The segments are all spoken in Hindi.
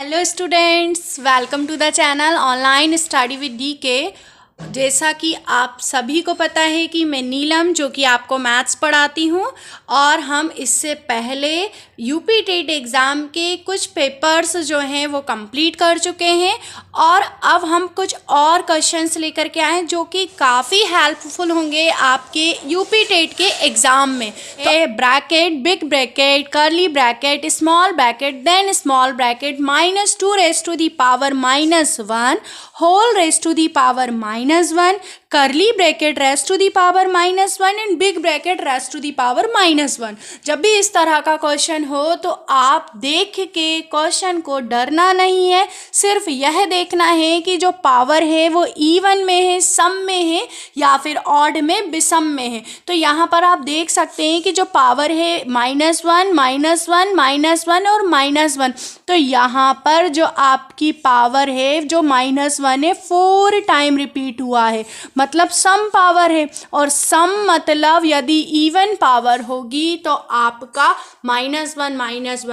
Hello students, welcome to the channel online study with DK. जैसा कि आप सभी को पता है कि मैं नीलम जो कि आपको मैथ्स पढ़ाती हूँ और हम इससे पहले यूपी टेट एग्ज़ाम के कुछ पेपर्स जो हैं वो कंप्लीट कर चुके हैं और अब हम कुछ और क्वेश्चंस लेकर के आए हैं जो कि काफ़ी हेल्पफुल होंगे आपके यूपी टेट के एग्ज़ाम में। तो bracket, big bracket, curly bracket, small bracket, then small bracket, -2 raise to the power -1 whole raise to the power -1, curly bracket raise to the power -1 and big bracket raise to the power -1। जब भी इस तरह का क्वेश्चन हो तो आप देख के क्वेश्चन को डरना नहीं है, सिर्फ यह देखना है कि जो पावर है वो इवन में है, सम में है या फिर ऑड में, विषम में है। तो यहाँ पर आप देख सकते हैं कि जो पावर है -1, -1, -1 और -1, तो यहाँ पर जो आपकी पावर है जो -1 है 4 टाइम रिपीट हुआ है, मतलब सम पावर है। और सम मतलब यदि इवन पावर होगी तो आपका -1 -1 +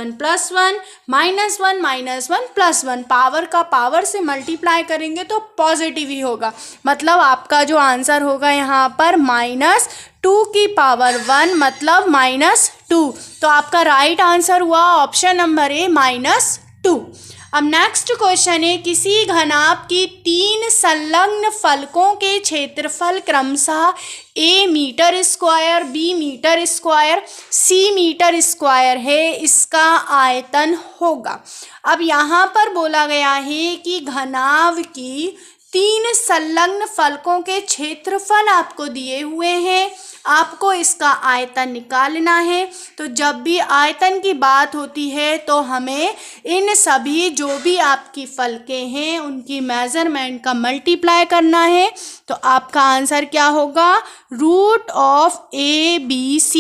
1 -1 -1 + 1 पावर का पावर से मल्टीप्लाई करेंगे तो पॉजिटिव ही होगा। मतलब आपका जो आंसर होगा यहाँ पर -2 की पावर 1 मतलब -2। तो आपका राइट आंसर हुआ ऑप्शन नंबर ए -2। अब नेक्स्ट क्वेश्चन है, किसी घनाभ की 3 संलग्न फलकों के क्षेत्रफल क्रमशः A metre square, B metre square, C metre square है, इसका आयतन होगा। अब यहाँ पर बोला गया है कि घनाभ की 3 संलग्न फलकों के क्षेत्रफल आपको दिए हुए हैं, आपको इसका आयतन निकालना है। तो जब भी आयतन की बात होती है तो हमें इन सभी जो भी आपकी फलकें हैं उनकी मेज़रमेंट का मल्टीप्लाई करना है। तो आपका आंसर क्या होगा? √ABC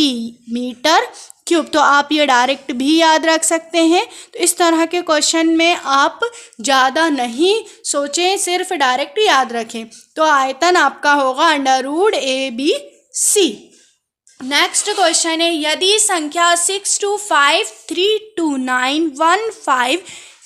metre cube. तो आप ये डायरेक्ट भी याद रख सकते हैं। तो इस तरह के क्वेश्चन में आप ज़्यादा नहीं सोचें, सिर्फ डायरेक्ट याद रखें। तो आयतन आपका होगा √ABC। नेक्स्ट क्वेश्चन है, यदि संख्या 625329115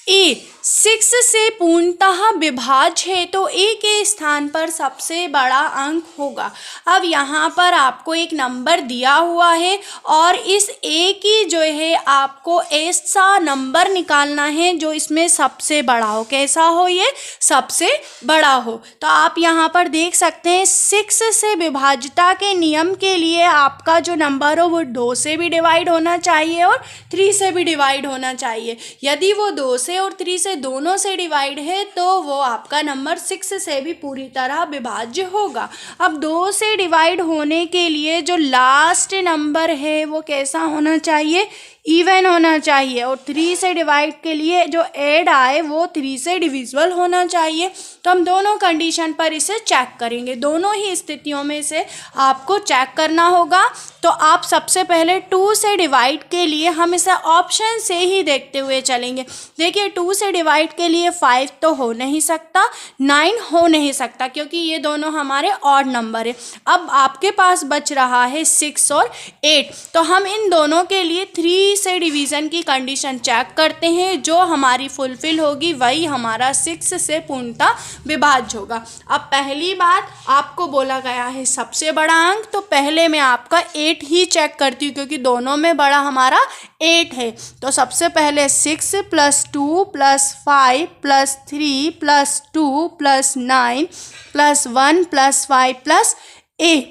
A 6 से पूर्णतः विभाज्य है तो A के स्थान पर सबसे बड़ा अंक होगा। अब यहाँ पर आपको एक नंबर दिया हुआ है और इस A की जो है आपको ऐसा नंबर निकालना है जो इसमें सबसे बड़ा हो। कैसा हो? ये सबसे बड़ा हो। तो आप यहाँ पर देख सकते हैं 6 से विभाज्यता के नियम के लिए आपका जो नंबर हो वो 2 से भी डिवाइड होना चाहिए और 3 से भी डिवाइड होना चाहिए। यदि वो 2 से और 3 से दोनों से डिवाइड है तो वो आपका नंबर 6 से भी पूरी तरह विभाज्य होगा। अब 2 से डिवाइड होने के लिए जो लास्ट नंबर है वो कैसा होना चाहिए? इवन होना चाहिए। और 3 से डिवाइड के लिए जो ऐड आए वो 3 से डिविजिबल होना चाहिए। तो हम दोनों कंडीशन पर इसे चेक करेंगे, दोनों ही स्थितियों में से आपको चेक करना होगा। तो आप सबसे पहले 2 से डिवाइड के लिए हम इसे ऑप्शन से ही देखते हुए चलेंगे। देखिए 2 से डिवाइड के लिए 5 तो हो नहीं सकता, 9 हो नहीं सकता क्योंकि ये दोनों हमारे ऑड नंबर है। अब आपके पास बच रहा है 6 और 8। तो हम इन दोनों के लिए 3 से डिवीज़न की कंडीशन चेक करते हैं, जो हमारी फुलफिल होगी वही हमारा 6 से पूर्णतः विभाज्य होगा। अब पहली बात आपको बोला गया है सबसे बड़ा अंक, तो पहले मैं आपका 8 ही चेक करती हूँ क्योंकि दोनों में बड़ा हमारा 8 है। तो सबसे पहले 6 + 2 + 5 + 3 + 2 + 9 + 1 + 5 + A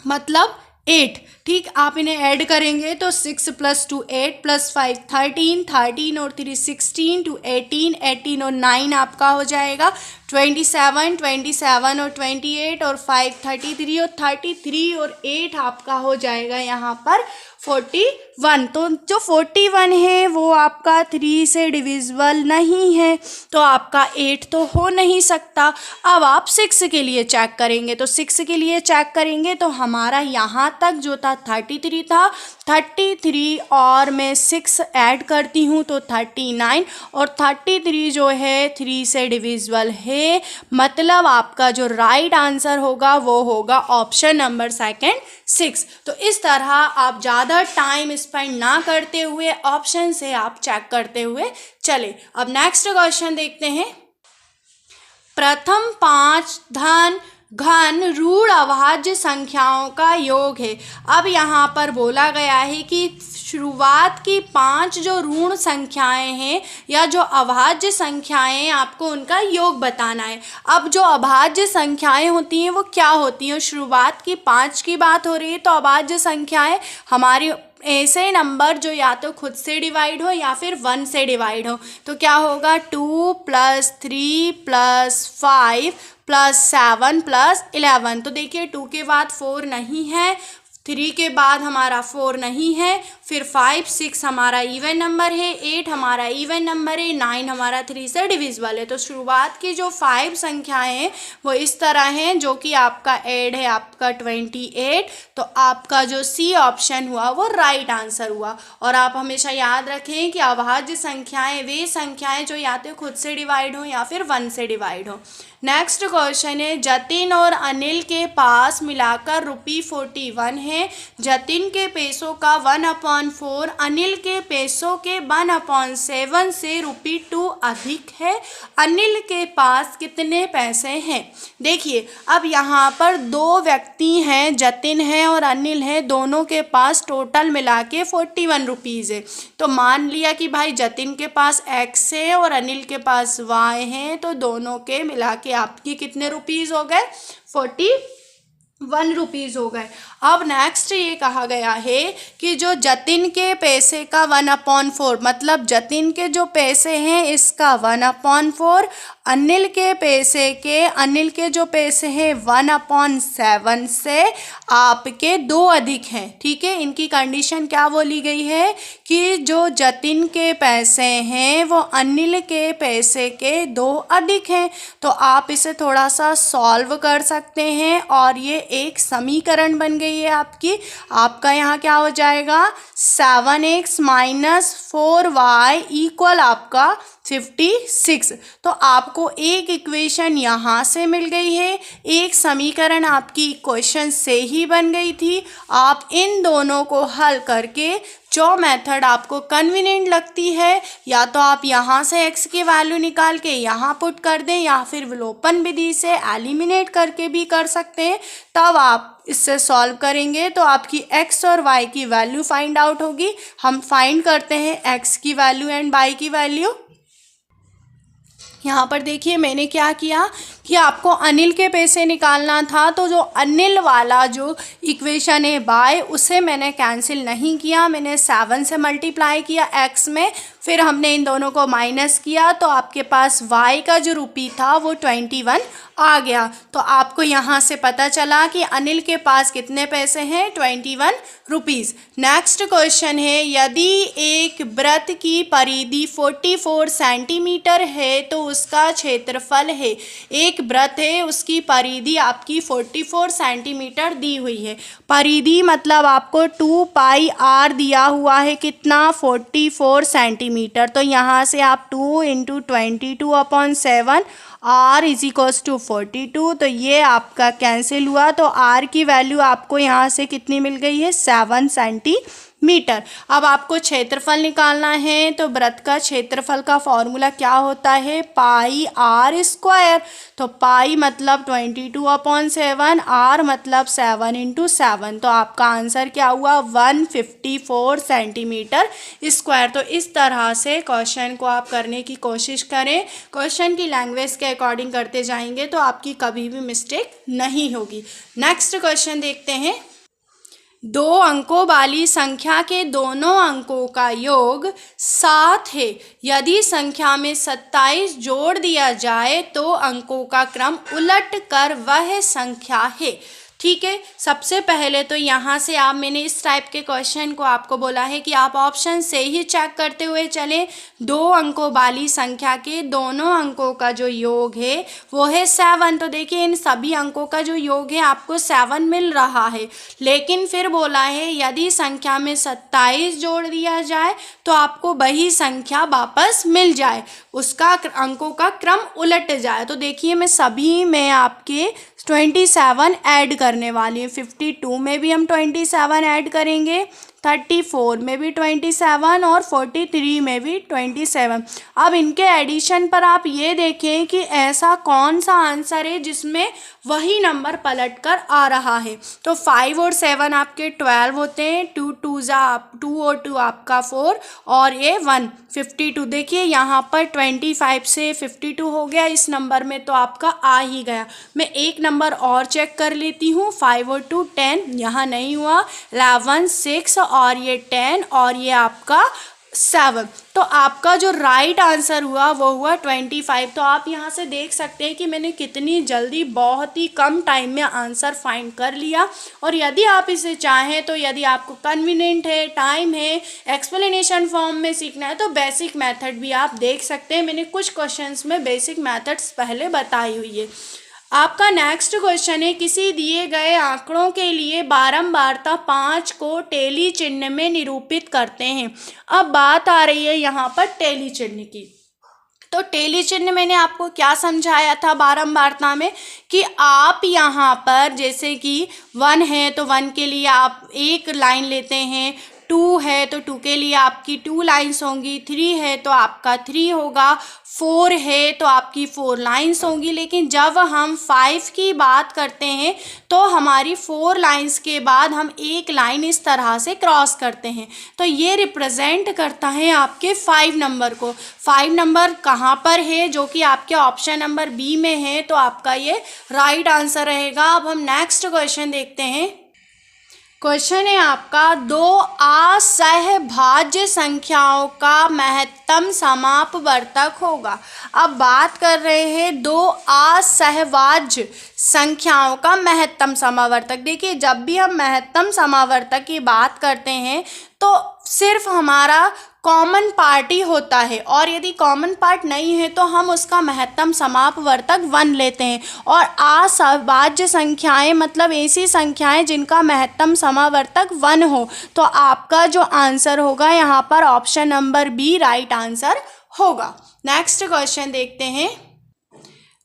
मतलब 8। ठीक, आप इन्हें ऐड करेंगे तो 6 + 2 8 + 5 13, 13 और 3 16 to 18, 18 और 9 आपका हो जाएगा 27, 27 और 28 और 5 33 और 33 और 8 आपका हो जाएगा यहाँ पर 41। तो जो 41 है वो आपका 3 से डिविजिबल नहीं है, तो आपका 8 तो हो नहीं सकता। अब आप 6 के लिए चेक करेंगे, तो 6 के लिए चेक करेंगे तो हमारा यहाँ तक जो था 33 था, 33 और मैं 6 ऐड करती हूँ तो 39 और 33 जो है 3 से डिविजिबल है। मतलब आपका जो राइट आंसर होगा वो होगा ऑप्शन नंबर सेकंड 6। तो इस तरह आप ज़्यादा ज़्यादा टाइम स्पेंड ना करते हुए ऑप्शन से आप चेक करते हुए चले। अब नेक्स्ट क्वेश्चन देखते हैं। प्रथम 5 धन घन ऋण अभाज्य संख्याओं का योग है। अब यहाँ पर बोला गया है कि शुरुआत की 5 जो ऋण संख्याएं हैं या जो अभाज्य संख्याएं आपको उनका योग बताना है। अब जो अभाज्य संख्याएं होती हैं वो क्या होती हैं? शुरुआत की 5 की बात हो रही है तो अभाज्य संख्याएं हमारी ऐसे नंबर जो या तो खुद से डिवाइड हो या फिर 1 से डिवाइड हो। तो क्या होगा 2 + 3 + 5 + 7 + 11। तो देखिए 2 के बाद 4 नहीं है, 3 के बाद हमारा 4 नहीं है, फिर 5 6 हमारा इवन नंबर है, 8 हमारा इवन नंबर है, 9 हमारा 3 से डिविजिबल है। तो शुरुआत की जो 5 संख्याएं हैं वो इस तरह हैं, जो कि आपका ऐड है आपका 28। तो आपका जो सी ऑप्शन हुआ वो राइट आंसर हुआ। और आप हमेशा याद रखें कि अभाज्य संख्याएं वे संख्याएं जो या तो खुद से डिवाइड हो या फिर 1 से डिवाइड हो। नेक्स्ट क्वेश्चन है, जतिन और अनिल के पास मिलाकर ₹41 है। जतिन के पैसों का 1/4 अनिल के पैसों के 1/7 से ₹2 अधिक है। अनिल के पास कितने पैसे हैं? देखिए अब यहाँ पर 2 व्यक्ति हैं, जतिन है और अनिल है, दोनों के पास टोटल मिला के 41 रुपीज़ है। तो मान लिया कि भाई जतिन के पास x है और अनिल के पास y है, तो दोनों के मिला के आपकी कितने रुपीज़ हो गए? 41 रुपीज़ हो गए। अब नेक्स्ट ये कहा गया है कि जो जतिन के पैसे का 1/4 मतलब जतिन के जो पैसे हैं इसका 1/4, अनिल के जो पैसे हैं 1/7 से आपके 2 अधिक हैं। ठीक है, इनकी कंडीशन क्या बोली गई है कि जो जतिन के पैसे हैं वो अनिल के पैसे के 2 अधिक हैं। तो आप इसे थोड़ा सा सॉल्व कर सकते हैं और ये एक समीकरण बन गई है आपकी। आपका यहाँ क्या हो जाएगा 7x - 4y = आपका 56। तो आपको एक इक्वेशन यहाँ से मिल गई है, एक समीकरण आपकी इक्वेशन से ही बन गई थी। आप इन दोनों को हल करके जो मेथड आपको कन्वीनियंट लगती है, या तो आप यहाँ से x की वैल्यू निकाल के यहाँ पुट कर दें या फिर विलोपन विधि से एलिमिनेट करके भी कर सकते हैं। तब आप इससे सॉल्व करेंगे तो आपकी x और y की वैल्यू फाइंड आउट होगी। हम फाइंड करते हैं x की वैल्यू एंड y की वैल्यू। यहाँ पर देखिए मैंने क्या किया कि आपको अनिल के पैसे निकालना था, तो जो अनिल वाला जो इक्वेशन है बाय उसे मैंने कैंसिल नहीं किया, मैंने 7 से मल्टीप्लाई किया x में, फिर हमने इन दोनों को माइनस किया तो आपके पास y का जो रुपी था वो 21 आ गया। तो आपको यहाँ से पता चला कि अनिल के पास कितने पैसे हैं 21 रुपीज़। नेक्स्ट क्वेश्चन है, यदि एक वृत्त की परिधि 44 सेंटीमीटर है तो उसका क्षेत्रफल है। एक वृत्त है उसकी परिधि आपकी 44 सेंटीमीटर दी हुई है। परिधि मतलब आपको 2πr दिया हुआ है, कितना 44 सेंटीमीटर। तो यहाँ से आप 2 × 22/7 r = 42, तो ये आपका कैंसिल हुआ। तो r की वैल्यू आपको यहाँ से कितनी मिल गई है 7 सेंटीमीटर। अब आपको क्षेत्रफल निकालना है, तो वृत्त का क्षेत्रफल का फॉर्मूला क्या होता है πr²। तो पाई मतलब 22/7, r मतलब 7 × 7, तो आपका आंसर क्या हुआ 154 सेंटीमीटर स्क्वायर। तो इस तरह से क्वेश्चन को आप करने की कोशिश करें, क्वेश्चन की लैंग्वेज के अकॉर्डिंग करते जाएंगे तो आपकी कभी भी मिस्टेक नहीं होगी। नेक्स्ट क्वेश्चन देखते हैं। 2 अंकों वाली संख्या के दोनों अंकों का योग 7 है। यदि संख्या में 27 जोड़ दिया जाए तो अंकों का क्रम उलट कर वह संख्या है। ठीक है, सबसे पहले तो यहाँ से मैंने इस टाइप के क्वेश्चन को आपको बोला है कि आप ऑप्शन से ही चेक करते हुए चलें। 2 अंकों वाली संख्या के दोनों अंकों का जो योग है वो है 7। तो देखिए इन सभी अंकों का जो योग है आपको 7 मिल रहा है, लेकिन फिर बोला है यदि संख्या में 27 जोड़ दिया जाए तो आपको वही संख्या वापस मिल जाए, उसका अंकों का क्रम उलट जाए। तो देखिए मैं सभी में आपके 27 ऐड करने वाली हूँ। 52 में भी हम 27 ऐड करेंगे, 34 में भी 27 और 43 में भी 27। अब इनके एडिशन पर आप ये देखें कि ऐसा कौन सा आंसर है जिसमें वही नंबर पलट कर आ रहा है। तो 5 और 7 आपके 12 होते हैं, 2 और 2 आपका 4 और ये 1 52। देखिए यहाँ पर 25 से 52 हो गया, इस नंबर में तो आपका आ ही गया। मैं एक नंबर और चेक कर लेती हूँ, 5 और 2 10, यहाँ नहीं हुआ, 11 6 और ये 10 और ये आपका 7। तो आपका जो राइट आंसर हुआ वो हुआ 25। तो आप यहाँ से देख सकते हैं कि मैंने कितनी जल्दी बहुत ही कम टाइम में आंसर फाइंड कर लिया। और यदि आप इसे चाहें तो यदि आपको कन्वीनियंट है, टाइम है, एक्सप्लेनेशन फॉर्म में सीखना है तो बेसिक मेथड भी आप देख सकते हैं। मैंने कुछ क्वेश्चंस में बेसिक मेथड्स पहले बताई हुई है। आपका नेक्स्ट क्वेश्चन है, किसी दिए गए आंकड़ों के लिए बारंबारता 5 को टेली चिन्ह में निरूपित करते हैं। अब बात आ रही है यहाँ पर टेली चिन्ह की। तो टेली चिन्ह मैंने आपको क्या समझाया था बारंबारता में, कि आप यहाँ पर जैसे कि 1 है तो 1 के लिए आप एक लाइन लेते हैं, 2 है तो 2 के लिए आपकी 2 लाइन्स होंगी, 3 है तो आपका 3 होगा, 4 है तो आपकी 4 लाइन्स होंगी। लेकिन जब हम 5 की बात करते हैं तो हमारी 4 लाइन्स के बाद हम एक लाइन इस तरह से क्रॉस करते हैं। तो ये रिप्रेजेंट करता है आपके 5 नंबर को। 5 नंबर कहाँ पर है, जो कि आपके ऑप्शन नंबर बी में है, तो आपका ये राइट आंसर रहेगा। अब हम नेक्स्ट क्वेश्चन देखते हैं। क्वेश्चन है आपका, 2 असहभाज्य संख्याओं का महत्तम समापवर्तक होगा। अब बात कर रहे हैं 2 असहभाज्य संख्याओं का महत्तम समावर्तक। देखिए जब भी हम महत्तम समावर्तक की बात करते हैं तो सिर्फ हमारा कॉमन पार्ट ही होता है, और यदि कॉमन पार्ट नहीं है तो हम उसका महत्तम समापवर्तक 1 लेते हैं। और असहभाज्य संख्याएं मतलब ऐसी संख्याएं जिनका महत्तम समावर्तक 1 हो। तो आपका जो आंसर होगा यहाँ पर option number B right answer होगा। नेक्स्ट क्वेश्चन देखते हैं।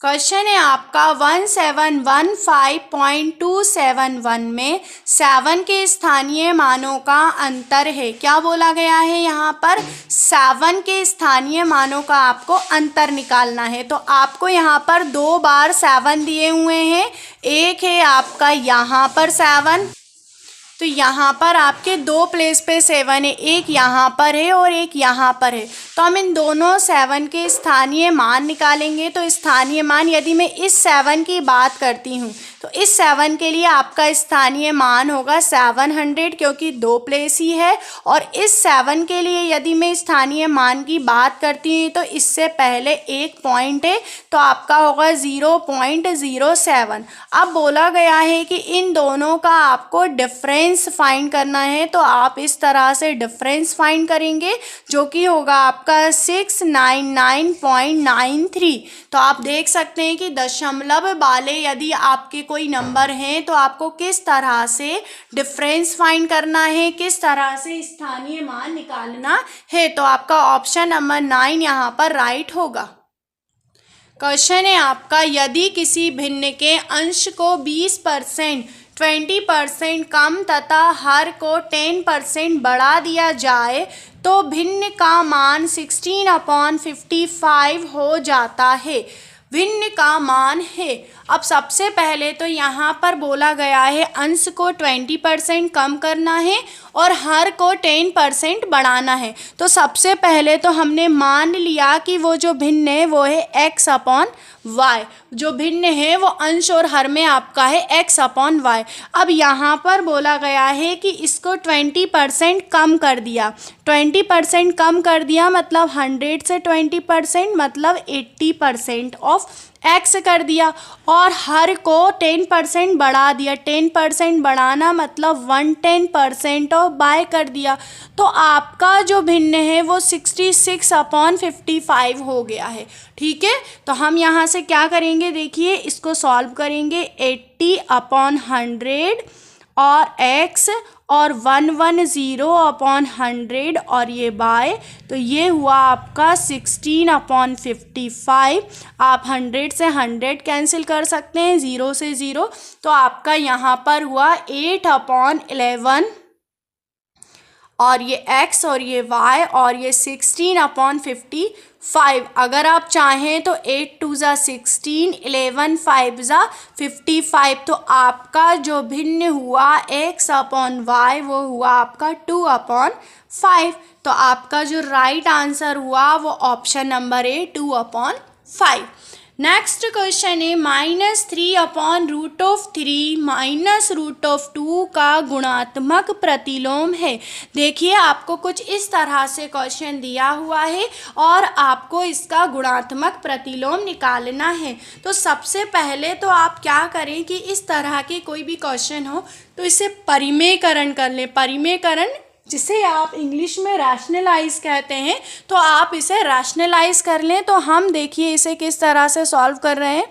क्वेश्चन है आपका 1715.271 में 7 के स्थानीय मानों का अंतर है। क्या बोला गया है यहाँ पर, 7 के स्थानीय मानों का आपको अंतर निकालना है। तो आपको यहाँ पर 2 बार 7 दिए हुए हैं, एक है आपका यहाँ पर 7, तो यहाँ पर आपके 2 प्लेस पे 7 है, एक यहाँ पर है और एक यहाँ पर है। तो हम इन दोनों 7 के स्थानीय मान निकालेंगे। तो स्थानीय मान, यदि मैं इस 7 की बात करती हूँ तो इस 7 के लिए आपका स्थानीय मान होगा 700, क्योंकि 2 प्लेस ही है। और इस 7 के लिए यदि मैं स्थानीय मान की बात करती हूँ तो इससे पहले एक पॉइंट है, तो आपका होगा 0.07। अब बोला गया है कि इन दोनों का आपको डिफरेंस फाइंड करना है। तो आप इस तरह से डिफरेंस फाइंड करेंगे, जो कि होगा आपका 699.93। तो आप देख सकते हैं कि दशमलव वाले यदि आपके कोई नंबर हैं तो आपको किस तरह से डिफरेंस फाइंड करना है, किस तरह से स्थानीय मान निकालना है। तो आपका ऑप्शन नंबर 9 यहाँ पर राइट होगा। क्वेश्चन है आपका, यदि किसी भिन्न के अंश को 20%, 20% कम तथा हर को 10% बढ़ा दिया जाए तो भिन्न का मान 16/55 हो जाता है। भिन्न का मान है। अब सबसे पहले तो यहाँ पर बोला गया है अंश को 20% कम करना है और हर को 10% बढ़ाना है। तो सबसे पहले तो हमने मान लिया कि वो जो भिन्न है वो है x/y, जो भिन्न है वो अंश और हर में आपका है x/y। अब यहाँ पर बोला गया है कि इसको 20% कम कर दिया। 20% कम कर दिया मतलब 100 से 20% मतलब 80% ऑफ x कर दिया, और हर को 10% बढ़ा दिया। 10% बढ़ाना मतलब 110% ऑफ बाय कर दिया। तो आपका जो भिन्न है वो 66/55 हो गया है। ठीक है, तो हम यहाँ से क्या करेंगे, देखिए इसको सॉल्व करेंगे। 80/100 और x और 110/100 और ये बाय, तो ये हुआ आपका 16/55। आप 100 से 100 कैंसिल कर सकते हैं, 0 से 0, तो आपका यहाँ पर हुआ 8/11 और ये x और ये y और ये 16/55। अगर आप चाहें तो 8 2 ज़ा 16, 11 5 ज़ा 55। तो आपका जो भिन्न हुआ x/y वो हुआ आपका 2/5। तो आपका जो राइट आंसर हुआ वो option number A 2/5। Next question है -3/√3 -√2 का गुणात्मक प्रतिलोम है। देखिए आपको कुछ इस तरह से क्वेश्चन दिया हुआ है और आपको इसका गुणात्मक प्रतिलोम निकालना है। तो सबसे पहले तो आप क्या करें कि इस तरह के कोई भी क्वेश्चन हो तो इसे परिमेयकरण कर लें। परिमेयकरण जिसे आप इंग्लिश में रैशनलाइज कहते हैं, तो आप इसे रैशनलाइज कर लें। तो हम देखिए इसे किस तरह से सॉल्व कर रहे हैं,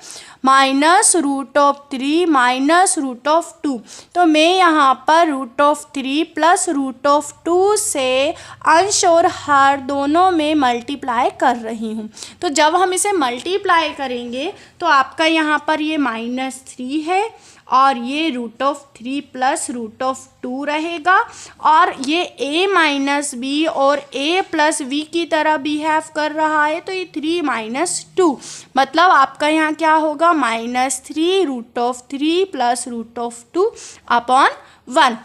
-√3 -√2। तो मैं यहाँ पर √3 + √2 से अंश और हर दोनों में मल्टीप्लाई कर रही हूँ। तो जब हम इसे मल्टीप्लाई करेंगे तो आपका यहाँ पर ये -3 है और ये √3 + √2 रहेगा और ये a - b और a + v की तरह बिहेव कर रहा है। तो ये 3 - 2 मतलब आपका यहाँ क्या होगा, -3 √3 + √2/1।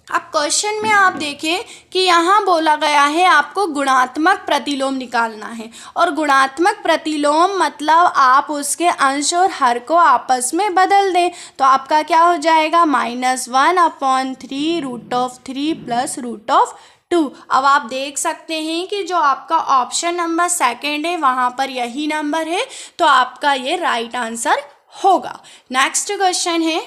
अब क्वेश्चन में आप देखें कि यहाँ बोला गया है आपको गुणात्मक प्रतिलोम निकालना है और गुणात्मक प्रतिलोम मतलब आप उसके अंश और हर को आपस में बदल दें। तो आपका क्या हो जाएगा, -1/3 √3 + √2। अब आप देख सकते हैं कि जो आपका ऑप्शन नंबर सेकंड है वहाँ पर यही नंबर है, तो आपका ये राइट आंसर होगा। नेक्स्ट क्वेश्चन है,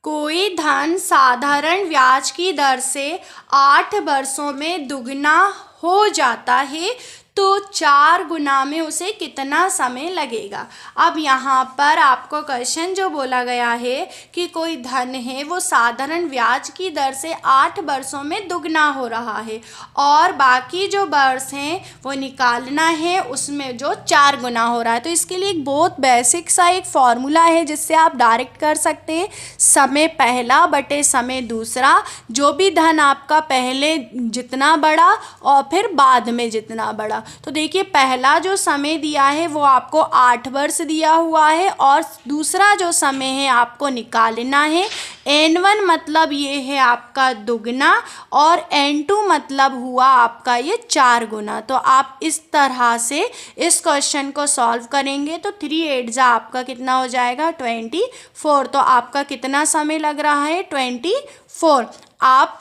कोई धन साधारण ब्याज की दर से 8 वर्षों में दुगना हो जाता है तो 4 गुना में उसे कितना समय लगेगा। अब यहाँ पर आपको क्वेश्चन जो बोला गया है कि कोई धन है वो साधारण ब्याज की दर से 8 वर्षों में दुगना हो रहा है और बाकी जो वर्ष हैं वो निकालना है, उसमें जो 4 गुना हो रहा है। तो इसके लिए एक बहुत बेसिक सा एक फॉर्मूला है जिससे आप डायरेक्ट कर सकते हैं, समय पहला बटे समय दूसरा। जो भी धन आपका पहले जितना बड़ा और फिर बाद में जितना बड़ा। तो देखिए पहला जो समय दिया है वो आपको 8 वर्ष दिया हुआ है और दूसरा जो समय है आपको निकालना है। n1 मतलब ये है आपका दुगना और n2 मतलब हुआ आपका ये 4 गुना। तो आप इस तरह से इस क्वेश्चन को सॉल्व करेंगे तो 3 8 जा आपका कितना हो जाएगा, 24। तो आपका कितना समय लग रहा है, 24। आप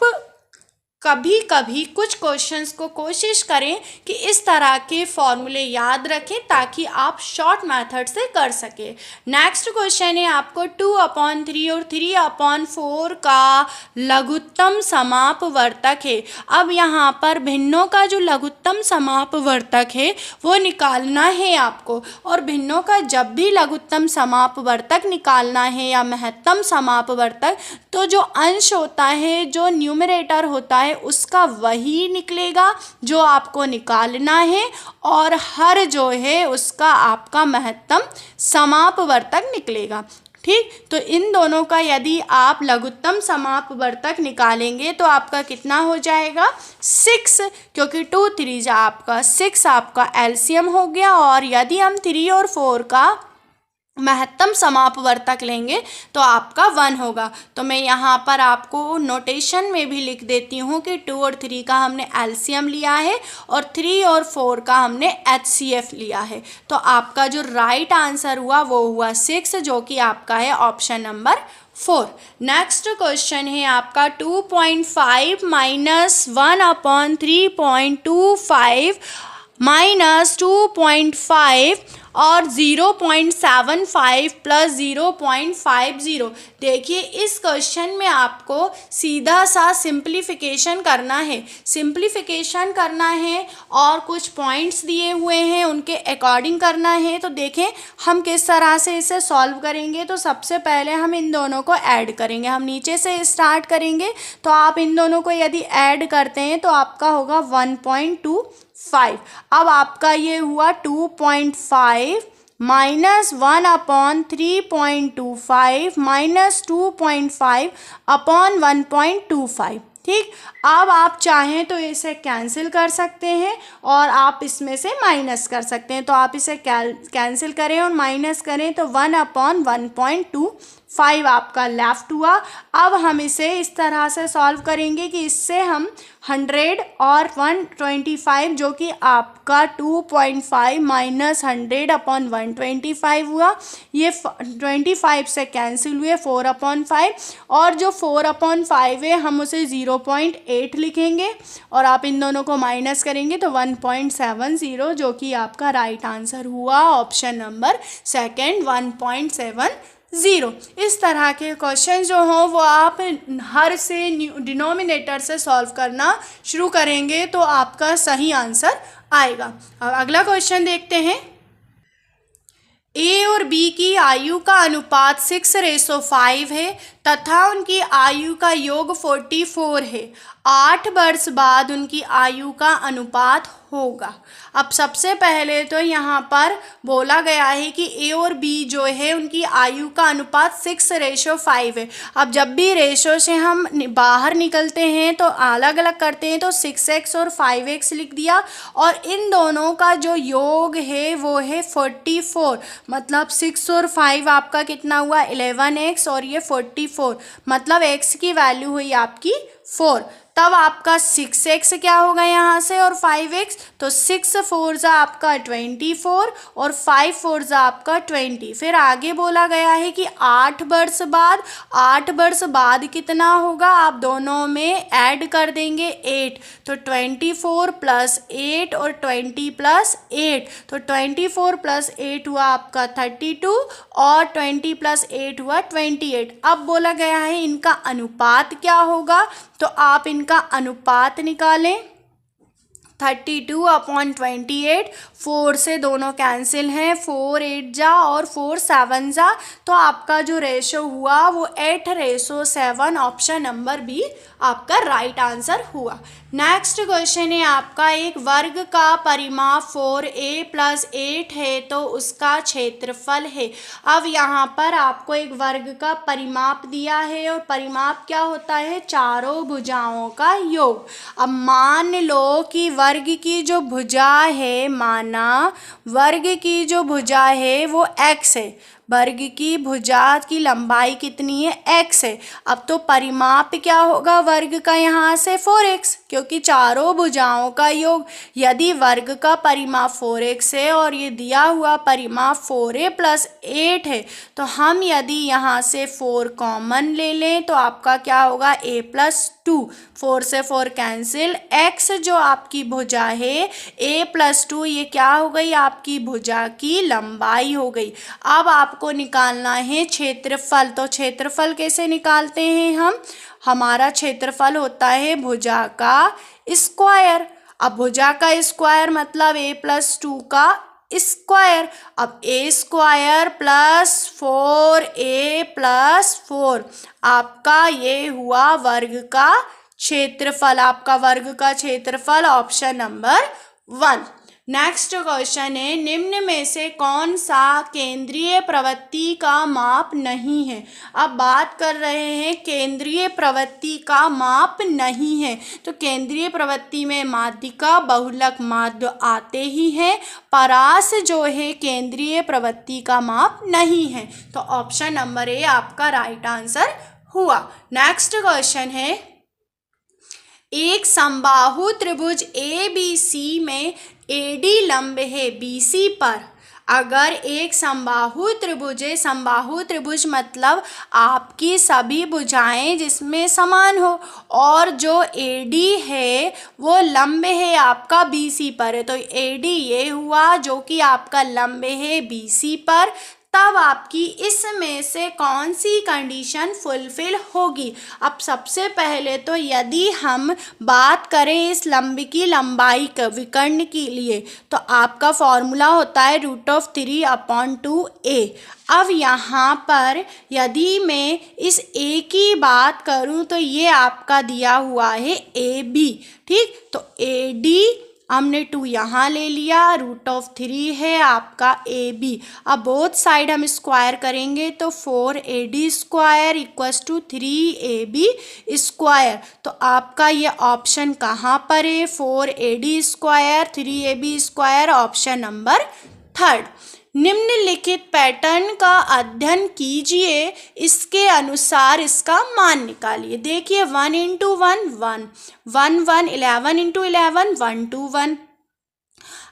कभी कभी कुछ क्वेश्चंस को कोशिश करें कि इस तरह के फॉर्मूले याद रखें ताकि आप शॉर्ट मेथड से कर सकें। नेक्स्ट क्वेश्चन है आपको 2/3 और 3/4 का लघुत्तम समापवर्तक है। अब यहाँ पर भिन्नों का जो लघुत्तम समापवर्तक है वो निकालना है आपको, और भिन्नों का जब भी लघुत्तम समापवर्तक निकालना है या महत्तम समापवर्तक, तो जो अंश होता है, जो न्यूमरेटर होता है उसका वही निकलेगा जो आपको निकालना है और हर जो है उसका आपका महत्तम समापवर्तक निकलेगा। ठीक, तो इन दोनों का यदि आप लघुत्तम समापवर्तक निकालेंगे तो आपका कितना हो जाएगा, 6, क्योंकि 2 3 आपका 6 आपका एलसीएम हो गया। और यदि हम 3 और 4 का महत्तम समापवर्तक लेंगे तो आपका 1 होगा। तो मैं यहाँ पर आपको नोटेशन में भी लिख देती हूँ कि 2 और 3 का हमने एलसीएम लिया है और 3 और 4 का हमने एचसीएफ लिया है। तो आपका जो राइट आंसर हुआ वो हुआ 6, जो कि आपका है ऑप्शन नंबर 4। नेक्स्ट क्वेश्चन है आपका 2.5 - 1/3.25 -2.5 और 0.75 + 0.50। देखिए इस क्वेश्चन में आपको सीधा सा सिंप्लीफिकेशन करना है, सिंप्लीफिकेशन करना है और कुछ पॉइंट्स दिए हुए हैं उनके अकॉर्डिंग करना है। तो देखें हम किस तरह से इसे सॉल्व करेंगे। तो सबसे पहले हम इन दोनों को ऐड करेंगे, हम नीचे से स्टार्ट करेंगे। तो आप इन दोनों को यदि ऐड करते हैं तो आपका होगा 1.25। अब आपका ये हुआ 2.5 - 1/3.25 - 2.5/1.25। ठीक। अब आप चाहें तो इसे कैंसिल कर सकते हैं और आप इसमें से माइनस कर सकते हैं। तो आप इसे कैंसिल करें और माइनस करें तो 1/1.25 आपका लेफ्ट हुआ। अब हम इसे इस तरह से सॉल्व करेंगे कि इससे हम 100 और 125 जो कि आपका 2.5 माइनस 100/125 हुआ, ये 25 से कैंसिल हुए 4/5 और जो 4/5 है हम उसे 0.8 लिखेंगे और आप इन दोनों को माइनस करेंगे तो 1.70 जो कि आपका राइट आंसर हुआ ऑप्शन नंबर सेकंड 1.70। इस तरह के क्वेश्चन जो हों वो आप हर से डिनोमिनेटर से सॉल्व करना शुरू करेंगे तो आपका सही आंसर आएगा। अब अगला क्वेश्चन देखते हैं। ए और बी की आयु का अनुपात 6:5 है तथा उनकी आयु का योग 44 है। 8 वर्ष बाद उनकी आयु का अनुपात होगा। अब सबसे पहले तो यहाँ पर बोला गया है कि ए और बी जो है उनकी आयु का अनुपात 6:5 है। अब जब भी रेशो से हम बाहर निकलते हैं तो अलग अलग करते हैं तो 6x और 5x लिख दिया और इन दोनों का जो योग है वो है 44। मतलब 6 और 5 आपका कितना हुआ 11x और ये 44 मतलब x की वैल्यू हुई आपकी 4। तब आपका 6x क्या होगा यहाँ से और 5x तो 6 4 जा आपका 24 और 5 4 जा आपका 20। फिर आगे बोला गया है कि 8 वर्ष बाद कितना होगा, आप दोनों में ऐड कर देंगे 8 तो 24 प्लस 8 और 20 प्लस 8 तो 24 प्लस 8 हुआ आपका 32 और 20 प्लस 8 हुआ 28। अब बोला गया है इनका अनुपात क्या होगा तो आप इनका अनुपात निकालें 32/28। 4 से दोनों कैंसिल हैं, 4 8 जा और 4 7 जा तो आपका जो रेशो हुआ वो 8:7 ऑप्शन नंबर बी आपका राइट आंसर हुआ। नेक्स्ट क्वेश्चन है आपका एक वर्ग का परिमाप 4a + 8 है तो उसका क्षेत्रफल है। अब यहाँ पर आपको एक वर्ग का परिमाप दिया है और परिमाप क्या होता है चारों भुजाओं का योग। अब मान लो कि वर्ग की जो भुजा है, माना वर्ग की जो भुजा है वो x है, वर्ग की भुजा की लंबाई कितनी है x है। अब तो परिमाप क्या होगा वर्ग का यहाँ से 4x क्योंकि चारों भुजाओं का योग। यदि वर्ग का परिमाप 4x है और ये दिया हुआ परिमाप 4a + 8 है तो हम यदि यहाँ से 4 कॉमन ले लें तो आपका क्या होगा a + 2। 4 से 4 कैंसिल, x जो आपकी भुजा है a + 2 ये क्या हो गई आपकी भुजा की लंबाई हो गई। अब आपको निकालना है क्षेत्रफल। तो क्षेत्रफल कैसे निकालते हैं हम, हमारा क्षेत्रफल होता है भुजा का स्क्वायर। अब भुजा का स्क्वायर मतलब a + 2 का स्क्वायर। अब a² + 4a + 4 आपका ये हुआ वर्ग का क्षेत्रफल, आपका वर्ग का क्षेत्रफल ऑप्शन नंबर 1। नेक्स्ट क्वेश्चन है निम्न में से कौन सा केंद्रीय प्रवृत्ति का माप नहीं है। अब बात कर रहे हैं केंद्रीय प्रवृत्ति का माप नहीं है तो केंद्रीय प्रवृत्ति में माध्यिका बहुलक माध्य आते ही हैं, परास जो है केंद्रीय प्रवृत्ति का माप नहीं है तो ऑप्शन नंबर ए आपका राइट आंसर हुआ। नेक्स्ट क्वेश्चन है एक समबाहु त्रिभुज ABC में AD लंब है BC पर। अगर एक समबाहु त्रिभुज है, समबाहु त्रिभुज मतलब आपकी सभी भुजाएं जिसमें समान हो और जो AD है वो लंब है आपका BC पर है तो AD ये हुआ जो कि आपका लंब है BC पर। तब आपकी इसमें से कौन सी कंडीशन फुलफिल होगी। अब सबसे पहले तो यदि हम बात करें इस लंब की लंबाई का विकर्ण के लिए तो आपका फॉर्मूला होता है √3/2a। अब यहाँ पर यदि मैं इस a की बात करूँ तो ये आपका दिया हुआ है AB, ठीक। तो AD हमने 2 यहाँ ले लिया, √3 है आपका AB। अब बोथ साइड हम स्क्वायर करेंगे तो 4AD square equals to 3AB square. तो आपका ये ऑप्शन कहाँ पर है? 4AD square 3AB square, option number 3। निम्नलिखित पैटर्न का अध्ययन कीजिए, इसके अनुसार इसका मान निकालिए। देखिए 1 इंटू 1 1 1 1 11 इंटू 11 1 2 1।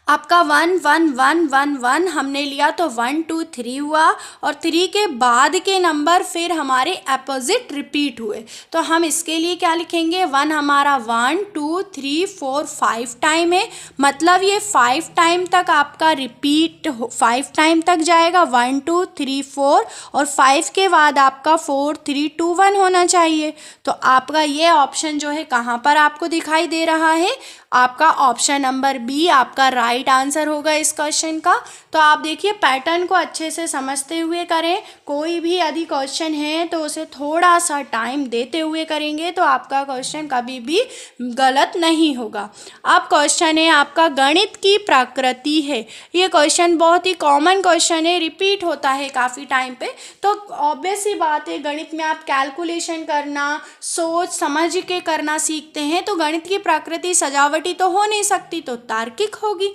आपका 1 1 1 1 1 हमने लिया तो 1 2 3 हुआ, और 3 के बाद के नंबर फिर हमारे अपोजिट रिपीट हुए। तो हम इसके लिए क्या लिखेंगे? 1 हमारा 1 2 3 4 5 टाइम है, मतलब ये 5 टाइम तक आपका रिपीट 5 टाइम तक जाएगा। 1 2 3 4 और 5 के बाद आपका 4 3 2 1 होना चाहिए। तो आपका ये ऑप्शन जो है कहाँ पर आपको दिखाई दे रहा है? आपका ऑप्शन नंबर बी आपका राइट आंसर होगा इस क्वेश्चन का। तो आप देखिए पैटर्न को अच्छे से समझते हुए करें। कोई भी यदि क्वेश्चन है तो उसे थोड़ा सा टाइम देते हुए करेंगे तो आपका क्वेश्चन कभी भी गलत नहीं होगा। अब क्वेश्चन है आपका गणित की प्रकृति है। ये क्वेश्चन बहुत ही कॉमन क्वेश्चन है, रिपीट होता है काफ़ी टाइम पे। तो ऑब्वियस सी बात है, गणित में आप कैलकुलेशन करना, सोच समझ के करना सीखते हैं, तो गणित की प्रकृति सजावटी तो हो नहीं सकती, तो तार्किक होगी।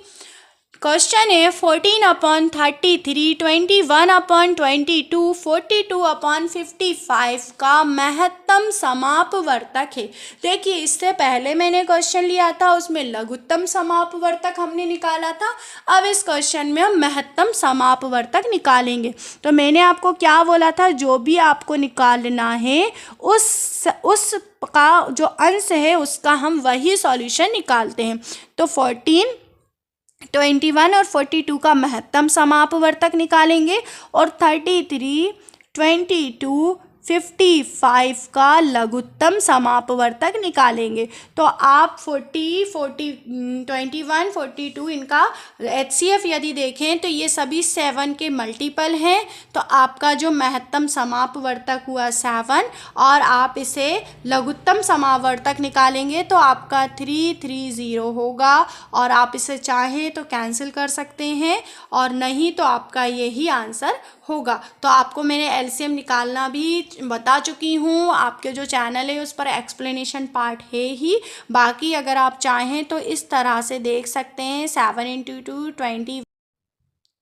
क्वेश्चन है 14/33, 21/22, 42/55 का महत्तम समापवर्तक है। देखिए इससे पहले मैंने क्वेश्चन लिया था, उसमें लघुत्तम समापवर्तक हमने निकाला था। अब इस क्वेश्चन में हम महत्तम समापवर्तक निकालेंगे। तो मैंने आपको क्या बोला था? जो भी आपको निकालना है उस का जो अंश है उसका हम वही सॉल्यूशन निकालते हैं। तो 14, 21 और 42 का महत्तम समापवर्तक निकालेंगे, और 33, 22, 55 का लघुत्तम समापवर्तक निकालेंगे। तो आप 40, 21, 42 इनका HCF यदि देखें तो ये सभी 7 के मल्टीपल हैं। तो आपका जो महत्तम समापवर्तक हुआ 7, और आप इसे लघुत्तम समावर्तक निकालेंगे तो आपका 330 होगा, और आप इसे चाहें तो कैंसिल कर सकते हैं, और नहीं तो आपका यही आंसर होगा। तो आपको मैंने LCM निकालना भी बता चुकी हूँ। आपके जो चैनल है उस पर एक्सप्लेनेशन पार्ट है ही। बाकी अगर आप चाहें तो इस तरह से देख सकते हैं 7 इंटू 2 20।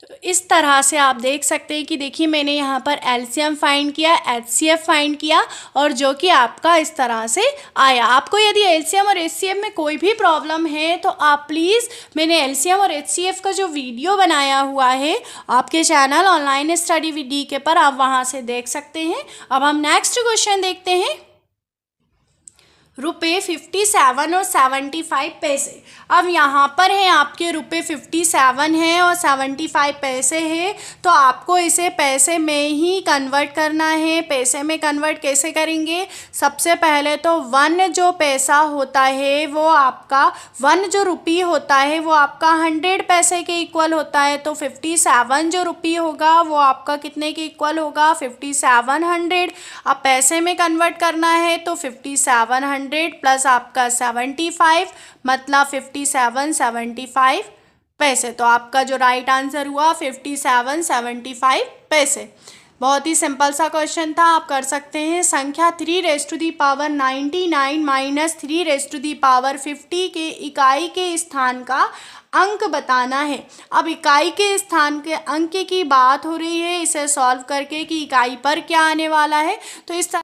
तो इस तरह से आप देख सकते हैं कि देखिए मैंने यहाँ पर LCM फाइंड किया, HCF फाइंड किया, और जो कि आपका इस तरह से आया। आपको यदि LCM और HCF में कोई भी प्रॉब्लम है तो आप प्लीज़, मैंने LCM और HCF का जो वीडियो बनाया हुआ है आपके channel online study with DK पर, आप वहाँ से देख सकते हैं। अब हम नेक्स्ट क्वेश्चन देखते हैं। रुपये 57 और 75 पैसे। अब यहाँ पर है आपके रुपये 57 है और 75 पैसे है, तो आपको इसे पैसे में ही कन्वर्ट करना है। पैसे में कन्वर्ट कैसे करेंगे? सबसे पहले तो 1 जो पैसा होता है वो आपका 1 जो रुपये होता है वो आपका 100 पैसे के इक्वल होता है। तो 57 जो रुपये होगा वो आपका कितने के इक्वल होगा? 5700। अब पैसे में कन्वर्ट करना है तो 5700 प्लस आपका 75 मतलब 5775 पैसे। तो आपका जो राइट आंसर हुआ 5775 पैसे। बहुत ही सिंपल सा क्वेश्चन था, आप कर सकते हैं। संख्या 3⁻99 माइनस 3⁻50 के इकाई के स्थान का अंक बताना है। अब इकाई के स्थान के अंक की बात हो रही है, इसे सॉल्व करके कि इकाई पर क्या आने वाला है। तो इस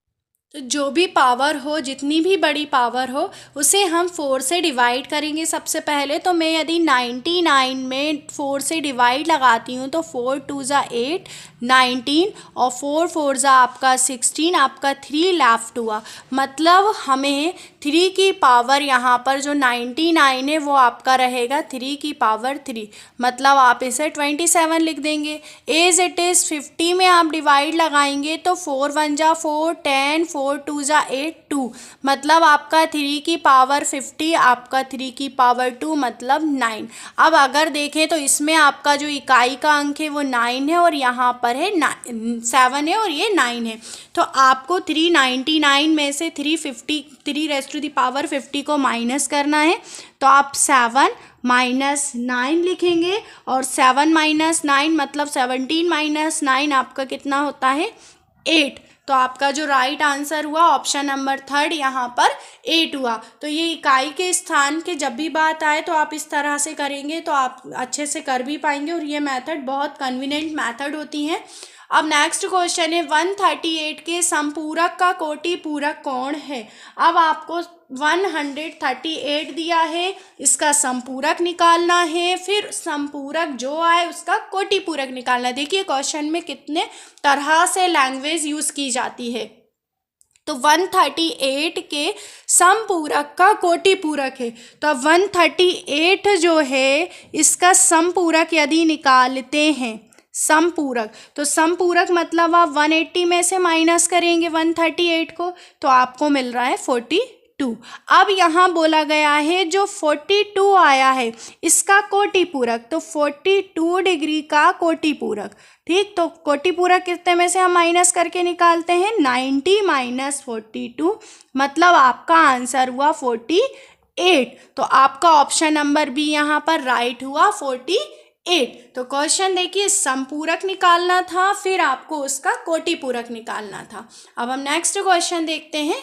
तो जो भी पावर हो, जितनी भी बड़ी पावर हो, उसे हम 4 से डिवाइड करेंगे सबसे पहले। तो मैं यदि 99 में 4 से डिवाइड लगाती हूँ तो 4 2 ज़ा 8 19 और 4 4 ज़ा आपका 16, आपका 3 लेफ्ट हुआ। मतलब हमें 3 की पावर यहाँ पर जो 99 है वो आपका रहेगा 3 की पावर 3, मतलब आप इसे 27 लिख देंगे। एज इट इज़ 50 में आप डिवाइड लगाएंगे तो 4 1 ज़ा 4 10, 4 2 ज़ा 8 2, मतलब आपका 3 की पावर 50, आपका 3 की पावर 2 मतलब 9। अब अगर देखें तो इसमें आपका जो इकाई का अंक है वो 9 है और यहाँ पर है 7 है और ये 9 है। तो आपको 399 में से 350 3 10⁻50 को माइनस करना है तो आप 7 माइनस 9 लिखेंगे और 7 माइनस 9 मतलब 17 माइनस 9 आपका कितना होता है 8। तो आपका जो राइट आंसर हुआ ऑप्शन नंबर 3 यहाँ पर 8 हुआ। तो ये इकाई के स्थान के जब भी बात आए तो आप इस तरह से करेंगे तो आप अच्छे से कर भी पाएंगे और ये मेथड बहुत कन्वीनियंट मेथड होती हैं। अब नेक्स्ट क्वेश्चन है 138 के समपूरक का कोटि पूरक कौन है। अब आपको 138 दिया है, इसका समपूरक निकालना है, फिर समपूरक जो आए उसका कोटि पूरक निकालना है। देखिए क्वेश्चन में कितने तरह से लैंग्वेज यूज़ की जाती है। तो 138 के समपूरक का कोटि पूरक है तो अब 138 जो है इसका समपूरक यदि निकालते हैं समपूरक तो समपूरक मतलब आप 180 में से माइनस करेंगे 138 को तो आपको मिल रहा है 42। अब यहाँ बोला गया है जो 42 आया है इसका कोटि पूरक तो 42 डिग्री का कोटि पूरक। ठीक, तो कोटि पूरक कितने में से हम माइनस करके निकालते हैं 90 माइनस 42 मतलब आपका आंसर हुआ 48। तो आपका ऑप्शन नंबर बी यहाँ पर राइट हुआ 48। तो क्वेश्चन देखिए समपूरक निकालना था फिर आपको उसका कोटि पूरक निकालना था। अब हम नेक्स्ट क्वेश्चन देखते हैं।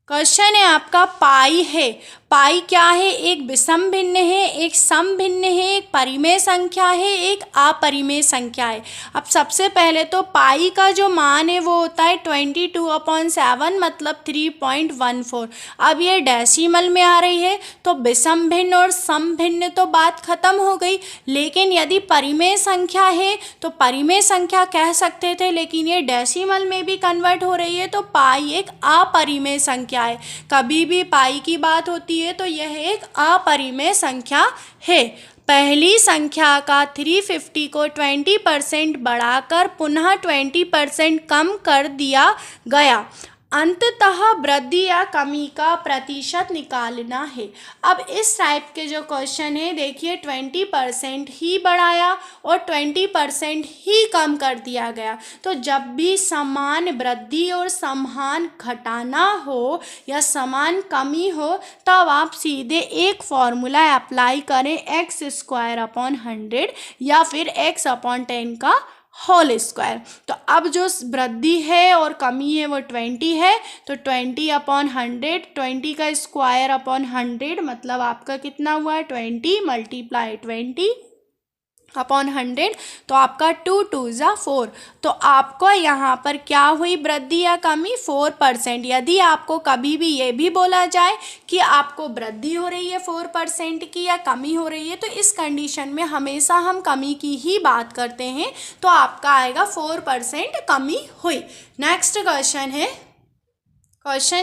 क्वेश्चन है आपका पाई है। पाई क्या है, एक विषम भिन्न है, एक सम भिन्न है, एक परिमेय संख्या है, एक अपरिमेय संख्या है। अब सबसे पहले तो पाई का जो मान है वो होता है 22/7 मतलब 3.14। अब ये डेसिमल में आ रही है तो विषम भिन्न और सम भिन्न तो बात खत्म हो गई। लेकिन यदि परिमेय संख्या है तो परिमेय संख्या कह सकते थे, लेकिन ये डेसिमल में भी कन्वर्ट हो रही है तो पाई एक अपरिमेय संख्या है। कभी भी पाई की बात होती है तो यह एक अपरिमेय संख्या है। पहली संख्या का 350 को 20% बढ़ाकर पुनः 20% कम कर दिया गया। अंततः वृद्धि या कमी का प्रतिशत निकालना है। अब इस टाइप के जो क्वेश्चन है देखिए 20% ही बढ़ाया और 20% ही कम कर दिया गया। तो जब भी समान वृद्धि और समान घटाना हो या समान कमी हो तब आप सीधे एक फॉर्मूला अप्लाई करें x²/100 या फिर x/10 का होल स्क्वायर। तो अब जो वृद्धि है और कमी है वो 20 है तो 20/100 20 का स्क्वायर/100 मतलब आपका कितना हुआ 20 मल्टीप्लाई 20/100 तो आपका 2 2 ज़ा 4। तो आपको यहाँ पर क्या हुई वृद्धि या कमी 4%। यदि आपको कभी भी ये भी बोला जाए कि आपको वृद्धि हो रही है 4% की या कमी हो रही है तो इस कंडीशन में हमेशा हम कमी की ही बात करते हैं तो आपका आएगा 4% कमी हुई। नेक्स्ट क्वेश्चन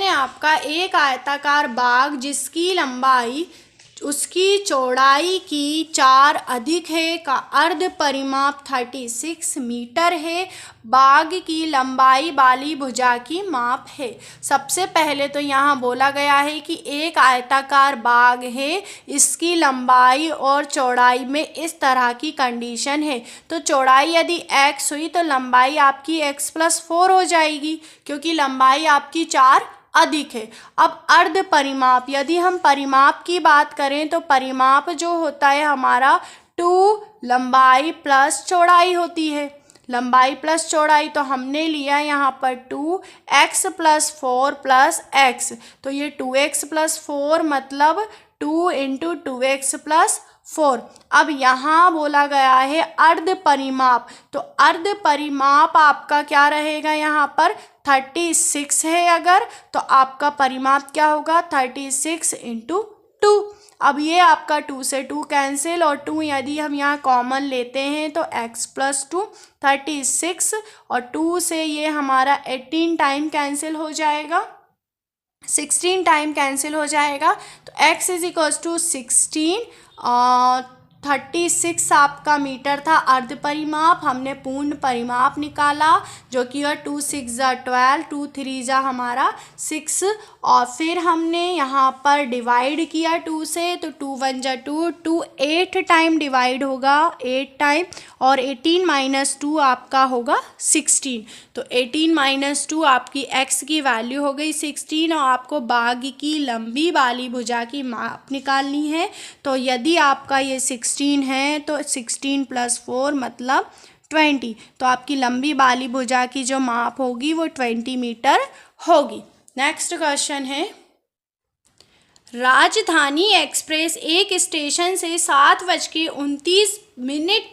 है आपका एक आयताकार बाग जिसकी लंबाई उसकी चौड़ाई की 4 अधिक है का अर्ध परिमाप 36 मीटर है। बाग की लंबाई वाली भुजा की माप है। सबसे पहले तो यहाँ बोला गया है कि एक आयताकार बाग है, इसकी लंबाई और चौड़ाई में इस तरह की कंडीशन है। तो चौड़ाई यदि x हुई तो लंबाई आपकी x+4 हो जाएगी क्योंकि लंबाई आपकी 4 अधिक है। अब अर्ध परिमाप, यदि हम परिमाप की बात करें तो परिमाप जो होता है हमारा 2 लंबाई प्लस चौड़ाई होती है। लंबाई प्लस चौड़ाई तो हमने लिया यहाँ पर 2x+4 + x तो ये 2x+4 मतलब 2 × 2x+4। अब यहाँ बोला गया है अर्ध परिमाप तो अर्ध परिमाप आपका क्या रहेगा यहाँ पर 36 है अगर तो आपका परिमाप क्या होगा 36 × 2। अब ये आपका 2 से 2 कैंसिल और 2 यदि हम यहाँ कॉमन लेते हैं तो x+2 36 और 2 से ये हमारा 18 टाइम कैंसिल हो जाएगा 16 टाइम कैंसिल हो जाएगा तो x = 16 और 36 आपका मीटर था अर्ध परिमाप, हमने पूर्ण परिमाप निकाला जो कि 2 6 12, 2 3 हमारा 6, और फिर हमने यहाँ पर डिवाइड किया 2 से, तो 2 1 2, 2 8 टाइम डिवाइड होगा 8 टाइम, और 18 माइनस 2 आपका होगा 16। तो 18 माइनस 2 आपकी x की वैल्यू हो गई 16, और आपको बाघ की लंबी वाली भुजा की माप निकालनी है। तो यदि आपका ये 16 है तो 16 + 4 मतलब 20, तो आपकी लंबी वाली भुजा की जो माप होगी वो 20 मीटर होगी। नेक्स्ट क्वेश्चन है, राजधानी एक्सप्रेस एक स्टेशन से 7:29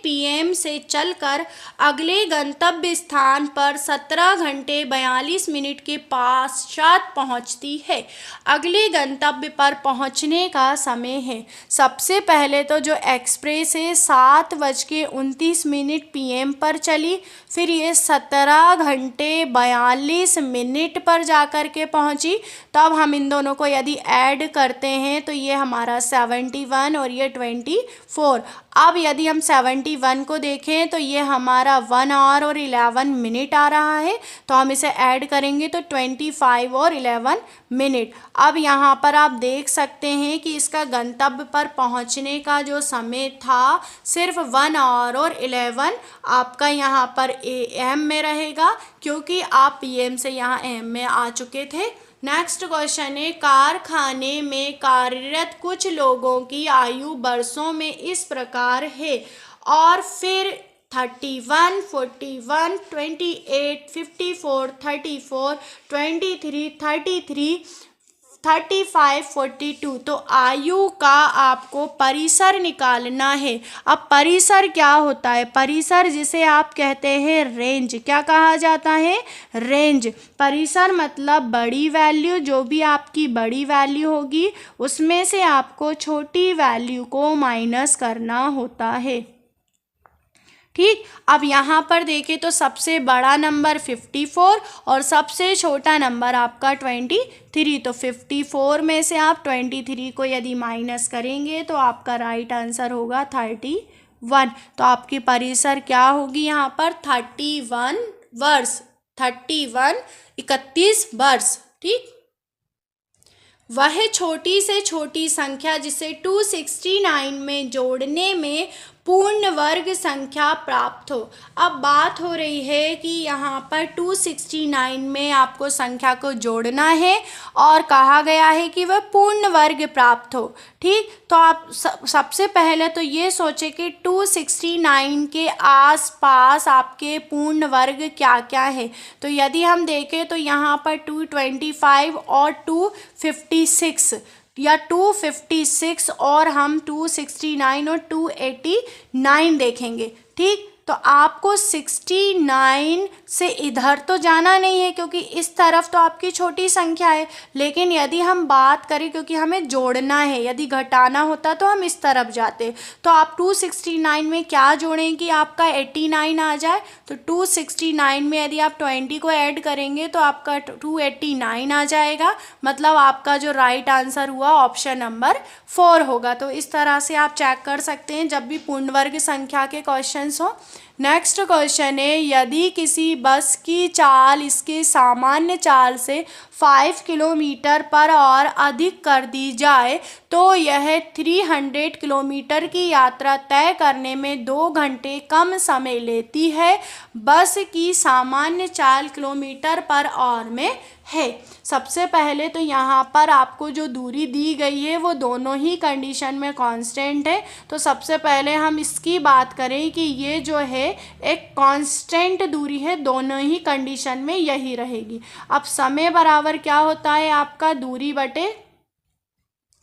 PM से चलकर अगले गंतव्य स्थान पर 17 घंटे 42 मिनट के पश्चात पहुंचती है। अगले गंतव्य पर पहुंचने का समय है। सबसे पहले तो जो एक्सप्रेस है 7:29 PM पर चली, फिर ये 17 घंटे 42 मिनट पर जाकर के पहुंची। तब हम इन दोनों को यदि ऐड करते हैं तो ये हमारा 71 और ये 24। अब यदि हम 71 को देखें तो ये हमारा 1 आवर और 11 मिनट आ रहा है, तो हम इसे ऐड करेंगे तो 25 और 11 मिनट। अब यहाँ पर आप देख सकते हैं कि इसका गंतव्य पर पहुँचने का जो समय था सिर्फ 1 आवर और 11 आपका यहाँ पर AM में रहेगा, क्योंकि आप PM से यहाँ AM में आ चुके थे। नेक्स्ट क्वेश्चन है, कारखाने में कार्यरत कुछ लोगों की आयु वर्षों में इस प्रकार है, और फिर 31, 41, 28, 54, 34, 23, 33, 35, 42। तो आयु का आपको परिसर निकालना है। अब परिसर क्या होता है? परिसर जिसे आप कहते हैं रेंज, क्या कहा जाता है? रेंज। परिसर मतलब बड़ी वैल्यू, जो भी आपकी बड़ी वैल्यू होगी उसमें से आपको छोटी वैल्यू को माइनस करना होता है। ठीक, अब यहाँ पर देखें तो सबसे बड़ा नंबर 54 और सबसे छोटा नंबर आपका 23। तो 54 में से आप 23 को यदि माइनस करेंगे तो आपका राइट आंसर होगा 31। तो आपकी परिसर क्या होगी यहाँ पर? 31 वर्ष, 31 वर्ष। ठीक, वह छोटी से छोटी संख्या जिसे 269 में जोड़ने में पूर्ण वर्ग संख्या प्राप्त हो। अब बात हो रही है कि यहाँ पर 269 में आपको संख्या को जोड़ना है और कहा गया है कि वह पूर्ण वर्ग प्राप्त हो। ठीक, तो आप सबसे पहले तो ये सोचें कि 269 के आसपास आपके पूर्ण वर्ग क्या क्या है। तो यदि हम देखें तो यहाँ पर 225 और 256 या 256 और हम 269 और 289 देखेंगे। ठीक, तो आपको 69 से इधर तो जाना नहीं है क्योंकि इस तरफ तो आपकी छोटी संख्या है, लेकिन यदि हम बात करें क्योंकि हमें जोड़ना है, यदि घटाना होता तो हम इस तरफ जाते। तो आप 269 में क्या जोड़ें कि आपका 89 आ जाए। तो 269 में यदि आप 20 को ऐड करेंगे तो आपका 289 आ जाएगा, मतलब आपका जो राइट आंसर हुआ ऑप्शन नंबर 4 होगा। तो इस तरह से आप चेक कर सकते हैं जब भी पूर्ण वर्ग संख्या के क्वेश्चंस हो। नेक्स्ट क्वेश्चन है, यदि किसी बस की चाल इसके सामान्य चाल से 5 किलोमीटर पर और अधिक कर दी जाए तो यह 300 किलोमीटर की यात्रा तय करने में 2 घंटे कम समय लेती है। बस की सामान्य चाल किलोमीटर पर और में है। सबसे पहले तो यहाँ पर आपको जो दूरी दी गई है वो दोनों ही कंडीशन में कांस्टेंट है। तो सबसे पहले हम इसकी बात करें कि ये जो है एक कांस्टेंट दूरी है, दोनों ही कंडीशन में यही रहेगी। अब समय बराबर क्या होता है आपका? दूरी बटे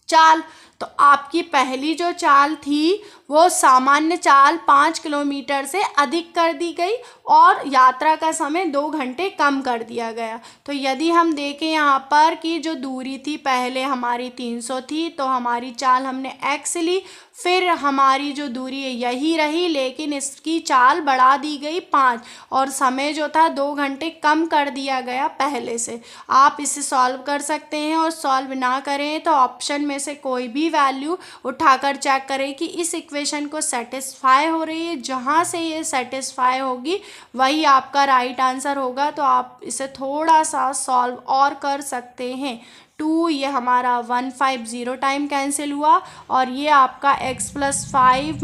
चाल। तो आपकी पहली जो चाल थी वो सामान्य चाल 5 किलोमीटर से अधिक कर दी गई और यात्रा का समय 2 घंटे कम कर दिया गया। तो यदि हम देखें यहाँ पर कि जो दूरी थी पहले हमारी 300 थी, तो हमारी चाल हमने x ली, फिर हमारी जो दूरी है यही रही, लेकिन इसकी चाल बढ़ा दी गई 5 और समय जो था 2 घंटे कम कर दिया गया पहले से। आप इसे सॉल्व कर सकते हैं और सॉल्व ना करें तो ऑप्शन में से कोई भी वैल्यू उठाकर चेक करें कि इस इक्वेशन इक्वेशन को सेटिस्फाई हो रही है, जहाँ से ये सेटिस्फाई होगी वही आपका राइट आंसर होगा। तो आप इसे थोड़ा सा सॉल्व और कर सकते हैं। 2 ये हमारा 150 टाइम कैंसिल हुआ और ये आपका x + 5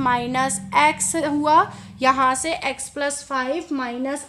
- x हुआ, यहाँ से x + 5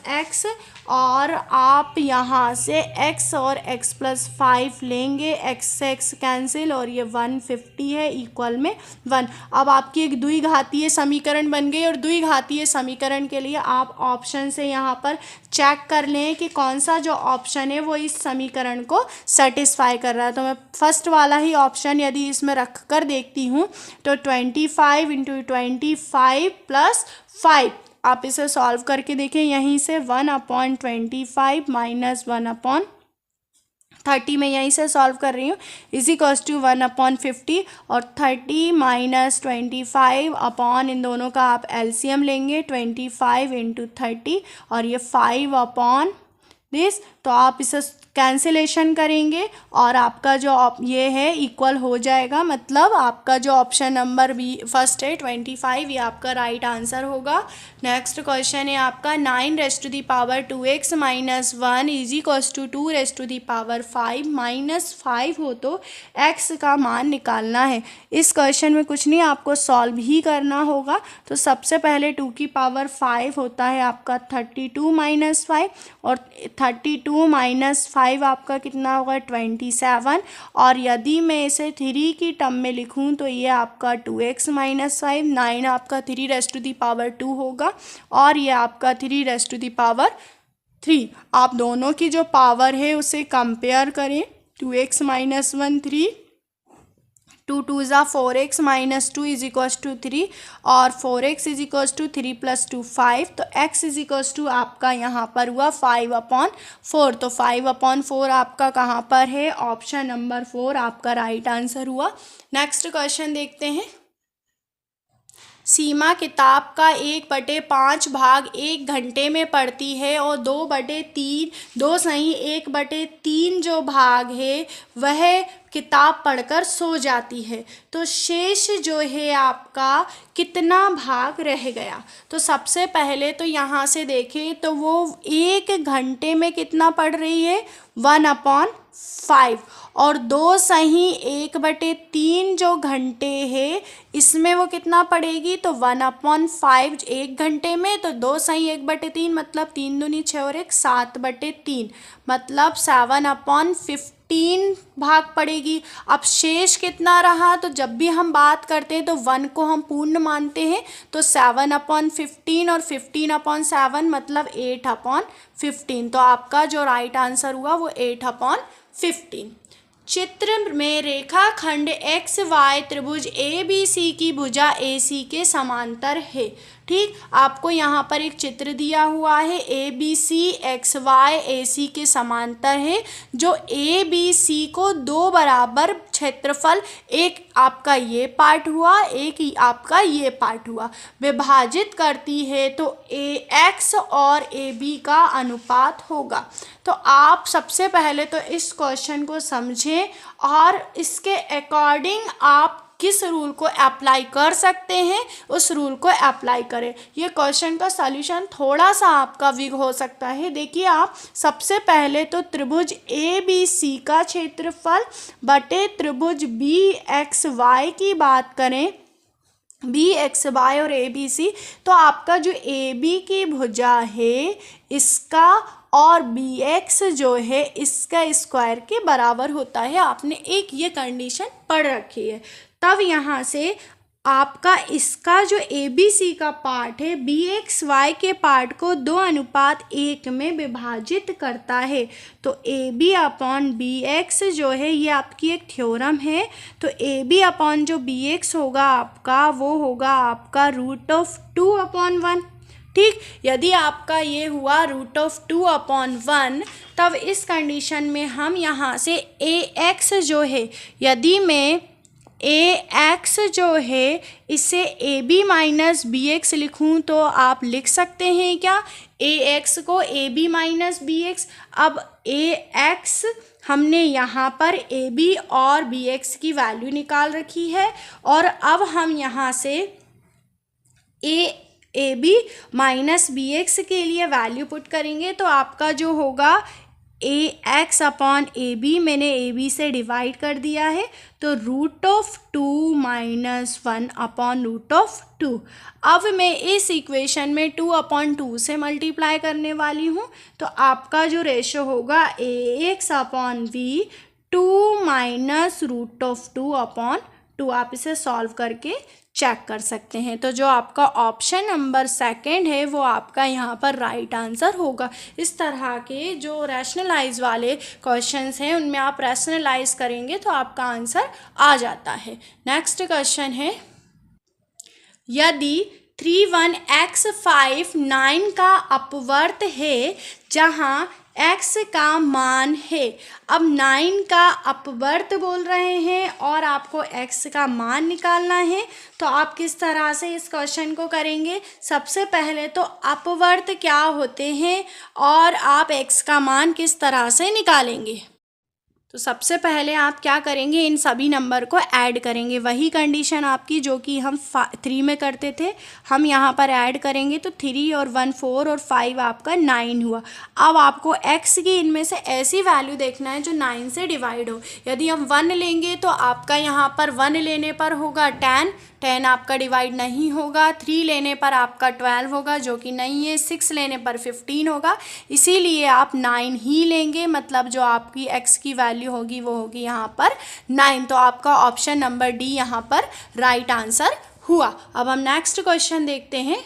- x, और आप यहाँ से x और x + 5 लेंगे, x से x कैंसिल और ये 150 है इक्वल में 1। अब आपकी एक द्विघातीय समीकरण बन गई और द्विघातीय समीकरण के लिए आप ऑप्शन से यहाँ पर चेक कर लें कि कौन सा जो ऑप्शन है वो इस समीकरण को सेटिस्फाई कर रहा है। तो मैं फर्स्ट वाला ही ऑप्शन यदि इसमें रख कर देखती हूँ तो 25 × 25 + 5, आप इसे सॉल्व करके देखें। यहीं से 1/25 - 1/30 में यहीं से सॉल्व कर रही हूँ, = 1/50 और 30 - 25 इन दोनों का आप एलसीएम लेंगे, 25 × 30 और ये 5/this। तो आप इसे कैंसिलेशन करेंगे और आपका जो ये है इक्वल हो जाएगा, मतलब आपका जो ऑप्शन नंबर बी फर्स्ट है 25, ये आपका राइट आंसर होगा। नेक्स्ट क्वेश्चन है आपका 9 to the power 2x - 1 = 2 to the power 5 - 5 हो तो x का मान निकालना है। इस क्वेश्चन में कुछ नहीं, आपको सॉल्व ही करना होगा। तो सबसे पहले 2 की पावर 5 होता है आपका 32 - 5 और 32 - 5 आपका कितना होगा 27, और यदि मैं इसे 3 की टर्म में लिखूं तो ये आपका 2x - 5, 9 आपका 3 टू दी पावर 2 होगा और ये आपका 3 टू दी पावर 3। आप दोनों की जो पावर है उसे कंपेयर करें, 2x - 1 3, 2 2 = 4x - 2 = 3 और 4x = 3 + 2 5। तो x = आपका यहाँ पर हुआ 5/4। तो 5/4 आपका कहाँ पर है, ऑप्शन नंबर 4 आपका राइट आंसर हुआ। नेक्स्ट क्वेश्चन देखते हैं। सीमा किताब का 1/5 भाग 1 घंटे में पढ़ती है और 2/3 जो भाग है वह किताब पढ़कर सो जाती है। तो शेष जो है आपका कितना भाग रह गया। तो सबसे पहले तो यहाँ से देखें तो वो 1 घंटे में कितना पढ़ रही है 1/5 और 2/1/3 जो घंटे है इसमें वो कितना पढ़ेगी तो 1/5 1 घंटे में, तो 2/1/3 मतलब 3 दूनी 6 और 1 7/3 मतलब 7/15 भाग पड़ेगी। अब शेष कितना रहा, तो जब भी हम बात करते हैं तो 1 को हम पूर्ण मानते हैं, तो 7/15 और 15/7 मतलब 8/15। तो आपका जो राइट आंसर हुआ वो 8/15। चित्र में रेखाखंड XY त्रिभुज ABC की भुजा AC के समांतर है। ठीक, आपको यहाँ पर एक चित्र दिया हुआ है, ABC XY AC के समांतर है, जो ABC को 2 बराबर क्षेत्रफल, एक आपका ये पार्ट हुआ, एक ही आपका ये पार्ट हुआ, विभाजित करती है, तो AX और AB का अनुपात होगा। तो आप सबसे पहले तो इस क्वेश्चन को समझें और इसके अकॉर्डिंग आप किस रूल को अप्लाई कर सकते हैं उस रूल को अप्लाई करें। ये क्वेश्चन का सॉल्यूशन थोड़ा सा आपका वीक हो सकता है। देखिए आप सबसे पहले तो त्रिभुज ABC का क्षेत्रफल बटे त्रिभुज BXY की बात करें, BXY और ABC, तो आपका जो AB की भुजा है इसका और BX जो है इसका स्क्वायर के बराबर होता है। आपने एक ये कंडीशन पढ़ रखी है। तब यहाँ से आपका इसका जो ABC का पार्ट है BXY के पार्ट को 2:1 में विभाजित करता है। तो AB/BX जो है ये आपकी एक थ्योरम है। तो AB/ जो BX होगा आपका वो होगा आपका √2/1। ठीक, यदि आपका ये हुआ √2/1 तब इस कंडीशन में हम यहाँ से AX जो है, यदि मैं AX जो है इसे AB - BX लिखूँ तो आप लिख सकते हैं क्या AX को AB - BX। अब AX हमने यहाँ पर AB और BX की वैल्यू निकाल रखी है और अब हम यहाँ से A B minus B X के लिए वैल्यू पुट करेंगे तो आपका जो होगा A X upon A B, मैंने ए बी से डिवाइड कर दिया है तो √2 माइनस 1 अपॉन √2। अब मैं इस इक्वेशन में 2/2 से मल्टीप्लाई करने वाली हूँ तो आपका जो रेशो होगा A X upon B 2 minus √2/2। आप इसे सॉल्व करके चेक कर सकते हैं। तो जो आपका ऑप्शन नंबर सेकंड है वो आपका यहाँ पर राइट आंसर होगा। इस तरह के जो रैशनलाइज वाले क्वेश्चंस हैं उनमें आप रैशनलाइज करेंगे तो आपका आंसर आ जाता है। नेक्स्ट क्वेश्चन है, यदि 31x5 9 का अपवर्त है जहाँ x का मान है। अब 9 का अपवर्त बोल रहे हैं और आपको x का मान निकालना है तो आप किस तरह से इस क्वेश्चन को करेंगे। सबसे पहले तो अपवर्त क्या होते हैं और आप x का मान किस तरह से निकालेंगे। तो सबसे पहले आप क्या करेंगे, इन सभी नंबर को ऐड करेंगे। वही कंडीशन आपकी जो कि हम 3 में करते थे, हम यहाँ पर ऐड करेंगे तो 3 और 1 4 और 5 आपका 9 हुआ। अब आपको x की इनमें से ऐसी वैल्यू देखना है जो 9 से डिवाइड हो। यदि हम 1 लेंगे तो आपका यहाँ पर 1 लेने पर होगा 10 आपका डिवाइड नहीं होगा। 3 लेने पर आपका 12 होगा जो कि नहीं है। 6 लेने पर 15 होगा, इसीलिए आप 9 ही लेंगे। मतलब जो आपकी x की वैल्यू होगी वो होगी यहाँ पर 9। तो आपका ऑप्शन नंबर डी यहाँ पर राइट आंसर हुआ। अब हम नेक्स्ट क्वेश्चन देखते हैं।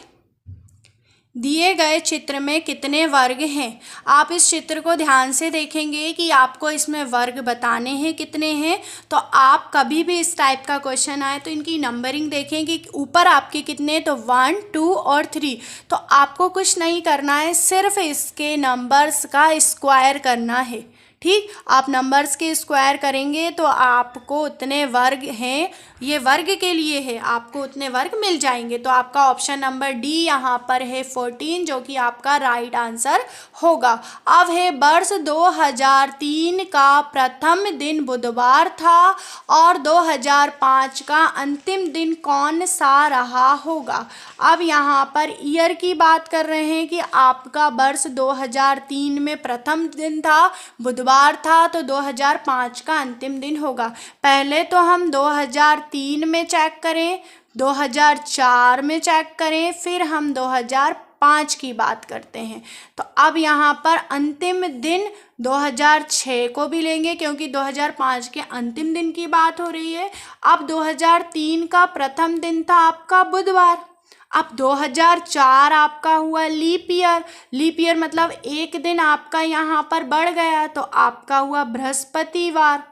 दिए गए चित्र में कितने वर्ग हैं। आप इस चित्र को ध्यान से देखेंगे कि आपको इसमें वर्ग बताने हैं कितने हैं। तो आप कभी भी इस टाइप का क्वेश्चन आए तो इनकी नंबरिंग देखें कि ऊपर आपके कितने, तो 1 2 और 3। तो आपको कुछ नहीं करना है, सिर्फ इसके नंबर्स का स्क्वायर करना है। ठीक, आप नंबर्स के स्क्वायर करेंगे तो आपको उतने वर्ग हैं, ये वर्ग के लिए है, आपको उतने वर्ग मिल जाएंगे। तो आपका ऑप्शन नंबर डी यहाँ पर है 14 जो कि आपका राइट आंसर होगा। अब है वर्ष 2003 का प्रथम दिन बुधवार था और 2005 का अंतिम दिन कौन सा रहा होगा। अब यहाँ पर ईयर की बात कर रहे हैं कि आपका वर्ष 2003 में प्रथम दिन था, बुधवार था, तो 2005 का अंतिम दिन होगा। पहले तो हम 2003 में चेक करें, 2004 में चेक करें, फिर हम 2005 की बात करते हैं। तो अब यहाँ पर अंतिम दिन 2006 को भी लेंगे क्योंकि 2005 के अंतिम दिन की बात हो रही है। अब 2003 का प्रथम दिन था आपका बुधवार। अब 2004 आपका हुआ लीप ईयर। लीप ईयर मतलब एक दिन आपका यहाँ पर बढ़ गया तो आपका हुआ बृहस्पतिवार।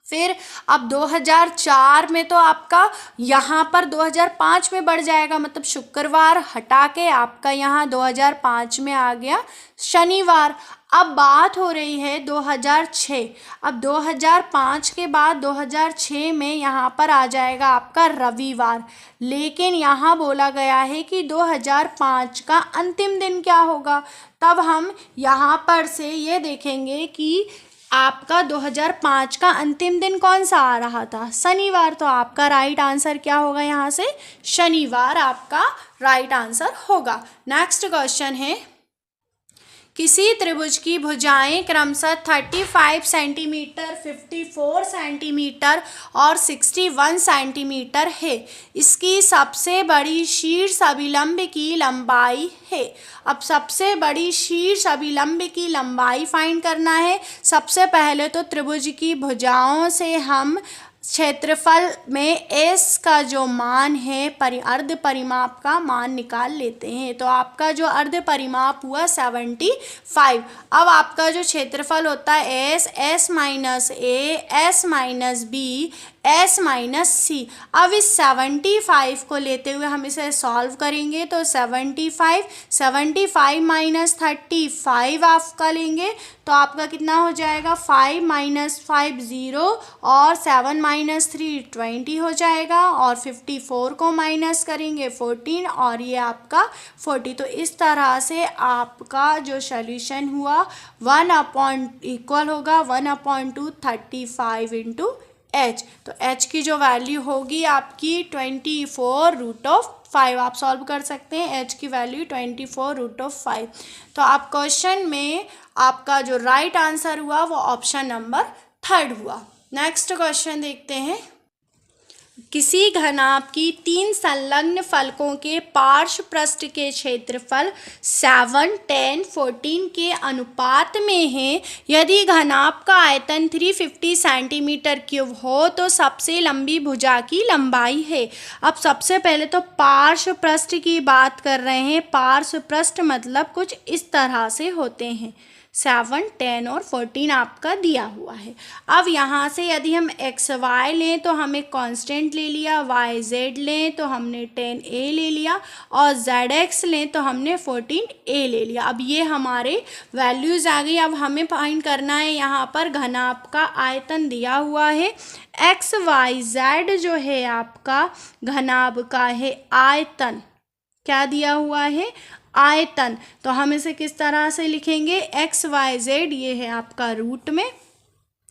फिर अब 2004 में तो आपका यहाँ पर 2005 में बढ़ जाएगा, मतलब शुक्रवार हटा के आपका यहाँ 2005 में आ गया शनिवार। अब बात हो रही है 2006। अब 2005 के बाद 2006 में यहाँ पर आ जाएगा आपका रविवार। लेकिन यहाँ बोला गया है कि 2005 का अंतिम दिन क्या होगा। तब हम यहाँ पर से ये देखेंगे कि आपका 2005 का अंतिम दिन कौन सा आ रहा था, शनिवार। तो आपका राइट आंसर क्या होगा, यहाँ से शनिवार आपका राइट आंसर होगा। नेक्स्ट क्वेश्चन है, किसी त्रिभुज की भुजाएं क्रमशः 35 सेंटीमीटर, 54 सेंटीमीटर और 61 सेंटीमीटर है। इसकी सबसे बड़ी शीर्ष अभिलंब की लंबाई है। अब सबसे बड़ी शीर्ष अभिलंब की लंबाई फाइंड करना है। सबसे पहले तो त्रिभुज की भुजाओं से हम क्षेत्रफल में S का जो मान है अर्ध परिमाप का मान निकाल लेते हैं। तो आपका जो अर्ध परिमाप हुआ 75। अब आपका जो क्षेत्रफल होता है S minus A, S minus B, S minus C. अब इस 75 को लेते हुए हम इसे सॉल्व करेंगे तो 75 माइनस 35 आपका लेंगे तो आपका कितना हो जाएगा, 5 माइनस 5 0 और 7 माइनस 3 20 हो जाएगा। और 54 को माइनस करेंगे 14 और ये आपका 40। तो इस तरह से आपका जो सॉल्यूशन हुआ 1 इक्वल होगा 1/2 35 इंटू H। तो H की जो वैल्यू होगी आपकी 24 √5। 5 आप सॉल्व कर सकते हैं। h की वैल्यू 24√5। तो आप क्वेश्चन में आपका जो राइट आंसर हुआ वो ऑप्शन नंबर 3 हुआ। नेक्स्ट क्वेश्चन देखते हैं। किसी घनाभ की 3 संलग्न फलकों के पार्श्व पृष्ठ के क्षेत्रफल 7, 10, 14 के अनुपात में है। यदि घनाभ का आयतन 350 सेंटीमीटर क्यूब हो तो सबसे लंबी भुजा की लंबाई है। अब सबसे पहले तो पार्श्व पृष्ठ की बात कर रहे हैं। पार्श्व पृष्ठ मतलब कुछ इस तरह से होते हैं। 7, 10 और 14 आपका दिया हुआ है। अब यहाँ से यदि हम एक्स वाई लें तो हमें कांस्टेंट ले लिया, वाई जेड लें तो हमने 10a ले लिया और जेड एक्स लें तो हमने 14a ले लिया। अब ये हमारे वैल्यूज़ आ गई। अब हमें फाइंड करना है यहाँ पर घनाभ का आयतन दिया हुआ है। एक्स वाई जेड जो है आपका घनाभ का है आयतन। क्या दिया हुआ है? आयतन। तो हम इसे किस तरह से लिखेंगे? एक्स वाई जेड ये है आपका रूट में,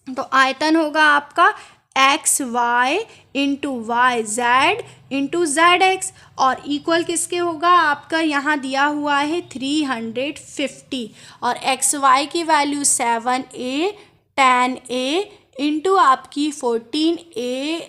तो आयतन होगा आपका X Y into Y Z into Z X और इक्वल किसके होगा? आपका यहाँ दिया हुआ है 350 और एक्स वाई की वैल्यू 7a 10a इंटू आपकी 14a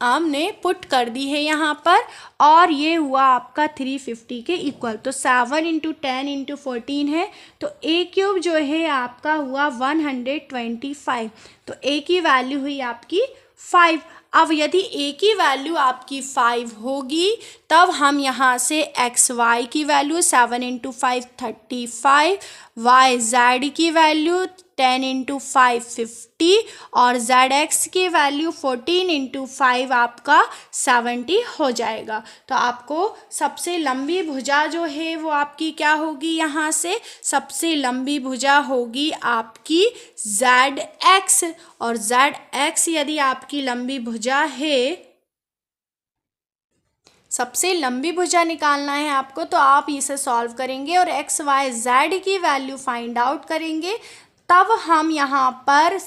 हमने पुट कर दी है यहाँ पर और ये हुआ आपका 350 के इक्वल। तो 7 इंटू 10 इंटू 14 है तो a क्यूब जो है आपका हुआ 125। तो a की वैल्यू हुई आपकी 5। अब यदि a की वैल्यू आपकी 5 होगी तब हम यहाँ से एक्स वाई की वैल्यू 7 इंटू 5 35, वाई जेड की वैल्यू 10 इंटू 5 50 और जेड एक्स की वैल्यू 14 इंटू 5 आपका 70 हो जाएगा। तो आपको सबसे लंबी भुजा जो है वो आपकी क्या होगी? यहाँ से सबसे लंबी भुजा होगी आपकी जेड एक्स और जेड एक्स यदि आपकी लंबी भुजा है, सबसे लंबी भुजा निकालना है आपको तो आप इसे सॉल्व करेंगे और एक्स वाई जेड की वैल्यू फाइंड आउट करेंगे। तब हम यहाँ पर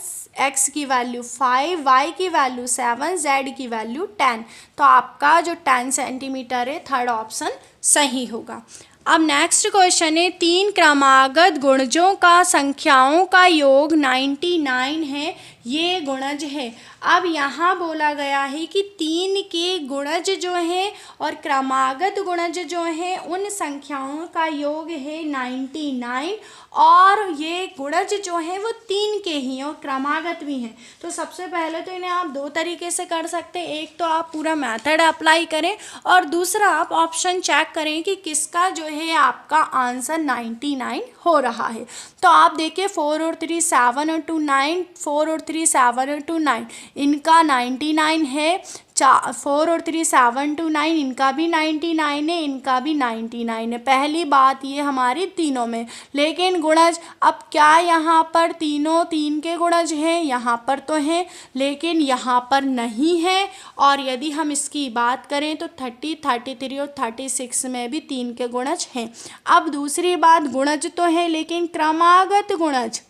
x की वैल्यू 5, y की वैल्यू 7, z की वैल्यू 10। तो आपका जो 10 सेंटीमीटर है थर्ड ऑप्शन सही होगा। अब नेक्स्ट क्वेश्चन है 3 क्रमागत गुणजों का संख्याओं का योग 99 है। ये गुणज है। अब यहाँ बोला गया है कि 3 के गुणज जो हैं और क्रमागत गुणज जो हैं उन संख्याओं का योग है 99 और ये गुणज जो हैं वो 3 के ही और क्रमागत भी हैं। तो सबसे पहले तो इन्हें आप 2 तरीके से कर सकते हैं। एक तो आप पूरा मेथड अप्लाई करें और दूसरा आप ऑप्शन चेक करें कि किसका जो है आपका आंसर 99 हो रहा है। तो आप देखिए 4 और 3 7 और 2 9, 4 और 3 7 और 2 9 इनका 99 है। 4 और 3 7 2 9 इनका भी 99 है, इनका भी 99 है। पहली बात ये हमारी तीनों में। लेकिन गुणज, अब क्या यहाँ पर तीनों 3 के गुणज हैं? यहाँ पर तो हैं लेकिन यहाँ पर नहीं है। और यदि हम इसकी बात करें तो 30, 33 और 36 में भी 3 के गुणज हैं। अब दूसरी बात, गुणज तो है लेकिन क्रमागत गुणज,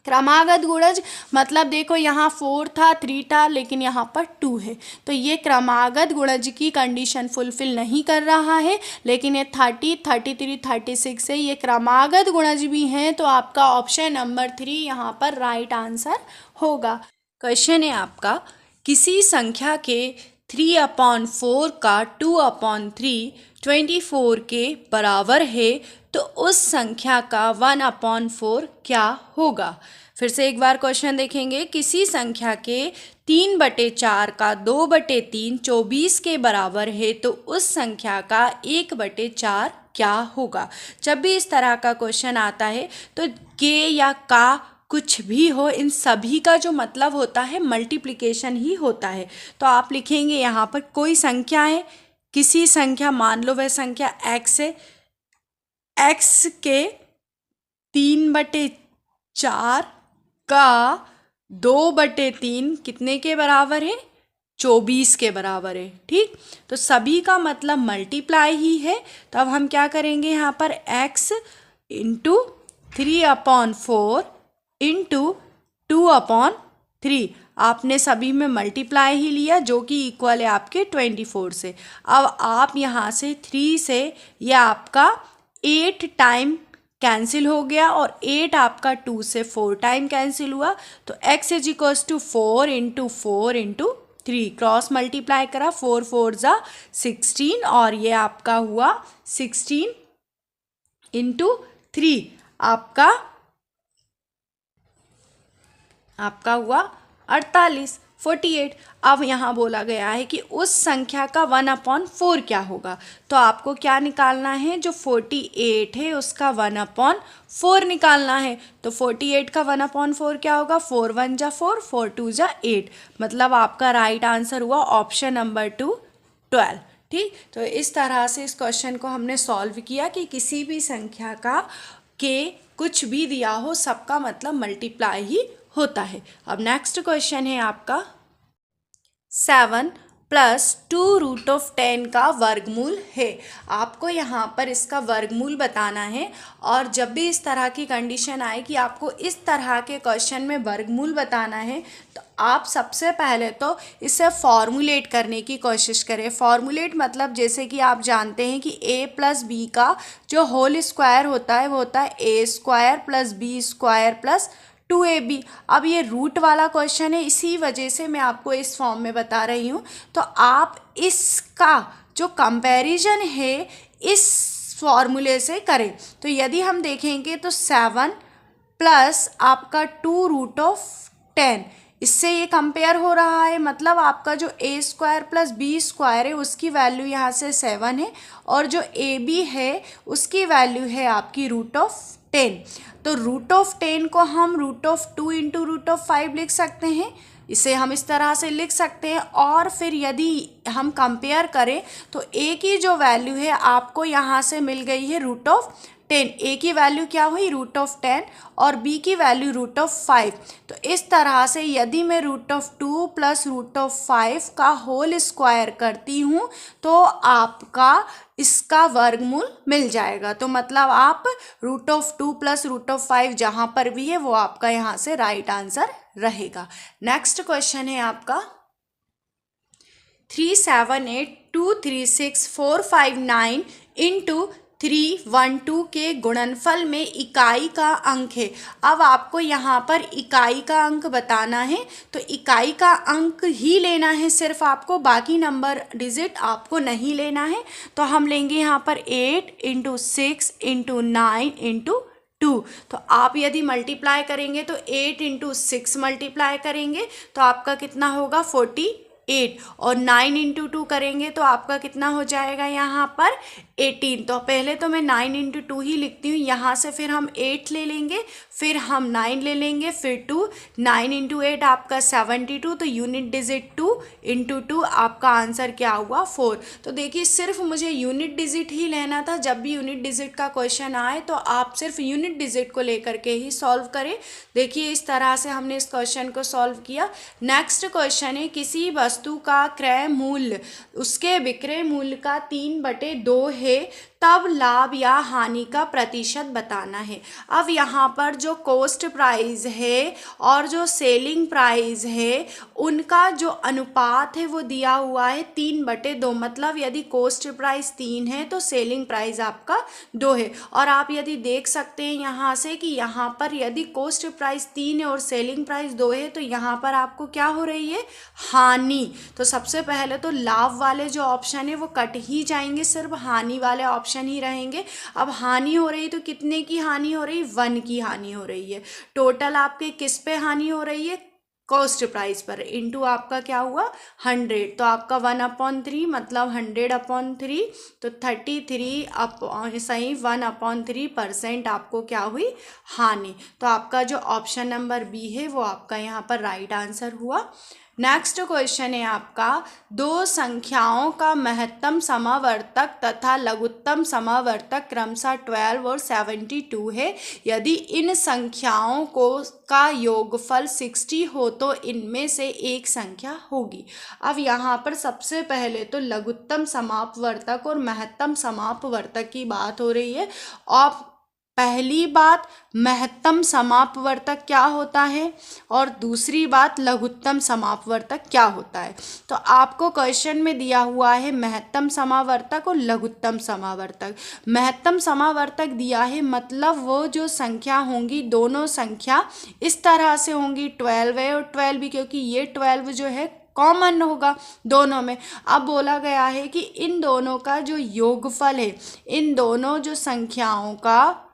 क्रमागत गुणज मतलब देखो यहाँ 4 था 3 था लेकिन यहाँ पर 2 है। तो ये क्रमागत गुणज की कंडीशन फुलफिल नहीं कर रहा है। लेकिन ये 30, 33, 36 है, ये क्रमागत गुणज भी हैं। तो आपका ऑप्शन नंबर 3 यहाँ पर राइट आंसर होगा। क्वेश्चन है आपका, किसी संख्या के 3/4 का 2/3 24 के बराबर है तो उस संख्या का 1/4 क्या होगा? फिर से एक बार क्वेश्चन देखेंगे। किसी संख्या के 3/4 का 2/3 24 के बराबर है तो उस संख्या का 1/4 क्या होगा? जब भी इस तरह का क्वेश्चन आता है तो के या का कुछ भी हो, इन सभी का जो मतलब होता है मल्टीप्लिकेशन ही होता है। तो आप लिखेंगे यहाँ पर कोई संख्या है, किसी संख्या, मान लो वह संख्या x है, x के 3/4 का 2/3 कितने के बराबर है? 24 के बराबर है। ठीक, तो सभी का मतलब मल्टीप्लाई ही है। तो अब हम क्या करेंगे यहाँ पर x इंटू 3/4 इंटू 2/3। आपने सभी में मल्टीप्लाई ही लिया जो कि इक्वल है आपके 24 से। अब आप यहाँ से 3 से ये आपका 8 टाइम कैंसिल हो गया और 8 आपका 2 से 4 टाइम कैंसिल हुआ, तो x is equals to 4 into 4 into 3, cross multiply करा, 4 4 ज़ा 16 और ये आपका हुआ 16 इंटू 3 आपका हुआ 48 48। अब यहाँ बोला गया है कि उस संख्या का 1/4 क्या होगा, तो आपको क्या निकालना है, जो 48 है उसका 1/4 निकालना है। तो 48 का 1/4 क्या होगा, 4 1 जा 4, 4 2 जा 8, मतलब आपका राइट आंसर हुआ ऑप्शन नंबर 2 12। ठीक, तो इस तरह से इस क्वेश्चन को हमने सॉल्व किया कि किसी भी संख्या का के कुछ भी दिया हो सबका मतलब मल्टीप्लाई ही होता है। अब नेक्स्ट क्वेश्चन है आपका 7 + 2√10 का वर्गमूल है। आपको यहाँ पर इसका वर्गमूल बताना है, और जब भी इस तरह की कंडीशन आए कि आपको इस तरह के क्वेश्चन में वर्गमूल बताना है, तो आप सबसे पहले तो इसे फॉर्मुलेट करने की कोशिश करें। फॉर्मुलेट मतलब जैसे कि आप जानते हैं कि a + b का जो होल स्क्वायर होता है वो होता है a² + b² + 2ab। अब ये रूट वाला क्वेश्चन है, इसी वजह से मैं आपको इस फॉर्म में बता रही हूँ। तो आप इसका जो कंपैरिजन है इस फॉर्मूले से करें। तो यदि हम देखेंगे तो 7 प्लस आपका 2√10, इससे ये कंपेयर हो रहा है, मतलब आपका जो a² + b² है उसकी वैल्यू यहाँ से 7 है, और जो ab है उसकी वैल्यू है आपकी √10। तो √10 को हम √2 इंटू √5 लिख सकते हैं, इसे हम इस तरह से लिख सकते हैं। और फिर यदि हम कंपेयर करें तो a की जो वैल्यू है आपको यहाँ से मिल गई है √10। a की वैल्यू क्या हुई, √10, और b की वैल्यू √5। तो इस तरह से यदि मैं √2 + √5 का होल स्क्वायर करती हूँ तो आपका इसका वर्गमूल मिल जाएगा। तो मतलब आप √2 + √5 जहाँ पर भी है वो आपका यहाँ से राइट आंसर रहेगा। नेक्स्ट क्वेश्चन है आपका 378236459 इंटू 312 के गुणनफल में इकाई का अंक है। अब आपको यहाँ पर इकाई का अंक बताना है, तो इकाई का अंक ही लेना है सिर्फ आपको, बाकी नंबर डिजिट आपको नहीं लेना है। तो हम लेंगे यहाँ पर 8 × 6 × 9 × 2। तो आप यदि मल्टीप्लाई करेंगे तो 8 × 6 मल्टीप्लाई करेंगे तो आपका कितना होगा 48, और 9 × 2 करेंगे तो आपका कितना हो जाएगा यहाँ पर 18। तो पहले तो मैं 9 × 2 ही लिखती हूँ, यहाँ से फिर हम 8 ले लेंगे, फिर हम 9 ले लेंगे, फिर 2, 9 × 8 आपका 72। तो यूनिट डिजिट 2 × 2 आपका आंसर क्या हुआ 4। तो देखिए सिर्फ मुझे यूनिट डिजिट ही लेना था। जब भी यूनिट डिजिट का क्वेश्चन आए तो आप सिर्फ यूनिट डिजिट को लेकर के ही सॉल्व करें। देखिए इस तरह से हमने इस क्वेश्चन को सॉल्व किया। नेक्स्ट क्वेश्चन है, किसी वस्तु का क्रय मूल्य उसके विक्रय मूल्य का 3/2 है, तब लाभ या हानि का प्रतिशत बताना है। अब यहाँ पर जो कॉस्ट प्राइस है और जो सेलिंग प्राइस है उनका जो अनुपात है वो दिया हुआ है 3/2, मतलब यदि कॉस्ट प्राइस 3 है तो सेलिंग प्राइस आपका 2 है। और आप यदि देख सकते हैं यहाँ से कि यहाँ पर यदि कॉस्ट प्राइस 3 है और सेलिंग प्राइस 2 है तो यहाँ पर आपको क्या हो रही है, हानि। तो सबसे पहले तो लाभ वाले जो ऑप्शन है वो कट ही जाएंगे, सिर्फ हानि वाले ऑप्शन ही रहेंगे। अब हानि हो रही तो कितने की हानि हो रही, 1 की हानि हो रही है। टोटल आपके किस पे हानि हो रही है, कॉस्ट प्राइस पर, इनटू आपका क्या हुआ 100। तो आपका 1/3 मतलब 100/3, तो 33 सही 1/3% आपको क्या हुई, हानि। तो आपका जो ऑप्शन नंबर बी है वो आपका यहाँ पर राइट आंसर हुआ। नेक्स्ट क्वेश्चन है आपका, दो संख्याओं का महत्तम समावर्तक तथा लघुत्तम समावर्तक क्रमशः 12 और 72 है। यदि इन संख्याओं का योगफल 60 हो तो इनमें से एक संख्या होगी। अब यहाँ पर सबसे पहले तो लघुत्तम समापवर्तक और महत्तम समापवर्तक की बात हो रही है। और पहली बात महत्तम समापवर्तक क्या होता है और दूसरी बात लघुत्तम समापवर्तक क्या होता है। तो आपको क्वेश्चन में दिया हुआ है महत्तम समावर्तक और लघुत्तम समावर्तक। महत्तम समावर्तक दिया है मतलब वो जो संख्या होंगी दोनों संख्या इस तरह से होंगी 12 है और 12 भी, क्योंकि ये 12 जो है कॉमन होगा दोनों में। अब बोला गया है कि इन दोनों का जो योगफल है, इन दोनों जो संख्याओं का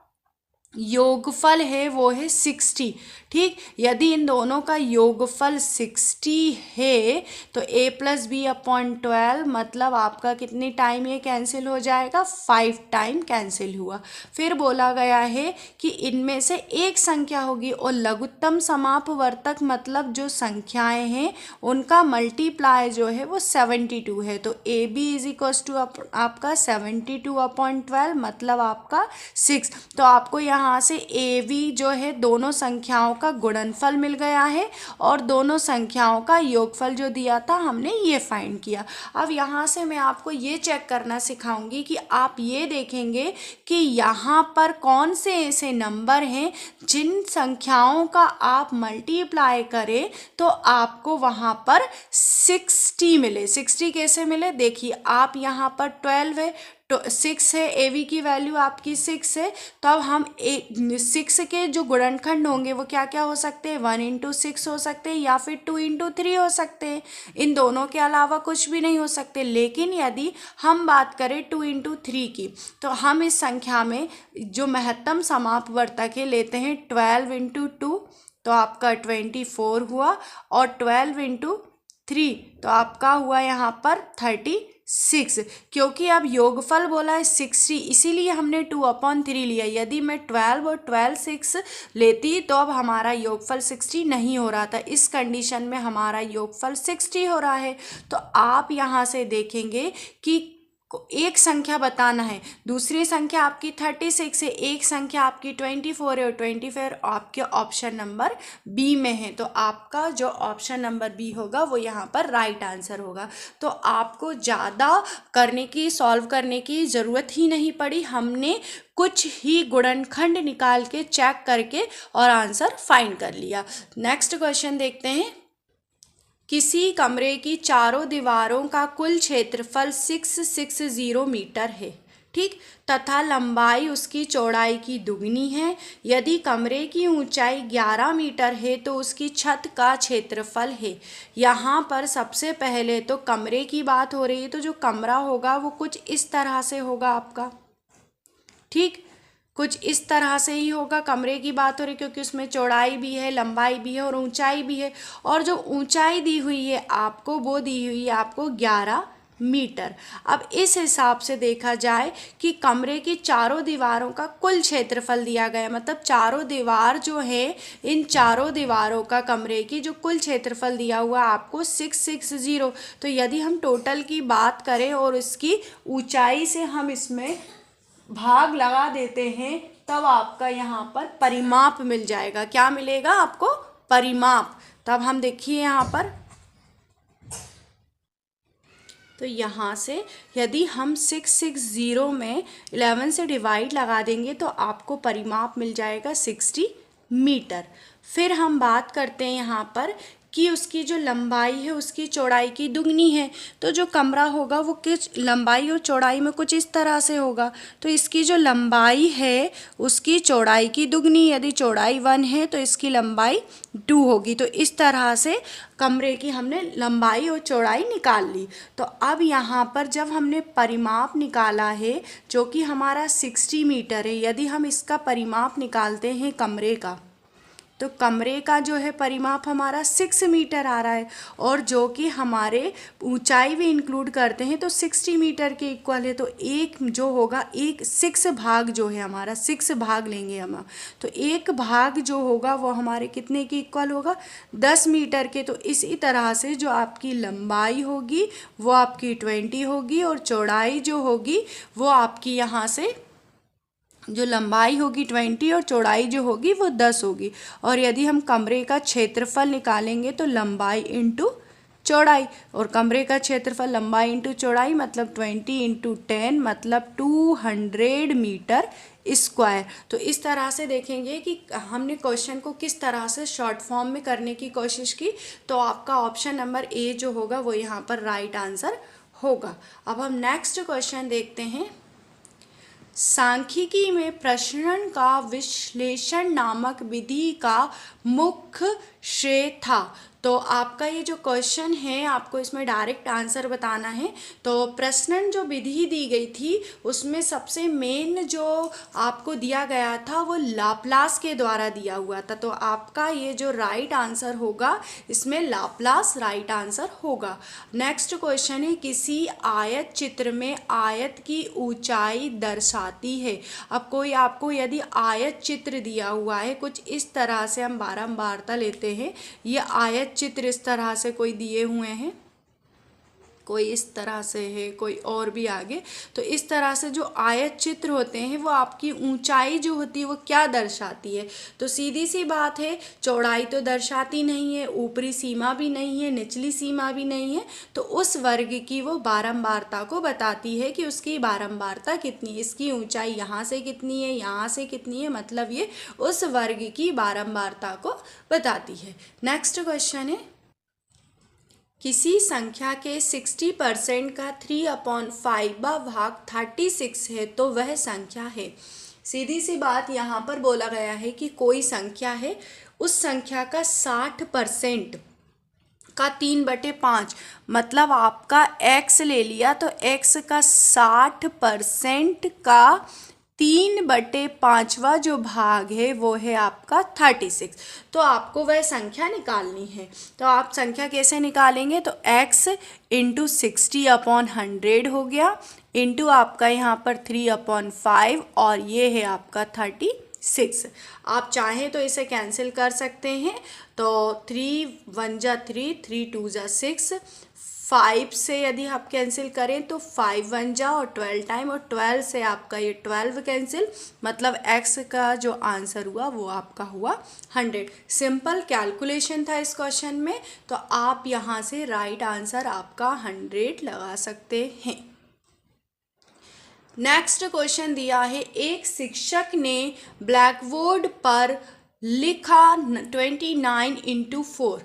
योगफल है वो है 60। ठीक, यदि इन दोनों का योगफल 60 है तो a+b/12 मतलब आपका कितनी टाइम ये कैंसिल हो जाएगा, 5 टाइम कैंसिल हुआ। फिर बोला गया है कि इनमें से एक संख्या होगी और लघुत्तम समापवर्तक मतलब जो संख्याएं हैं उनका मल्टीप्लाई जो है वो 72 है। तो ab = आपका 72/12 मतलब आपका 6। तो आपको यहाँ से AV जो है दोनों संख्याओं का गुणनफल मिल गया है और दोनों संख्याओं का योगफल जो दिया था हमने ये फाइंड किया। अब यहाँ से मैं आपको ये चेक करना सिखाऊंगी कि आप ये देखेंगे कि यहाँ पर कौन से ऐसे नंबर हैं जिन संख्याओं का आप मल्टीप्लाई करें तो आपको वहाँ पर 60 मिले। 60 कैसे मिले, देखिए आप यहाँ पर 12 है तो 6 है, AV की वैल्यू आपकी 6 है, तो अब हम 6 के जो गुणनखंड होंगे वो क्या क्या हो सकते हैं, 1 × 6 हो सकते हैं या फिर 2 × 3 हो सकते हैं। इन दोनों के अलावा कुछ भी नहीं हो सकते। लेकिन यदि हम बात करें 2 × 3 की तो हम इस संख्या में जो महत्तम समापवर्तक है लेते हैं 12 × 2 तो आपका 24 हुआ और 12 × 3 तो आपका हुआ यहाँ पर 36। क्योंकि अब योगफल बोला है 60 इसीलिए हमने 2/3 लिया। यदि मैं 12 और 12 6 लेती तो अब हमारा योगफल 60 नहीं हो रहा था। इस कंडीशन में हमारा योगफल 60 हो रहा है। तो आप यहाँ से देखेंगे कि एक संख्या बताना है, दूसरी संख्या आपकी 36 है, एक संख्या आपकी 24 है और 24 आपके ऑप्शन नंबर बी में है। तो आपका जो ऑप्शन नंबर बी होगा वो यहाँ पर राइट आंसर होगा। तो आपको ज़्यादा सॉल्व करने की ज़रूरत ही नहीं पड़ी। हमने कुछ ही गुणनखंड निकाल के चेक करके और आंसर फाइंड कर लिया। नेक्स्ट क्वेश्चन देखते हैं। किसी कमरे की चारों दीवारों का कुल क्षेत्रफल 660 मीटर है, ठीक, तथा लंबाई उसकी चौड़ाई की दुगनी है। यदि कमरे की ऊंचाई 11 मीटर है तो उसकी छत का क्षेत्रफल है। यहाँ पर सबसे पहले तो कमरे की बात हो रही है, तो जो कमरा होगा वो कुछ इस तरह से होगा आपका, ठीक, कुछ इस तरह से ही होगा। कमरे की बात हो रही क्योंकि उसमें चौड़ाई भी है, लंबाई भी है और ऊंचाई भी है। और जो ऊंचाई दी हुई है आपको वो दी हुई है आपको 11 मीटर। अब इस हिसाब से देखा जाए कि कमरे की चारों दीवारों का कुल क्षेत्रफल दिया गया, मतलब चारों दीवार जो है इन चारों दीवारों का कमरे की जो कुल क्षेत्रफल दिया हुआ आपको 660। तो यदि हम टोटल की बात करें और इसकी ऊंचाई से हम इसमें भाग लगा देते हैं तब आपका यहाँ पर परिमाप मिल जाएगा। क्या मिलेगा आपको, परिमाप। तब हम देखिए यहाँ पर, तो यहाँ से यदि हम 660 में 11 से डिवाइड लगा देंगे तो आपको परिमाप मिल जाएगा 60 मीटर। फिर हम बात करते हैं यहाँ पर कि उसकी जो लंबाई है उसकी चौड़ाई की दुगनी है। तो जो कमरा होगा वो किस लंबाई और चौड़ाई में कुछ इस तरह से होगा। तो इसकी जो लंबाई है उसकी चौड़ाई की दुगनी, यदि चौड़ाई 1 है तो इसकी लंबाई 2 होगी। तो इस तरह से कमरे की हमने लंबाई और चौड़ाई निकाल ली। तो अब यहाँ पर जब हमने परिमाप निकाला है जो कि हमारा 60 मीटर है, यदि हम इसका परिमाप निकालते हैं कमरे का तो कमरे का जो है परिमाप हमारा 6 मीटर आ रहा है और जो कि हमारे ऊंचाई भी इंक्लूड करते हैं तो 60 मीटर के इक्वल है। तो एक जो होगा, एक 6 भाग जो है हमारा 6 भाग लेंगे हम, तो एक भाग जो होगा वो हमारे कितने के इक्वल होगा, 10 मीटर के। तो इसी तरह से जो आपकी लंबाई होगी वो आपकी 20 होगी और चौड़ाई जो होगी वो आपकी यहाँ से जो लंबाई होगी 20 और चौड़ाई जो होगी वो 10 होगी। और यदि हम कमरे का क्षेत्रफल निकालेंगे तो लंबाई इंटू चौड़ाई, और कमरे का क्षेत्रफल लंबाई इंटू चौड़ाई मतलब 20 इंटू 10 मतलब 200 मीटर स्क्वायर। तो इस तरह से देखेंगे कि हमने क्वेश्चन को किस तरह से शॉर्ट फॉर्म में करने की कोशिश की। तो आपका ऑप्शन नंबर ए जो होगा वो यहाँ पर राइट आंसर होगा। अब हम नेक्स्ट क्वेश्चन देखते हैं। सांख्यिकी में प्रसरण का विश्लेषण नामक विधि का मुख्य श्रेय था। तो आपका ये जो क्वेश्चन है आपको इसमें डायरेक्ट आंसर बताना है। तो प्रसरण जो विधि दी गई थी उसमें सबसे मेन जो आपको दिया गया था वो लाप्लास के द्वारा दिया हुआ था। तो आपका ये जो राइट आंसर होगा इसमें लाप्लास राइट आंसर होगा। नेक्स्ट क्वेश्चन है, किसी आयत चित्र में आयत की ऊंचाई दर्शाती है। अब कोई आपको यदि आयत चित्र दिया हुआ है कुछ इस तरह से, हम बारंबारता लेते हैं, ये आयत चित्र इस तरह से कोई दिए हुए हैं, कोई इस तरह से है, कोई और भी आगे। तो इस तरह से जो आयत चित्र होते हैं वो आपकी ऊंचाई जो होती है वो क्या दर्शाती है। तो सीधी सी बात है, चौड़ाई तो दर्शाती नहीं है, ऊपरी सीमा भी नहीं है, निचली सीमा भी नहीं है। तो उस वर्ग की वो बारंबारता को बताती है कि उसकी बारंबारता कितनी है, इसकी ऊंचाई यहाँ से कितनी है, यहाँ से कितनी है, मतलब ये उस वर्ग की बारंबारता को बताती है। नेक्स्ट क्वेश्चन है, किसी संख्या के 60% का 3/5 भाग 36 है तो वह संख्या है। सीधी सी बात यहाँ पर बोला गया है कि कोई संख्या है, उस संख्या का 60% का 3/5 मतलब आपका x ले लिया तो x का 60% का 3/5वां जो भाग है वो है आपका 36। तो आपको वह संख्या निकालनी है। तो आप संख्या कैसे निकालेंगे, तो x इंटू 60/100 हो गया, इंटू आपका यहाँ पर 3/5 और ये है आपका 36। आप चाहें तो इसे कैंसिल कर सकते हैं। तो 3 1 जा 3, 3 2 जा 6, 5 से यदि आप कैंसिल करें तो 5 1 जा और 12 टाइम, और 12 से आपका ये 12 कैंसिल, मतलब x का जो आंसर हुआ वो आपका हुआ 100। सिंपल कैलकुलेशन था इस क्वेश्चन में, तो आप यहाँ से राइट आंसर आपका 100 लगा सकते हैं। नेक्स्ट क्वेश्चन दिया है, एक शिक्षक ने ब्लैकबोर्ड पर लिखा 29 इंटू 4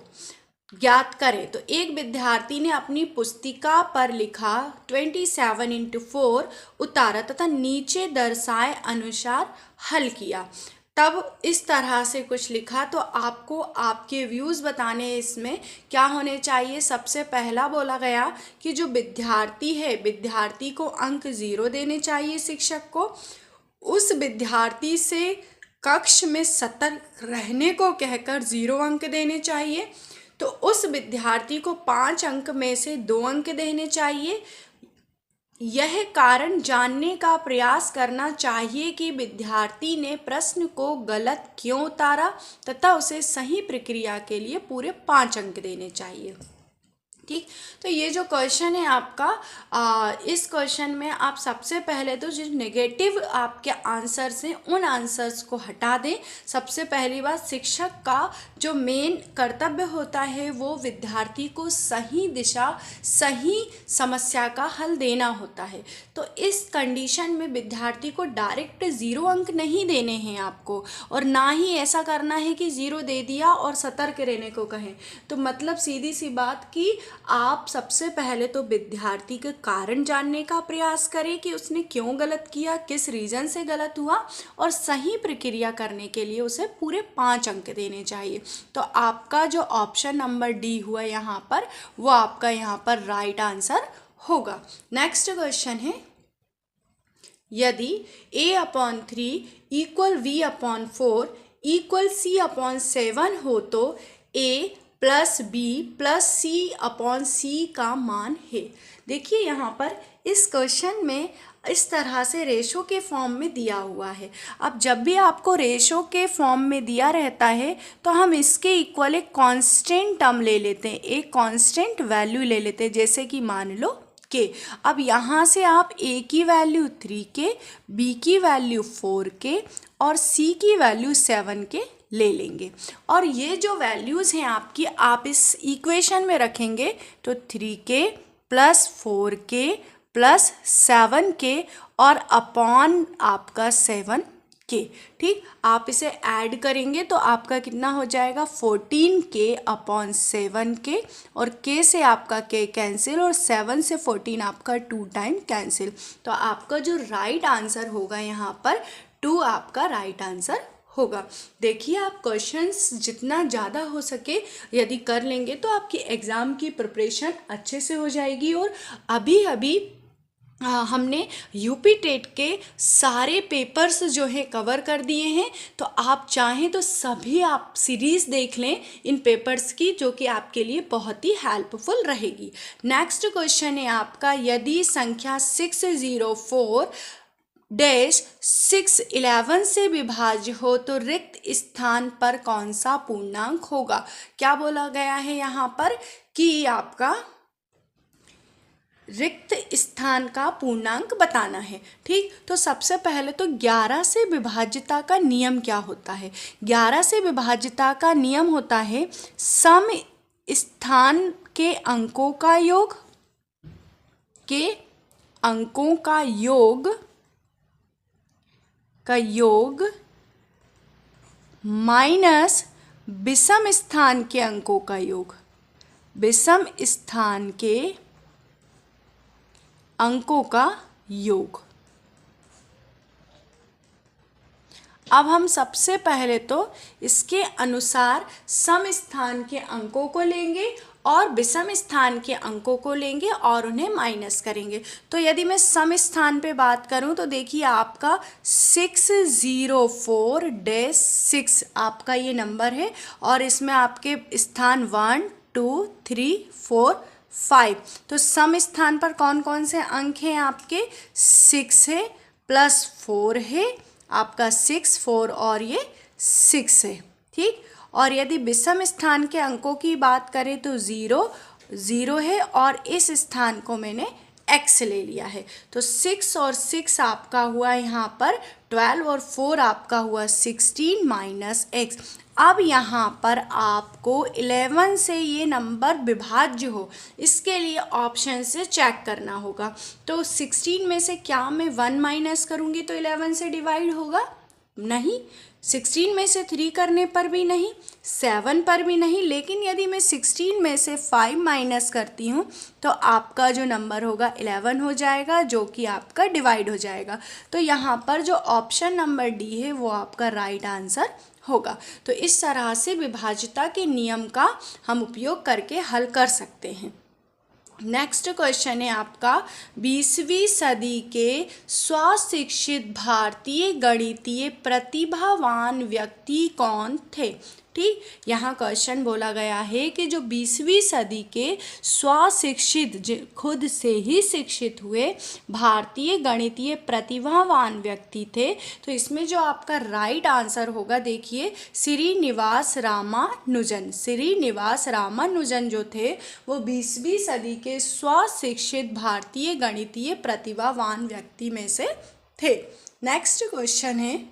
ज्ञात करें। तो एक विद्यार्थी ने अपनी पुस्तिका पर लिखा 27 इंटू 4 उतारा तथा नीचे दर्शाए अनुसार हल किया। तब इस तरह से कुछ लिखा। तो आपको आपके व्यूज़ बताने इसमें क्या होने चाहिए। सबसे पहला बोला गया कि जो विद्यार्थी है, विद्यार्थी को अंक 0 देने चाहिए शिक्षक को। उस विद्यार्थी से कक्ष में सतर्क रहने को कहकर 0 अंक देने चाहिए। तो उस विद्यार्थी को 5 अंक में से 2 अंक देने चाहिए। यह कारण जानने का प्रयास करना चाहिए कि विद्यार्थी ने प्रश्न को गलत क्यों उतारा तथा उसे सही प्रक्रिया के लिए पूरे 5 अंक देने चाहिए। ठीक, तो ये जो क्वेश्चन है आपका, इस क्वेश्चन में आप सबसे पहले तो जो नेगेटिव आपके आंसर्स हैं उन आंसर्स को हटा दें। सबसे पहली बात, शिक्षक का जो मेन कर्तव्य होता है वो विद्यार्थी को सही दिशा, सही समस्या का हल देना होता है। तो इस कंडीशन में विद्यार्थी को डायरेक्ट 0 अंक नहीं देने हैं आपको, और ना ही ऐसा करना है कि 0 दे दिया और सतर्क रहने को कहें। तो मतलब सीधी सी बात कि आप सबसे पहले तो विद्यार्थी के कारण जानने का प्रयास करें कि उसने क्यों गलत किया, किस रीज़न से गलत हुआ, और सही प्रक्रिया करने के लिए उसे पूरे 5 अंक देने चाहिए। तो आपका जो ऑप्शन नंबर डी हुआ यहाँ पर, वो आपका यहाँ पर राइट आंसर होगा। नेक्स्ट क्वेश्चन है, यदि a/3 equal v/4 equal c/7 हो तो a plus B plus c/c का मान है। देखिए यहाँ पर इस क्वेश्चन में इस तरह से रेशो के फॉर्म में दिया हुआ है। अब जब भी आपको रेशो के फॉर्म में दिया रहता है तो हम इसके इक्वल एक कांस्टेंट टर्म ले लेते हैं, एक कांस्टेंट वैल्यू ले लेते हैं, जैसे कि मान लो के। अब यहाँ से आप a की वैल्यू 3 के, b की वैल्यू 4 के और c की वैल्यू 7 के ले लेंगे। और ये जो वैल्यूज़ हैं आपकी, आप इस इक्वेशन में रखेंगे तो 3k plus 4k plus 7k और अपॉन आपका 7k। ठीक, आप इसे ऐड करेंगे तो आपका कितना हो जाएगा 14k अपॉन 7k, और k से आपका k कैंसिल और 7 से 14 आपका 2 टाइम कैंसिल। तो आपका जो राइट आंसर होगा यहाँ पर 2 आपका राइट आंसर होगा। देखिए, आप क्वेश्चंस जितना ज़्यादा हो सके यदि कर लेंगे तो आपकी एग्ज़ाम की प्रिपरेशन अच्छे से हो जाएगी। और अभी अभी हमने यूपी टेट के सारे पेपर्स जो हैं कवर कर दिए हैं, तो आप चाहें तो सभी आप सीरीज़ देख लें इन पेपर्स की, जो कि आपके लिए बहुत ही हेल्पफुल रहेगी। नेक्स्ट क्वेश्चन है आपका, यदि संख्या 604 डैश 611 से विभाज्य हो तो रिक्त स्थान पर कौन सा पूर्णांक होगा। क्या बोला गया है यहाँ पर कि आपका रिक्त स्थान का पूर्णांक बताना है। ठीक, तो सबसे पहले तो 11 से विभाज्यता का नियम क्या होता है। 11 से विभाज्यता का नियम होता है सम स्थान के अंकों का योग माइनस विषम स्थान के अंकों का योग। विषम स्थान के अंकों का योग। अब हम सबसे पहले तो इसके अनुसार सम स्थान के अंकों को लेंगे और विषम स्थान के अंकों को लेंगे और उन्हें माइनस करेंगे। तो यदि मैं सम स्थान पे बात करूं तो देखिए, आपका 604-6 आपका ये नंबर है, और इसमें आपके स्थान 1 2 3 4 5। तो सम स्थान पर कौन कौन से अंक हैं आपके, 6 है प्लस 4 है आपका 6 4 और ये 6 है। ठीक, और यदि विषम स्थान के अंकों की बात करें तो 0 0 है, और इस स्थान को मैंने x ले लिया है। तो 6 और 6 आपका हुआ यहाँ पर 12 और 4 आपका हुआ 16 माइनस x। अब यहाँ पर आपको 11 से ये नंबर विभाज्य हो, इसके लिए ऑप्शन से चेक करना होगा। तो 16 में से क्या मैं 1 माइनस करूँगी तो 11 से डिवाइड होगा? नहीं। 16 में से 3 करने पर भी नहीं, 7 पर भी नहीं। लेकिन यदि मैं 16 में से 5 माइनस करती हूँ तो आपका जो नंबर होगा 11 हो जाएगा, जो कि आपका डिवाइड हो जाएगा। तो यहाँ पर जो ऑप्शन नंबर डी है वो आपका राइट आंसर होगा। तो इस तरह से विभाज्यता के नियम का हम उपयोग करके हल कर सकते हैं। नेक्स्ट क्वेश्चन है आपका, 20वीं सदी के स्वशिक्षित भारतीय गणितीय प्रतिभावान व्यक्ति कौन थे। ठीक, यहाँ क्वेश्चन बोला गया है कि जो 20वीं सदी के स्वशिक्षित, खुद से ही शिक्षित हुए भारतीय गणितीय प्रतिभावान व्यक्ति थे। तो इसमें जो आपका राइट आंसर होगा, देखिए, श्रीनिवास रामानुजन। श्रीनिवास रामानुजन जो थे वो 20वीं सदी के स्वशिक्षित भारतीय गणितीय प्रतिभावान व्यक्ति में से थे। नेक्स्ट क्वेश्चन है,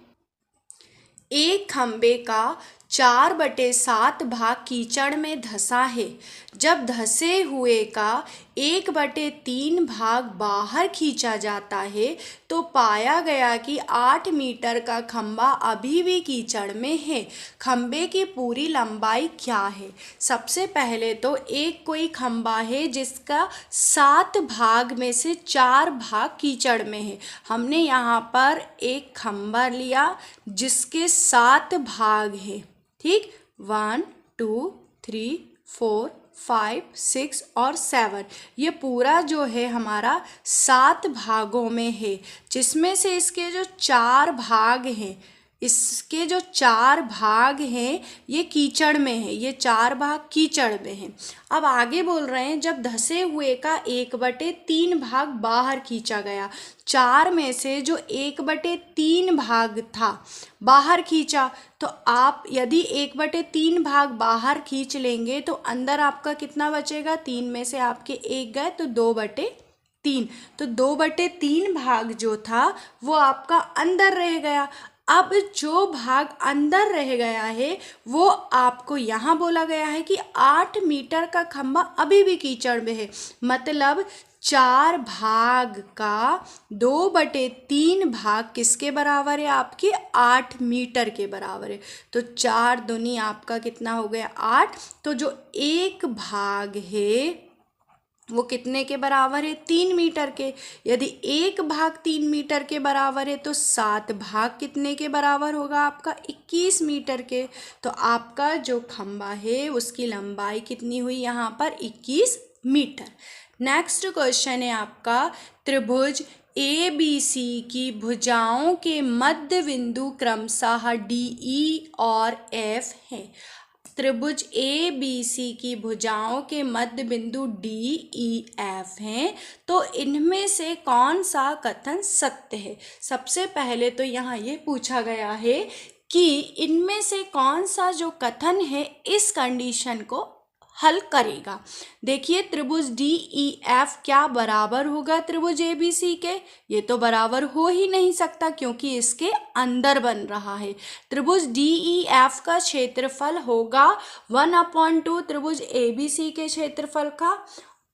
एक खंबे का 4/7 भाग कीचड़ में धंसा है। जब धंसे हुए का 1/3 भाग बाहर खींचा जाता है तो पाया गया कि 8 मीटर का खंबा अभी भी कीचड़ में है। खंबे की पूरी लंबाई क्या है। सबसे पहले तो एक कोई खंबा है जिसका 7 भाग में से 4 भाग कीचड़ में है। हमने यहाँ पर एक खंबा लिया जिसके 7 भाग हैं। ठीक, 1 2 3 4 5 6 और 7, ये पूरा जो है हमारा 7 भागों में है, जिसमें से इसके जो 4 भाग हैं, इसके जो 4 भाग हैं ये कीचड़ में है, ये 4 भाग कीचड़ में हैं। अब आगे बोल रहे हैं, जब धंसे हुए का 1/3 भाग बाहर खींचा गया। 4 में से जो 1/3 भाग था बाहर खींचा, तो आप यदि 1/3 भाग बाहर खींच लेंगे तो अंदर आपका कितना बचेगा, 3 में से आपके 1 गए तो 2/3। तो 2/3 भाग जो था वो आपका अंदर रह गया। अब जो भाग अंदर रह गया है वो आपको यहाँ बोला गया है कि 8 मीटर का खंभा अभी भी कीचड़ में है, मतलब 4 भाग का 2/3 भाग किसके बराबर है, आपके 8 मीटर के बराबर है। तो 4 दूनी आपका कितना हो गया 8। तो जो एक भाग है वो कितने के बराबर है, 3 मीटर के। यदि एक भाग 3 मीटर के बराबर है तो 7 भाग कितने के बराबर होगा, आपका 21 मीटर के। तो आपका जो खंभा है उसकी लंबाई कितनी हुई यहाँ पर, 21 मीटर। नेक्स्ट क्वेश्चन है आपका, त्रिभुज ए बी सी की भुजाओं के मध्य बिंदु क्रमशः डी ई और एफ हैं। त्रिभुज ए बी सी की भुजाओं के मध्य बिंदु डी ई एफ हैं, तो इनमें से कौन सा कथन सत्य है। सबसे पहले तो यहाँ ये पूछा गया है कि इनमें से कौन सा जो कथन है इस कंडीशन को हल करेगा। देखिए त्रिभुज डी ई एफ क्या बराबर होगा त्रिभुज ए बी सी के, ये तो बराबर हो ही नहीं सकता क्योंकि इसके अंदर बन रहा है। त्रिभुज डी ई एफ का क्षेत्रफल होगा 1/2 त्रिभुज ए बी सी के क्षेत्रफल का।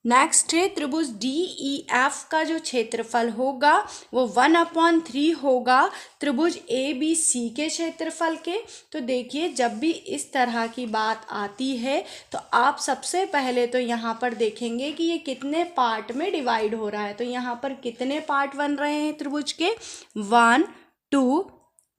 नेक्स्ट है त्रिभुज डी ई एफ का जो क्षेत्रफल होगा वो 1/3 होगा त्रिभुज ए बी सी के क्षेत्रफल के। तो देखिए जब भी इस तरह की बात आती है तो आप सबसे पहले तो यहाँ पर देखेंगे कि ये कितने पार्ट में डिवाइड हो रहा है। तो यहाँ पर कितने पार्ट बन रहे हैं त्रिभुज के, 1 2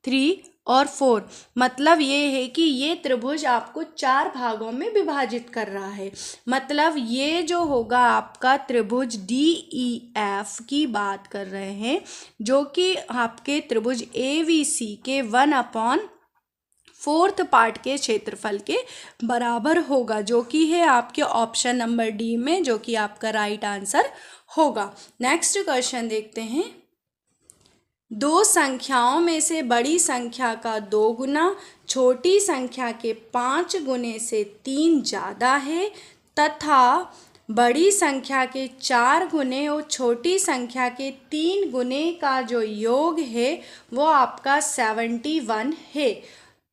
3 और 4, मतलब ये है कि ये त्रिभुज आपको 4 भागों में विभाजित कर रहा है। मतलब ये जो होगा आपका त्रिभुज डी ई एफ की बात कर रहे हैं, जो कि आपके त्रिभुज ए बी सी के 1/4 पार्ट के क्षेत्रफल के बराबर होगा, जो कि है आपके ऑप्शन नंबर डी में, जो कि आपका राइट आंसर होगा। नेक्स्ट क्वेश्चन देखते हैं, 2 संख्याओं में से बड़ी संख्या का 2 गुना छोटी संख्या के 5 गुने से 3 ज़्यादा है तथा बड़ी संख्या के 4 गुने और छोटी संख्या के 3 गुने का जो योग है वो आपका 71 है,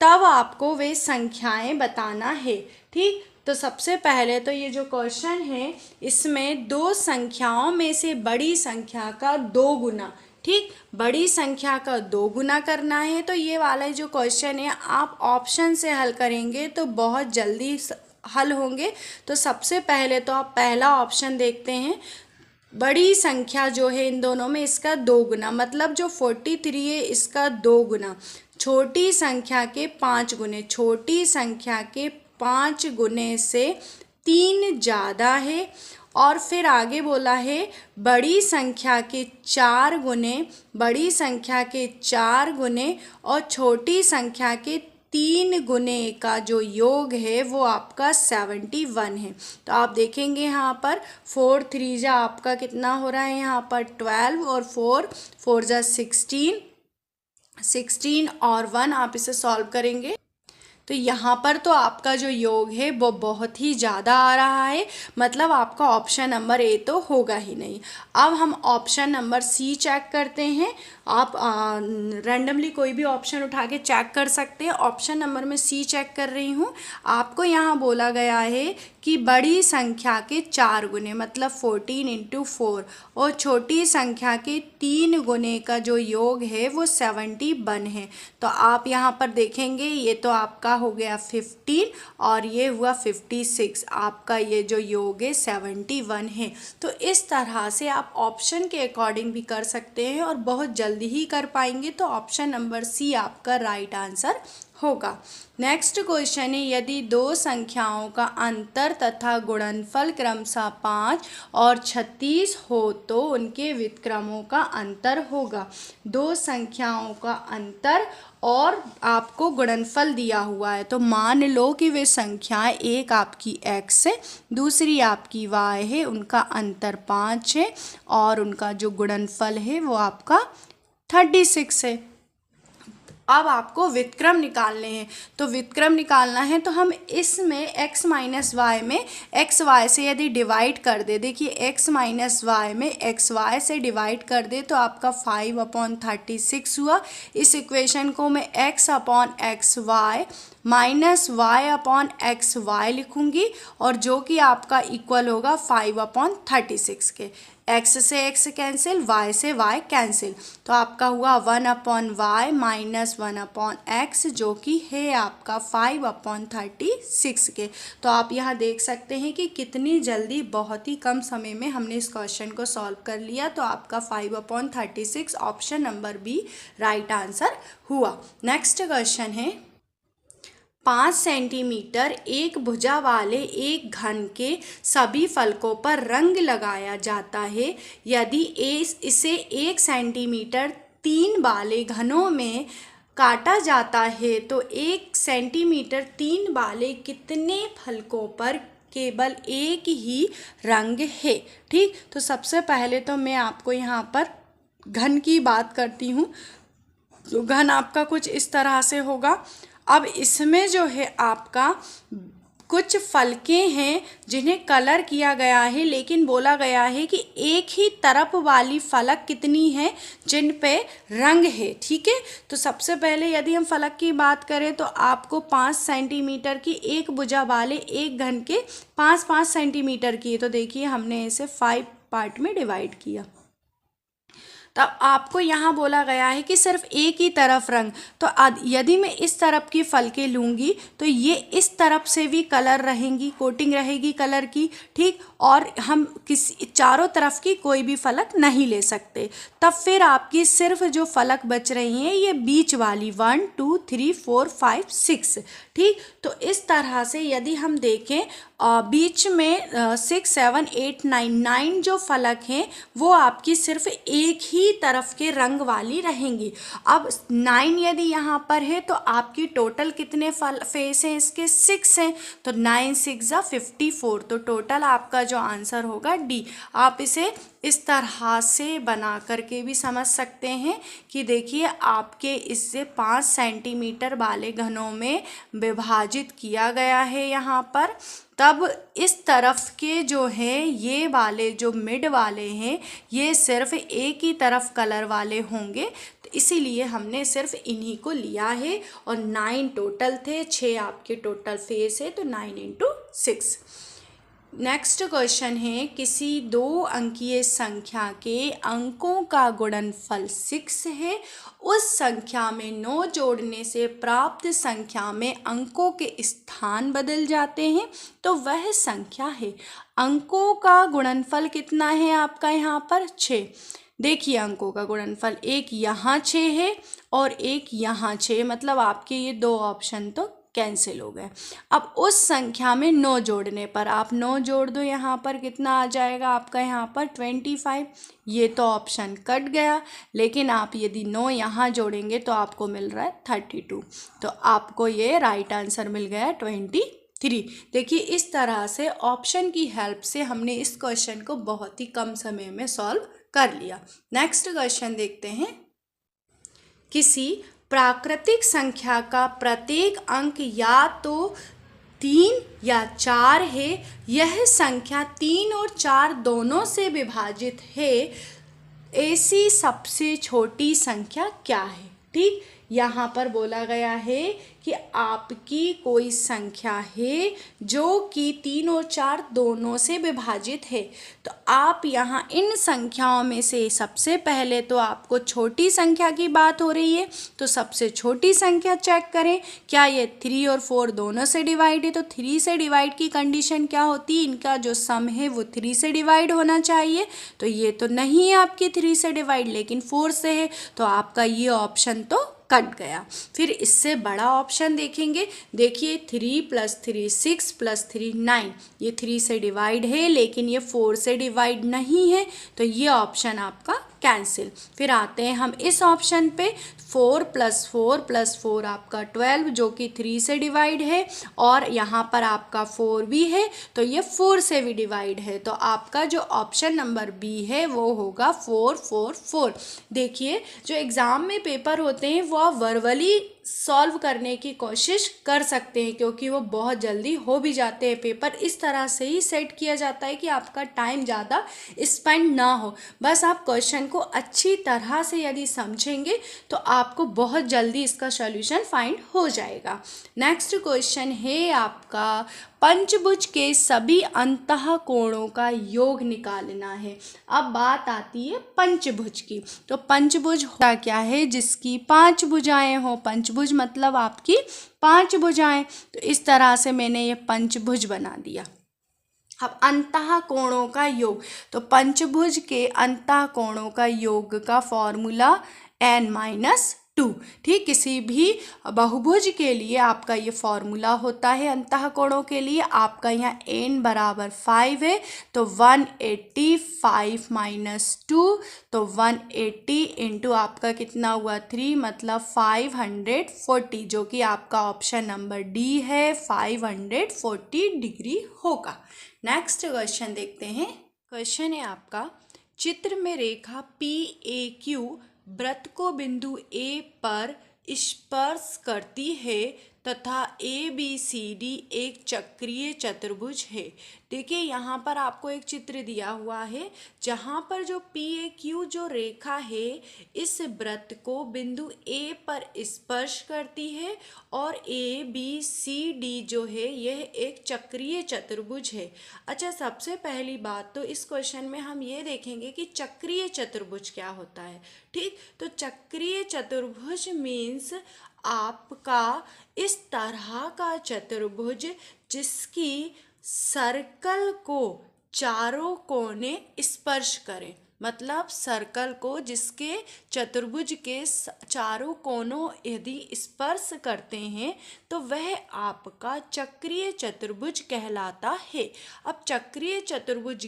तब आपको वे संख्याएं बताना है। ठीक, तो सबसे पहले तो ये जो क्वेश्चन है इसमें 2 संख्याओं में से बड़ी संख्या का 2 गुना, ठीक, बड़ी संख्या का 2 गुना करना है। तो ये वाला जो क्वेश्चन है आप ऑप्शन से हल करेंगे तो बहुत जल्दी हल होंगे। तो सबसे पहले तो आप पहला ऑप्शन देखते हैं, बड़ी संख्या जो है इन दोनों में इसका 2 गुना, मतलब जो 43 है इसका 2 गुना, छोटी संख्या के 5 गुने, छोटी संख्या के 5 गुने से 3 ज़्यादा है। और फिर आगे बोला है बड़ी संख्या के 4 गुने, बड़ी संख्या के 4 गुने और छोटी संख्या के 3 गुने का जो योग है वो आपका 71 है। तो आप देखेंगे यहाँ पर 4 3 जा आपका कितना हो रहा है, यहाँ पर 12 और 4 4 जा 16 और 1 आप इसे सॉल्व करेंगे तो यहाँ पर तो आपका जो योग है वो बहुत ही ज़्यादा आ रहा है, मतलब आपका ऑप्शन नंबर ए तो होगा ही नहीं। अब हम ऑप्शन नंबर सी चेक करते हैं। आप रैंडमली कोई भी ऑप्शन उठा के चेक कर सकते हैं। ऑप्शन नंबर में सी चेक कर रही हूँ। आपको यहाँ बोला गया है कि बड़ी संख्या के 4 गुने, मतलब 14 × 4 और छोटी संख्या के 3 गुने का जो योग है वो 71 है। तो आप यहाँ पर देखेंगे ये तो आपका हो गया 15 और ये हुआ 56, आपका ये जो योग है 71 है। तो इस तरह से आप ऑप्शन के अकॉर्डिंग भी कर सकते हैं और बहुत जल्दी ही कर पाएंगे। तो ऑप्शन नंबर सी आपका राइट आंसर होगा। नेक्स्ट क्वेश्चन है, यदि 2 संख्याओं का अंतर तथा गुणनफल क्रमशः 5 और 36 हो तो उनके व्युत्क्रमों का अंतर होगा। 2 संख्याओं का अंतर और आपको गुणनफल दिया हुआ है, तो मान लो कि वे संख्याएं, एक आपकी x है दूसरी आपकी y है, उनका अंतर 5 है और उनका जो गुणनफल है वो आपका 36 है। अब आपको व्युत्क्रम निकालने हैं। तो व्युत्क्रम निकालना है तो हम इसमें x माइनस वाई में एक्स वाई से यदि डिवाइड कर दे, देखिए x माइनस वाई में एक्स वाई से डिवाइड कर दे तो आपका 5/36 हुआ। इस इक्वेशन को मैं x upon X Y minus Y upon X Y लिखूँगी और जो कि आपका इक्वल होगा 5/36 के। x से x कैंसिल, y से y कैंसिल, तो आपका हुआ 1/y माइनस 1/x जो कि है आपका 5/36 के। तो आप यहाँ देख सकते हैं कि कितनी जल्दी, बहुत ही कम समय में हमने इस क्वेश्चन को सॉल्व कर लिया। तो आपका 5/36 option number B right answer हुआ। नेक्स्ट क्वेश्चन है 5 सेंटीमीटर एक भुजा वाले एक घन के सभी फलकों पर रंग लगाया जाता है। यदि इसे 1 सेंटीमीटर 3 वाले घनों में काटा जाता है तो 1 सेंटीमीटर 3 वाले कितने फलकों पर केवल एक ही रंग है। ठीक, तो सबसे पहले तो मैं आपको यहाँ पर घन की बात करती हूँ। तो घन आपका कुछ इस तरह से होगा। अब इसमें जो है आपका कुछ फलकें हैं जिन्हें कलर किया गया है, लेकिन बोला गया है कि एक ही तरफ वाली फलक कितनी है जिन पे रंग है। ठीक है, तो सबसे पहले यदि हम फलक की बात करें तो आपको 5 सेंटीमीटर की एक भुजा वाले एक घन के 5-5 सेंटीमीटर की है। तो देखिए हमने इसे 5 पार्ट में डिवाइड किया। तब आपको यहाँ बोला गया है कि सिर्फ एक ही तरफ रंग, तो यदि मैं इस तरफ की फलकें लूँगी तो ये इस तरफ से भी कलर रहेंगी, कोटिंग रहेगी कलर की। ठीक, और हम किसी चारों तरफ की कोई भी फलक नहीं ले सकते। तब फिर आपकी सिर्फ जो फलक बच रही हैं ये बीच वाली 1 2 3 4 5 6। ठीक, तो इस तरह से यदि हम देखें बीच में 6 7 8 9 जो फलक हैं वो आपकी सिर्फ एक ही तरफ के रंग वाली रहेंगी। अब 9 यदि यहाँ पर है तो आपकी टोटल कितने फेस हैं इसके 6 हैं, तो 9 6 54। तो टोटल आपका जो आंसर होगा डी। आप इसे इस तरह से बना करके भी समझ सकते हैं कि देखिए आपके इससे 5 सेंटीमीटर वाले घनों में विभाजित किया गया है यहाँ पर। तब इस तरफ के जो हैं ये वाले जो मिड वाले हैं ये सिर्फ एक ही तरफ कलर वाले होंगे, तो इसीलिए हमने सिर्फ इन्हीं को लिया है। और 9 टोटल थे, 6 आपके टोटल फेस है, तो 9 × 6। नेक्स्ट क्वेश्चन है किसी 2 अंकीय संख्या के अंकों का गुणनफल 6 है। उस संख्या में 9 जोड़ने से प्राप्त संख्या में अंकों के स्थान बदल जाते हैं, तो वह संख्या है। अंकों का गुणनफल कितना है आपका यहाँ पर 6। देखिए अंकों का गुणनफल एक यहाँ 6 है और एक यहाँ 6, मतलब आपके ये 2 ऑप्शन तो कैंसिल हो गए। अब उस संख्या में 9 जोड़ने पर आप 9 जोड़ दो, यहाँ पर कितना आ जाएगा आपका यहाँ पर 25। ये तो ऑप्शन कट गया, लेकिन आप यदि 9 यहाँ जोड़ेंगे तो आपको मिल रहा है 32। तो आपको ये राइट आंसर मिल गया 23। देखिए इस तरह से ऑप्शन की हेल्प से हमने इस क्वेश्चन को बहुत ही कम समय में सॉल्व कर लिया। नेक्स्ट क्वेश्चन देखते हैं। किसी प्राकृतिक संख्या का प्रत्येक अंक या तो 3 या 4 है। यह संख्या 3 और 4 दोनों से विभाजित है। ऐसी सबसे छोटी संख्या क्या है। ठीक, यहाँ पर बोला गया है कि आपकी कोई संख्या है जो कि 3 और 4 दोनों से विभाजित है। तो आप यहाँ इन संख्याओं में से सबसे पहले तो आपको छोटी संख्या की बात हो रही है, तो सबसे छोटी संख्या चेक करें। क्या ये 3 और 4 दोनों से डिवाइड है, तो 3 से डिवाइड की कंडीशन क्या होती है, इनका जो सम है वो 3 से डिवाइड होना चाहिए। तो ये तो नहीं है आपकी 3 से डिवाइड, लेकिन 4 से है, तो आपका ये ऑप्शन तो कट गया। फिर इससे बड़ा ऑप्शन देखेंगे। देखिए 3 + 3 6 + 3 9, ये 3 से डिवाइड है लेकिन ये 4 से डिवाइड नहीं है, तो ये ऑप्शन आपका कैंसिल। फिर आते हैं हम इस ऑप्शन पे, 4 + 4 + 4 आपका 12 जो कि 3 से डिवाइड है, और यहाँ पर आपका 4 भी है तो ये 4 से भी डिवाइड है। तो आपका जो ऑप्शन नंबर बी है वो होगा 4 4 4। देखिए जो एग्ज़ाम में पेपर होते हैं वो आप वर्बली सॉल्व करने की कोशिश कर सकते हैं, क्योंकि वो बहुत जल्दी हो भी जाते हैं। पेपर इस तरह से ही सेट किया जाता है कि आपका टाइम ज़्यादा स्पेंड ना हो। बस आप क्वेश्चन को अच्छी तरह से यदि समझेंगे तो आपको बहुत जल्दी इसका सॉल्यूशन फाइंड हो जाएगा। नेक्स्ट क्वेश्चन है आपका, पंचभुज के सभी अंतः कोणों का योग निकालना है। अब बात आती है पंचभुज की। तो पंचभुज होता क्या है? जिसकी 5 भुजाएं हो। पंचभुज मतलब आपकी 5 भुजाएं। तो इस तरह से मैंने ये पंचभुज बना दिया। अब अंतः कोणों का योग, तो पंचभुज के अंतः कोणों का योग का फॉर्मूला n-2। ठीक, किसी भी बहुभुज के लिए आपका ये फॉर्मूला होता है। अंतः कोणों के लिए आपका यहाँ n = 5 है, तो 180 5 - 2, तो 180 इंटू आपका कितना हुआ 3, मतलब 540, जो कि आपका ऑप्शन नंबर डी है, 540 डिग्री होगा। नेक्स्ट क्वेश्चन देखते हैं। क्वेश्चन है आपका, चित्र में रेखा PAQ वृत्त को बिंदु A पर स्पर्श करती है तथा ABCD एक चक्रीय चतुर्भुज है। देखिए यहाँ पर आपको एक चित्र दिया हुआ है जहाँ पर जो PAQ जो रेखा है इस वृत्त को बिंदु A पर स्पर्श करती है, और ABCD जो है यह एक चक्रीय चतुर्भुज है। अच्छा, सबसे पहली बात तो इस क्वेश्चन में हम ये देखेंगे कि चक्रीय चतुर्भुज क्या होता है। ठीक, तो चक्रीय चतुर्भुज मीन्स आपका इस तरह का चतुर्भुज जिसकी सर्कल को चारों कोने स्पर्श करें। मतलब सर्कल को जिसके चतुर्भुज के चारों कोनों यदि स्पर्श करते हैं तो वह आपका चक्रीय चतुर्भुज कहलाता है। अब चक्रीय चतुर्भुज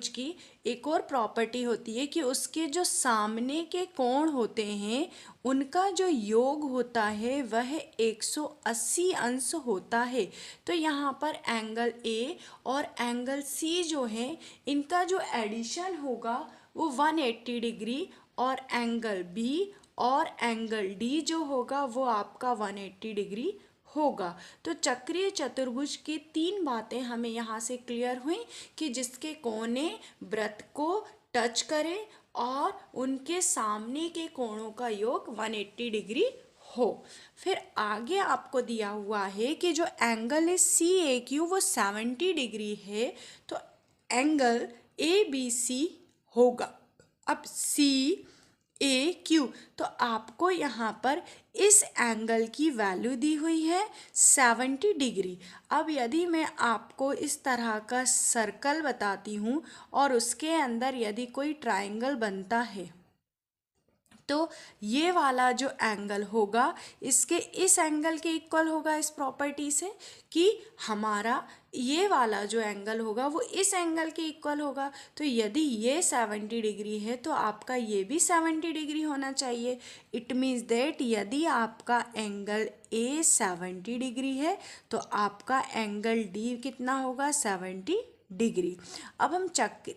की एक और प्रॉपर्टी होती है कि उसके जो सामने के कोण होते हैं उनका जो योग होता है वह 180 अंश होता है। तो यहाँ पर एंगल A और एंगल C जो है इनका जो एडिशन होगा वो 180 डिग्री, और एंगल B और एंगल D जो होगा वो आपका 180 डिग्री होगा। तो चक्रीय चतुर्भुज की 3 बातें हमें यहाँ से क्लियर हुई कि जिसके कोने वृत्त को टच करें और उनके सामने के कोणों का योग 180 डिग्री हो। फिर आगे आपको दिया हुआ है कि जो एंगल है CAQ वो 70 डिग्री है, तो एंगल ABC होगा। अब CAQ, तो आपको यहाँ पर इस एंगल की वैल्यू दी हुई है 70 डिग्री। अब यदि मैं आपको इस तरह का सर्कल बताती हूँ और उसके अंदर यदि कोई ट्रायंगल बनता है तो ये वाला जो एंगल होगा इसके इस एंगल के इक्वल होगा इस प्रॉपर्टी से, कि हमारा ये वाला जो एंगल होगा वो इस एंगल के इक्वल होगा। तो यदि ये 70 डिग्री है तो आपका ये भी 70 डिग्री होना चाहिए। इट मीन्स दैट यदि आपका एंगल A 70 डिग्री है तो आपका एंगल D कितना होगा 70 डिग्री। अब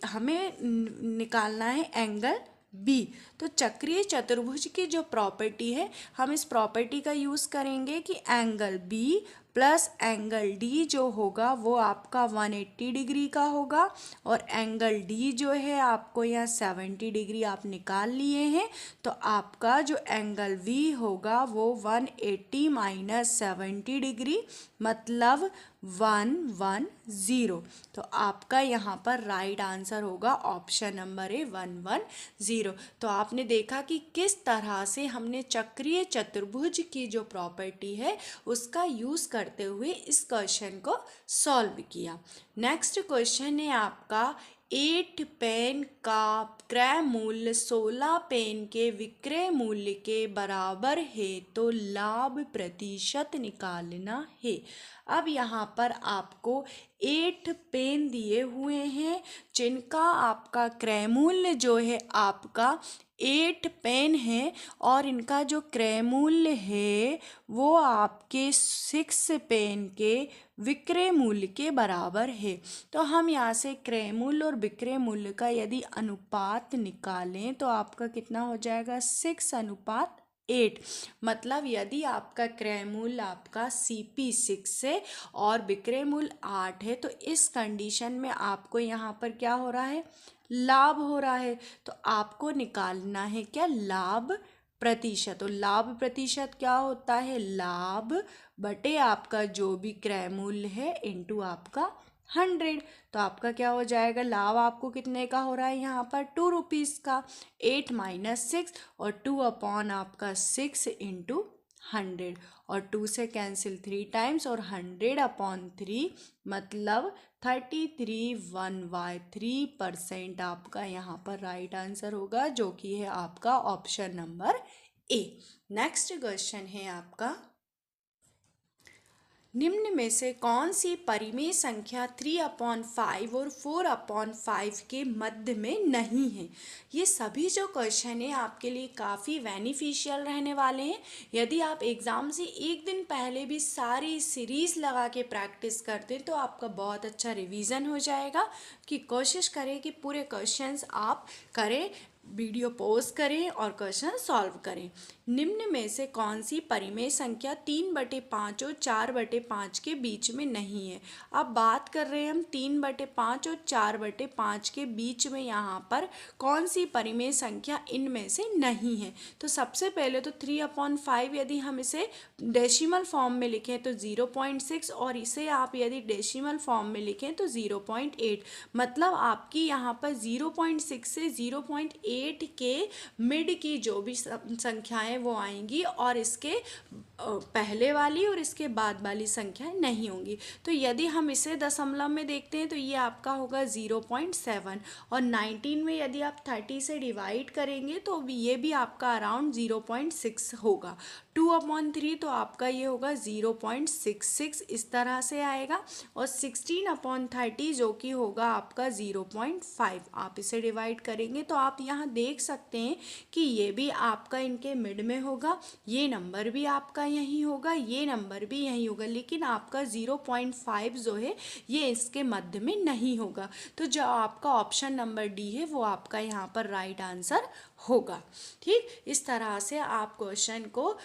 हमें निकालना है एंगल B। तो चक्रीय चतुर्भुज की जो प्रॉपर्टी है हम इस प्रॉपर्टी का यूज़ करेंगे कि angle B plus angle D जो होगा वो आपका 180 डिग्री का होगा, और एंगल D जो है आपको यहाँ 70 डिग्री आप निकाल लिए हैं, तो आपका जो एंगल V होगा वो 180 - 70 डिग्री मतलब 110। तो आपका यहाँ पर राइट आंसर होगा ऑप्शन नंबर ए 110। तो आपने देखा कि किस तरह से हमने चक्रीय चतुर्भुज की जो प्रॉपर्टी है उसका यूज़ करते हुए इस क्वेश्चन को सॉल्व किया। नेक्स्ट क्वेश्चन है आपका, 8 पेन का क्रय मूल्य 16 पेन के विक्रय मूल्य के बराबर है तो लाभ प्रतिशत निकालना है। अब यहाँ पर आपको 8 पेन दिए हुए हैं जिनका आपका क्रय मूल्य जो है आपका 8 पेन है और इनका जो क्रय मूल्य है वो आपके 6 पेन के विक्रय मूल्य के बराबर है। तो हम यहाँ से क्रय मूल्य और विक्रय मूल्य का यदि अनुपात निकालें तो आपका कितना हो जाएगा 6:8। मतलब यदि आपका क्रय मूल्य आपका CP 6 है और विक्रय मूल्य 8 है तो इस कंडीशन में आपको यहाँ पर क्या हो रहा है, लाभ हो रहा है। तो आपको निकालना है क्या, लाभ प्रतिशत। तो लाभ प्रतिशत क्या होता है, लाभ बटे आपका जो भी क्रय मूल्य है इनटू आपका 100। तो आपका क्या हो जाएगा, लाभ आपको कितने का हो रहा है यहाँ पर 2 रुपीज़ का। 8 - 6 और 2 अपॉन आपका 6 इंटू 100 और 2 से कैंसिल 3 टाइम्स और 100 अपॉन 3 मतलब 33.1/3% आपका यहाँ पर राइट आंसर होगा, जो कि है आपका option number A. Next question है आपका, निम्न में से कौन सी परिमेय संख्या 3/5 और 4/5 के मध्य में नहीं है। ये सभी जो क्वेश्चन है आपके लिए काफ़ी बेनिफिशियल रहने वाले हैं। यदि आप एग्ज़ाम से एक दिन पहले भी सारी सीरीज़ लगा के प्रैक्टिस करते तो आपका बहुत अच्छा रिवीजन हो जाएगा। कि कोशिश करें कि पूरे क्वेश्चंस आप करें, वीडियो पॉज करें और क्वेश्चन सॉल्व करें। निम्न में से कौन सी परिमेय संख्या 3/5 और 4/5 के बीच में नहीं है। अब बात कर रहे हैं हम 3/5 और 4/5 के बीच में यहाँ पर कौन सी परिमेय संख्या इनमें से नहीं है। तो सबसे पहले तो 3/5 यदि हम इसे डेसिमल फॉर्म में लिखें तो 0.6 और इसे आप यदि डेसिमल फॉर्म में लिखें तो 0.8। मतलब आपकी यहाँ पर 0.6 से 0.8 के मिड की जो भी संख्याएं वो आएंगी और इसके पहले वाली और इसके बाद वाली संख्याएं नहीं होंगी। तो यदि हम इसे दशमलव में देखते हैं तो ये आपका होगा 0.7 और 19 में यदि आप 30 से डिवाइड करेंगे तो ये भी आपका अराउंड 0.6 होगा। 2/3 तो आपका ये होगा 0.66 इस तरह से आएगा और 16/30 जो कि होगा आपका 0.5। आप इसे डिवाइड करेंगे तो आप यहाँ देख सकते हैं कि ये भी आपका इनके मिड में होगा, ये नंबर भी आपका यहीं होगा, ये नंबर भी यहीं होगा, लेकिन आपका 0.5 जो है ये इसके मध्य में नहीं होगा। तो जो आपका ऑप्शन नंबर डी है वो आपका यहाँ पर राइट आंसर होगा। ठीक, इस तरह से आप क्वेश्चन को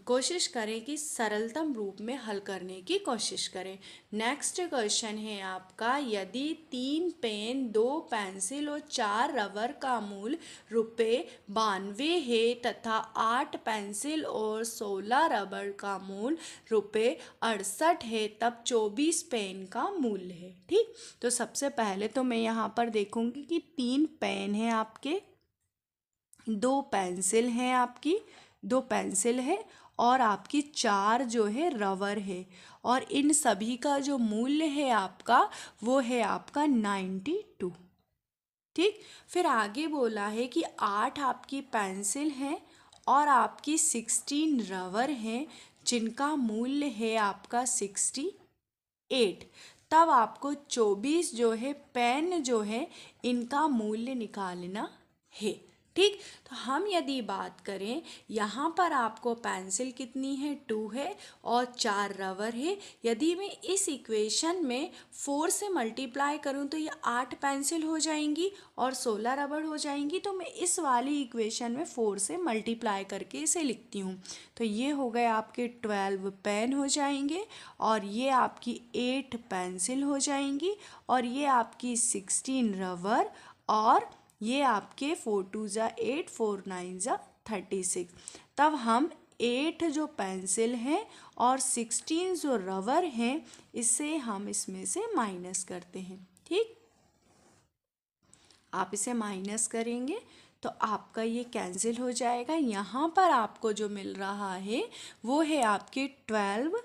कोशिश करें कि सरलतम रूप में हल करने की कोशिश करें। नेक्स्ट क्वेश्चन है आपका, यदि 3 पेन 2 पेंसिल और 4 रबर का मूल्य ₹92 है तथा 8 पेंसिल और 16 रबर का मूल्य ₹68 है तब 24 पेन का मूल्य है। ठीक, तो सबसे पहले तो मैं यहाँ पर देखूंगी कि 3 पेन हैं आपके, 2 पेंसिल हैं आपकी, 2 पेंसिल है और आपकी 4 जो है रबर है और इन सभी का जो मूल्य है आपका वो है आपका 92। ठीक, फिर आगे बोला है कि 8 आपकी पेंसिल हैं और आपकी 16 रबर हैं जिनका मूल्य है आपका 68। तब आपको 24 जो है पेन जो है इनका मूल्य निकालना है। ठीक, तो हम यदि बात करें यहाँ पर आपको पेंसिल कितनी है 2 है और 4 रबर है। यदि मैं इस इक्वेशन में 4 से मल्टीप्लाई करूँ तो ये 8 पेंसिल हो जाएंगी और 16 रबर हो जाएंगी। तो मैं इस वाली इक्वेशन में 4 से मल्टीप्लाई करके इसे लिखती हूँ। तो ये हो गए आपके 12 पेन हो जाएंगे और ये आपकी 8 पेंसिल हो जाएंगी और ये आपकी 16 रबर और ये आपके 4 2 ज़ा 8 4 9 ज़ा 36। तब हम 8 जो पेंसिल हैं और 16 जो रबर हैं इसे हम इसमें से माइनस करते हैं। ठीक, आप इसे माइनस करेंगे तो आपका ये कैंसिल हो जाएगा। यहाँ पर आपको जो मिल रहा है वो है आपके 12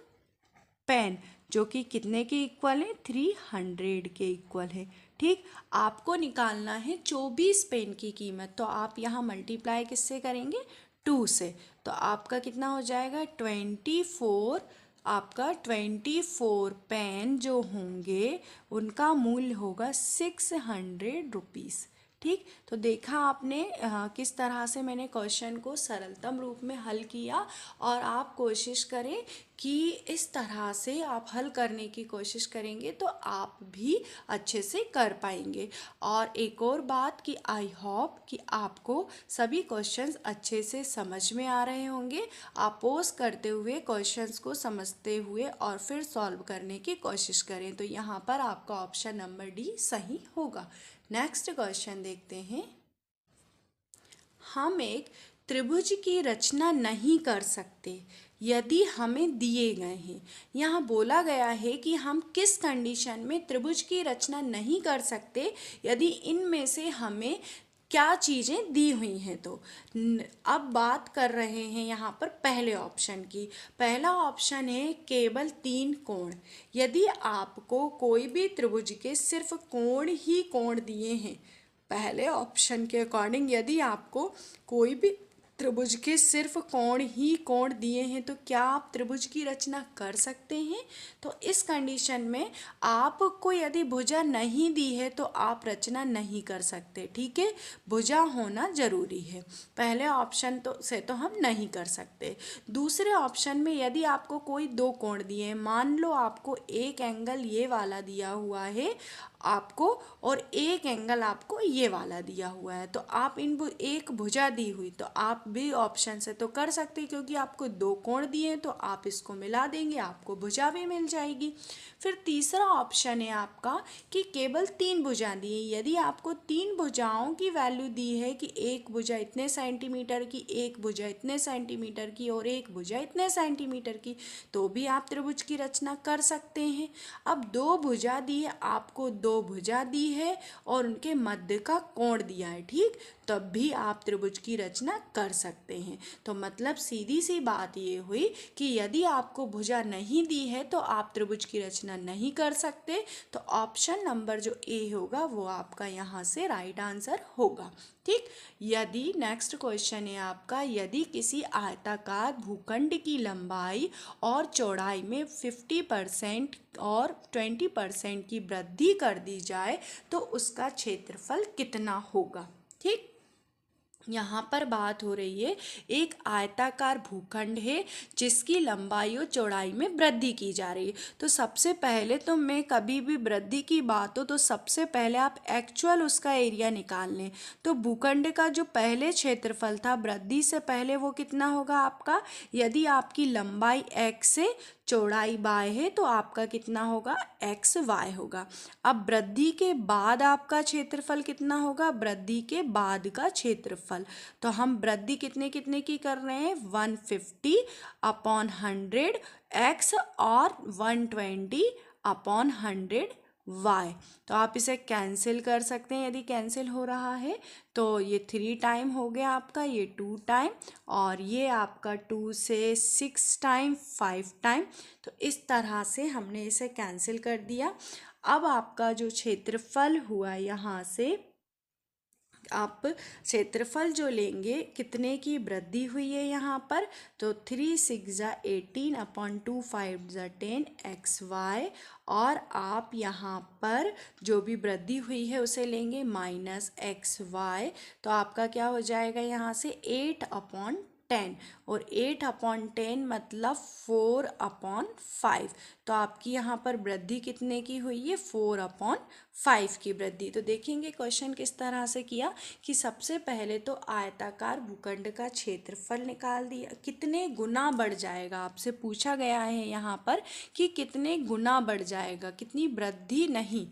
पेन जो कि कितने के इक्वल है 300 के इक्वल है। ठीक, आपको निकालना है 24 पेन की कीमत, तो आप यहाँ मल्टीप्लाई किससे करेंगे, 2 से। तो आपका कितना हो जाएगा, 24, आपका 24 पेन जो होंगे उनका मूल्य होगा 600 रुपीज़। ठीक, तो देखा आपने किस तरह से मैंने क्वेश्चन को सरलतम रूप में हल किया। और आप कोशिश करें कि इस तरह से आप हल करने की कोशिश करेंगे तो आप भी अच्छे से कर पाएंगे। और एक और बात कि आई होप कि आपको सभी क्वेश्चंस अच्छे से समझ में आ रहे होंगे। आप पोज करते हुए क्वेश्चंस को समझते हुए और फिर सॉल्व करने की कोशिश करें। तो यहाँ पर आपका ऑप्शन नंबर डी सही होगा। नेक्स्ट क्वेश्चन देखते हैं। हम एक त्रिभुज की रचना नहीं कर सकते यदि हमें दिए गए हैं। यहाँ बोला गया है कि हम किस कंडीशन में त्रिभुज की रचना नहीं कर सकते यदि इनमें से हमें क्या चीज़ें दी हुई हैं। तो अब बात कर रहे हैं यहाँ पर पहले ऑप्शन की। पहला ऑप्शन है केवल 3 कोण। यदि आपको कोई भी त्रिभुज के सिर्फ कोण ही कोण दिए हैं, पहले ऑप्शन के अकॉर्डिंग यदि आपको कोई भी त्रिभुज के सिर्फ कोण ही कोण दिए हैं तो क्या आप त्रिभुज की रचना कर सकते हैं। तो इस कंडीशन में आपको यदि भुजा नहीं दी है तो आप रचना नहीं कर सकते। ठीक है, भुजा होना जरूरी है। पहले ऑप्शन से तो हम नहीं कर सकते। दूसरे ऑप्शन में यदि आपको कोई 2 कोण दिए हैं, मान लो आपको एक एंगल ये वाला दिया हुआ है आपको और एक एंगल आपको ये वाला दिया हुआ है, तो आप एक भुजा दी हुई तो आप भी ऑप्शन से तो कर सकते हैं क्योंकि आपको 2 कोण दिए हैं तो आप इसको मिला देंगे, आपको भुजा भी मिल जाएगी। फिर तीसरा ऑप्शन है आपका कि केवल 3 भुजा दी है। यदि आपको 3 भुजाओं की वैल्यू दी है कि एक भुजा इतने सेंटीमीटर की, एक भुजा इतने सेंटीमीटर की और एक भुजा इतने सेंटीमीटर की, तो भी आप त्रिभुज की रचना कर सकते हैं। अब 2 भुजा दी है, आपको 2 भुजा दी है और उनके मध्य का कोण दिया है, ठीक, तब भी आप त्रिभुज की रचना कर सकते हैं। तो मतलब सीधी सी बात ये हुई कि यदि आपको भुजा नहीं दी है तो आप त्रिभुज की रचना नहीं कर सकते। तो ऑप्शन नंबर जो ए होगा वो आपका यहाँ से राइट आंसर होगा। ठीक, यदि नेक्स्ट क्वेश्चन है आपका, यदि किसी आयताकार भूखंड की लंबाई और चौड़ाई में 50% और 20% की वृद्धि कर दी जाए तो उसका क्षेत्रफल कितना होगा। ठीक, यहाँ पर बात हो रही है एक आयताकार भूखंड है जिसकी लंबाई और चौड़ाई में वृद्धि की जा रही है। तो सबसे पहले तो मैं कभी भी वृद्धि की बात हो तो सबसे पहले आप एक्चुअल उसका एरिया निकाल लें। तो भूखंड का जो पहले क्षेत्रफल था वृद्धि से पहले वो कितना होगा आपका, यदि आपकी लंबाई x है चौड़ाई y है तो आपका कितना होगा, एक्स वाई होगा। अब वृद्धि के बाद आपका क्षेत्रफल कितना होगा, वृद्धि के बाद का क्षेत्रफल। तो हम वृद्धि कितने कितने की कर रहे हैं, 150/100 x और 120/100 y। तो आप इसे कैंसिल कर सकते हैं। यदि कैंसिल हो रहा है तो ये 3 टाइम हो गया आपका, ये 2 टाइम और ये आपका 2 से 6 टाइम 5 टाइम। तो इस तरह से हमने इसे कैंसिल कर दिया। अब आपका जो क्षेत्रफल हुआ यहाँ से आप क्षेत्रफल जो लेंगे कितने की वृद्धि हुई है यहाँ पर, तो 3 6 18/2 5 10 xy और आप यहाँ पर जो भी वृद्धि हुई है उसे लेंगे -xy। तो आपका क्या हो जाएगा यहाँ से 8/10 और 8/10 मतलब 4/5। तो आपकी यहाँ पर वृद्धि कितने की हुई है, 4/5 की वृद्धि। तो देखेंगे क्वेश्चन किस तरह से किया कि सबसे पहले तो आयताकार भूखंड का क्षेत्रफल निकाल दिया, कितने गुना बढ़ जाएगा आपसे पूछा गया है यहाँ पर कि कितने गुना बढ़ जाएगा, कितनी वृद्धि नहीं।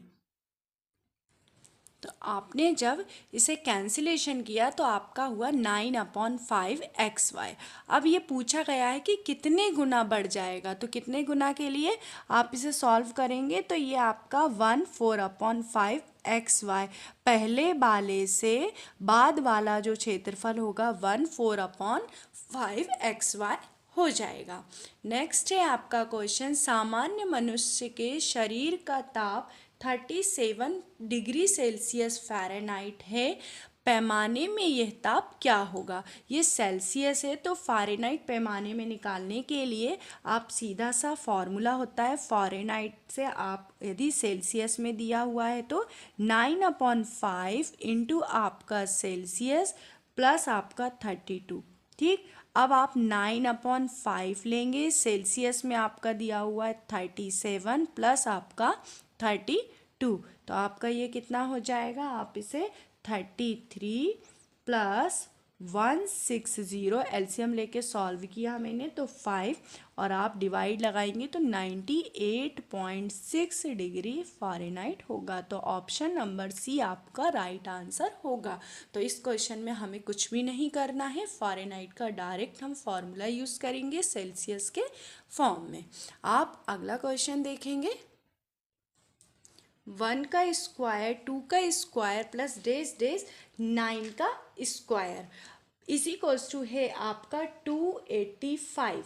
तो आपने जब इसे कैंसिलेशन किया तो आपका हुआ 9/5 xy। अब ये पूछा गया है कि कितने गुना बढ़ जाएगा, तो कितने गुना के लिए आप इसे सॉल्व करेंगे तो ये आपका 14/5 xy, पहले वाले से बाद वाला जो क्षेत्रफल होगा 14/5 xy हो जाएगा। नेक्स्ट है आपका क्वेश्चन, सामान्य मनुष्य के शरीर का ताप 37 डिग्री सेल्सियस फ़ारेनहाइट है, पैमाने में यह ताप क्या होगा। ये सेल्सियस है तो फ़ारेनहाइट पैमाने में निकालने के लिए आप सीधा सा फॉर्मूला होता है फ़ारेनहाइट से, आप यदि सेल्सियस में दिया हुआ है तो 9/5 इंटू आपका सेल्सियस प्लस आपका 32। ठीक, अब आप 9/5 लेंगे, सेल्सियस में आपका दिया हुआ है 37 प्लस आपका 32, तो आपका ये कितना हो जाएगा, आप इसे 33 प्लस 160 एलसीएम लेके सॉल्व किया मैंने तो 5, और आप डिवाइड लगाएंगे तो 98.6 डिग्री फ़ारेनहाइट होगा। तो ऑप्शन नंबर सी आपका राइट आंसर होगा। तो इस क्वेश्चन में हमें कुछ भी नहीं करना है, फ़ारेनहाइट का डायरेक्ट हम फॉर्मूला यूज़ करेंगे सेल्सियस के फॉर्म में। आप अगला क्वेश्चन देखेंगे। 1 का स्क्वायर 2 का स्क्वायर प्लस डेज डेज 9 का स्क्वायर इज इक्वल्स टू है आपका 285,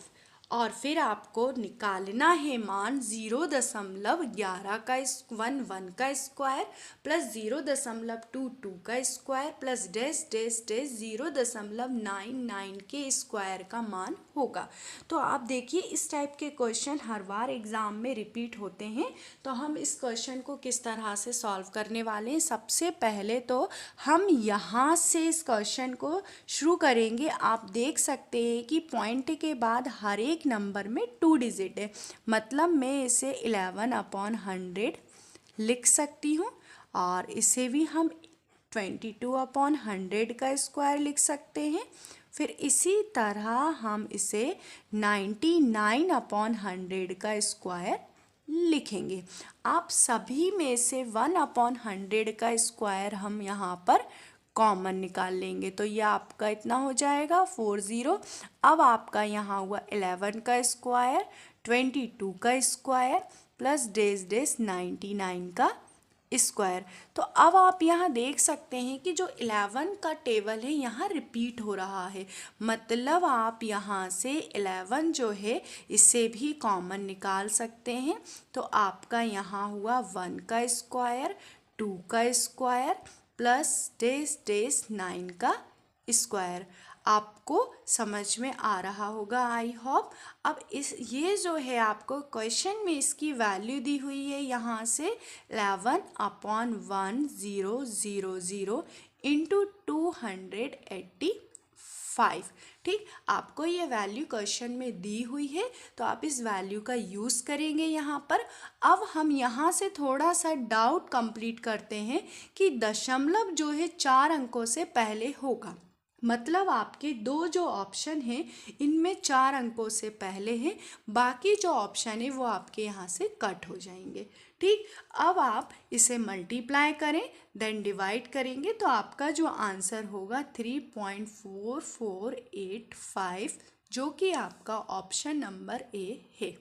और फिर आपको निकालना है मान 0.11 का 1 का स्क्वायर प्लस 0.22 का square plus days days days 0.99 के स्क्वायर का मान होगा। तो आप देखिए इस टाइप के क्वेश्चन हर बार एग्ज़ाम में रिपीट होते हैं। तो हम इस क्वेश्चन को किस तरह से सॉल्व करने वाले हैं, सबसे पहले तो हम यहाँ से इस क्वेश्चन को शुरू करेंगे। आप देख सकते हैं कि पॉइंट के बाद हर एक नंबर में 2 डिजिट है, मतलब मैं इसे 11/100 लिख सकती हूँ, और इसे भी हम 22/100 का स्क्वायर लिख सकते हैं। फिर इसी तरह हम इसे 99/100 का स्क्वायर लिखेंगे। आप सभी में से 1/100 का स्क्वायर हम यहाँ पर कॉमन निकाल लेंगे, तो ये आपका इतना हो जाएगा 40। अब आपका यहाँ हुआ 11 का स्क्वायर, 22 का स्क्वायर प्लस डेज डेज 99 का स्क्वायर। तो अब आप यहाँ देख सकते हैं कि जो 11 का टेबल है यहाँ रिपीट हो रहा है, मतलब आप यहाँ से 11 जो है इसे भी कॉमन निकाल सकते हैं। तो आपका यहाँ हुआ 1 का स्क्वायर, 2 का स्क्वायर प्लस डेज डेज 9 का स्क्वायर। आपको समझ में आ रहा होगा आई होप। अब ये जो है आपको क्वेश्चन में इसकी वैल्यू दी हुई है यहाँ से 11/1000 इंटू 285। ठीक, आपको ये वैल्यू क्वेश्चन में दी हुई है, तो आप इस वैल्यू का यूज़ करेंगे यहाँ पर। अब हम यहाँ से थोड़ा सा डाउट कंप्लीट करते हैं कि दशमलव जो है 4 अंकों से पहले होगा, मतलब आपके दो जो ऑप्शन हैं इनमें 4 अंकों से पहले हैं, बाकी जो ऑप्शन है वो आपके यहाँ से कट हो जाएंगे। ठीक, अब आप इसे मल्टीप्लाई करें देन डिवाइड करेंगे तो आपका जो आंसर होगा 3.4485, जो कि आपका ऑप्शन नंबर ए है।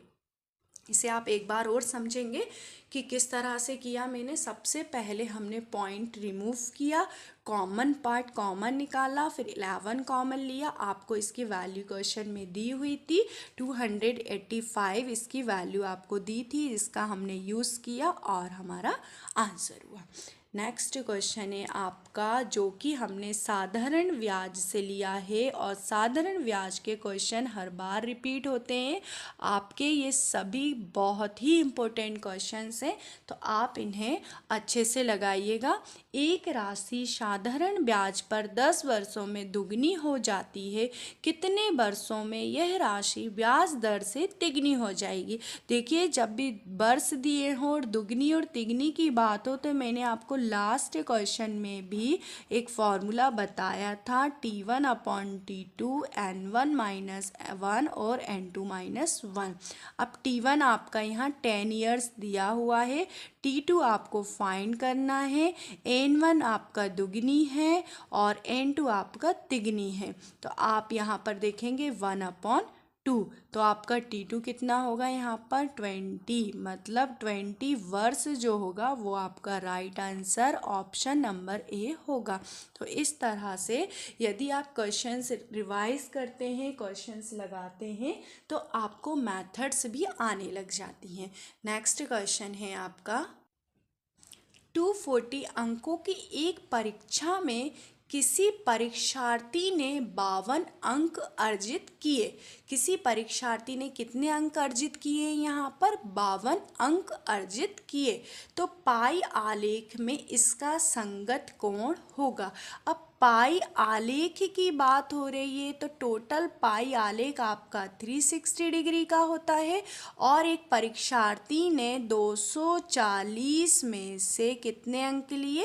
इसे आप एक बार और समझेंगे कि किस तरह से किया मैंने। सबसे पहले हमने पॉइंट रिमूव किया, कॉमन पार्ट कॉमन निकाला, फिर 11 कॉमन लिया। आपको इसकी वैल्यू क्वेश्चन में दी हुई थी 285, इसकी वैल्यू आपको दी थी, इसका हमने यूज़ किया और हमारा आंसर हुआ। नेक्स्ट क्वेश्चन है आपका, जो कि हमने साधारण ब्याज से लिया है, और साधारण ब्याज के क्वेश्चन हर बार रिपीट होते हैं। आपके ये सभी बहुत ही इम्पोर्टेंट क्वेश्चंस हैं, तो आप इन्हें अच्छे से लगाइएगा। एक राशि साधारण ब्याज पर 10 वर्षों में दुगनी हो जाती है, कितने वर्षों में यह राशि ब्याज दर से तिगनी हो जाएगी। देखिए, जब भी वर्ष दिए हों और दुगनी और तिगनी की बात हो, तो मैंने आपको लास्ट क्वेश्चन में भी एक फॉर्मूला बताया था T1/T2 N1 - 1 और N2 - 1। अब T1 आपका यहाँ 10 ईयर्स दिया हुआ है, T2 आपको फाइंड करना है, N1 आपका दुगनी है और N2 आपका तिगनी है। तो आप यहाँ पर देखेंगे 1/2, तो आपका T2 कितना होगा यहाँ पर 20, मतलब 20 वर्ष जो होगा वो आपका right answer option number A होगा। तो इस तरह से यदि आप क्वेश्चंस रिवाइज करते हैं, क्वेश्चंस लगाते हैं, तो आपको मेथड्स भी आने लग जाती हैं। नेक्स्ट क्वेश्चन है आपका, 240 अंकों की एक परीक्षा में किसी परीक्षार्थी ने 52 अंक अर्जित किए। किसी परीक्षार्थी ने कितने अंक अर्जित किए? यहाँ पर 52 अंक अर्जित किए। तो पाई आलेख में इसका संगत कोण होगा। अब पाई आलेख की बात हो रही है तो टोटल पाई आलेख आपका 360 डिग्री का होता है और एक परीक्षार्थी ने 240 में से कितने अंक लिए?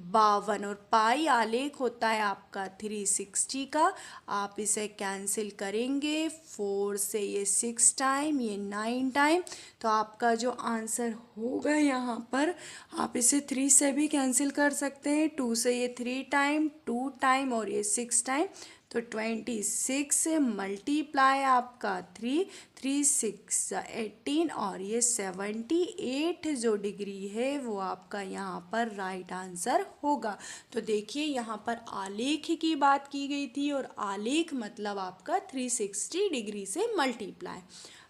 52। और पाई आलेख होता है आपका 360 का। आप इसे कैंसिल करेंगे, 4 से ये 6 टाइम, ये 9 टाइम, तो आपका जो आंसर होगा यहाँ पर, आप इसे 3 से भी कैंसिल कर सकते हैं। 2 से ये 3 टाइम, 2 टाइम और ये 6 टाइम, तो 26 से मल्टीप्लाई आपका 3, 3 6 18 और ये 78 जो डिग्री है वो आपका यहाँ पर राइट आंसर होगा। तो देखिए यहाँ पर आलेख की बात की गई थी और आलेख मतलब आपका 360 डिग्री से मल्टीप्लाई।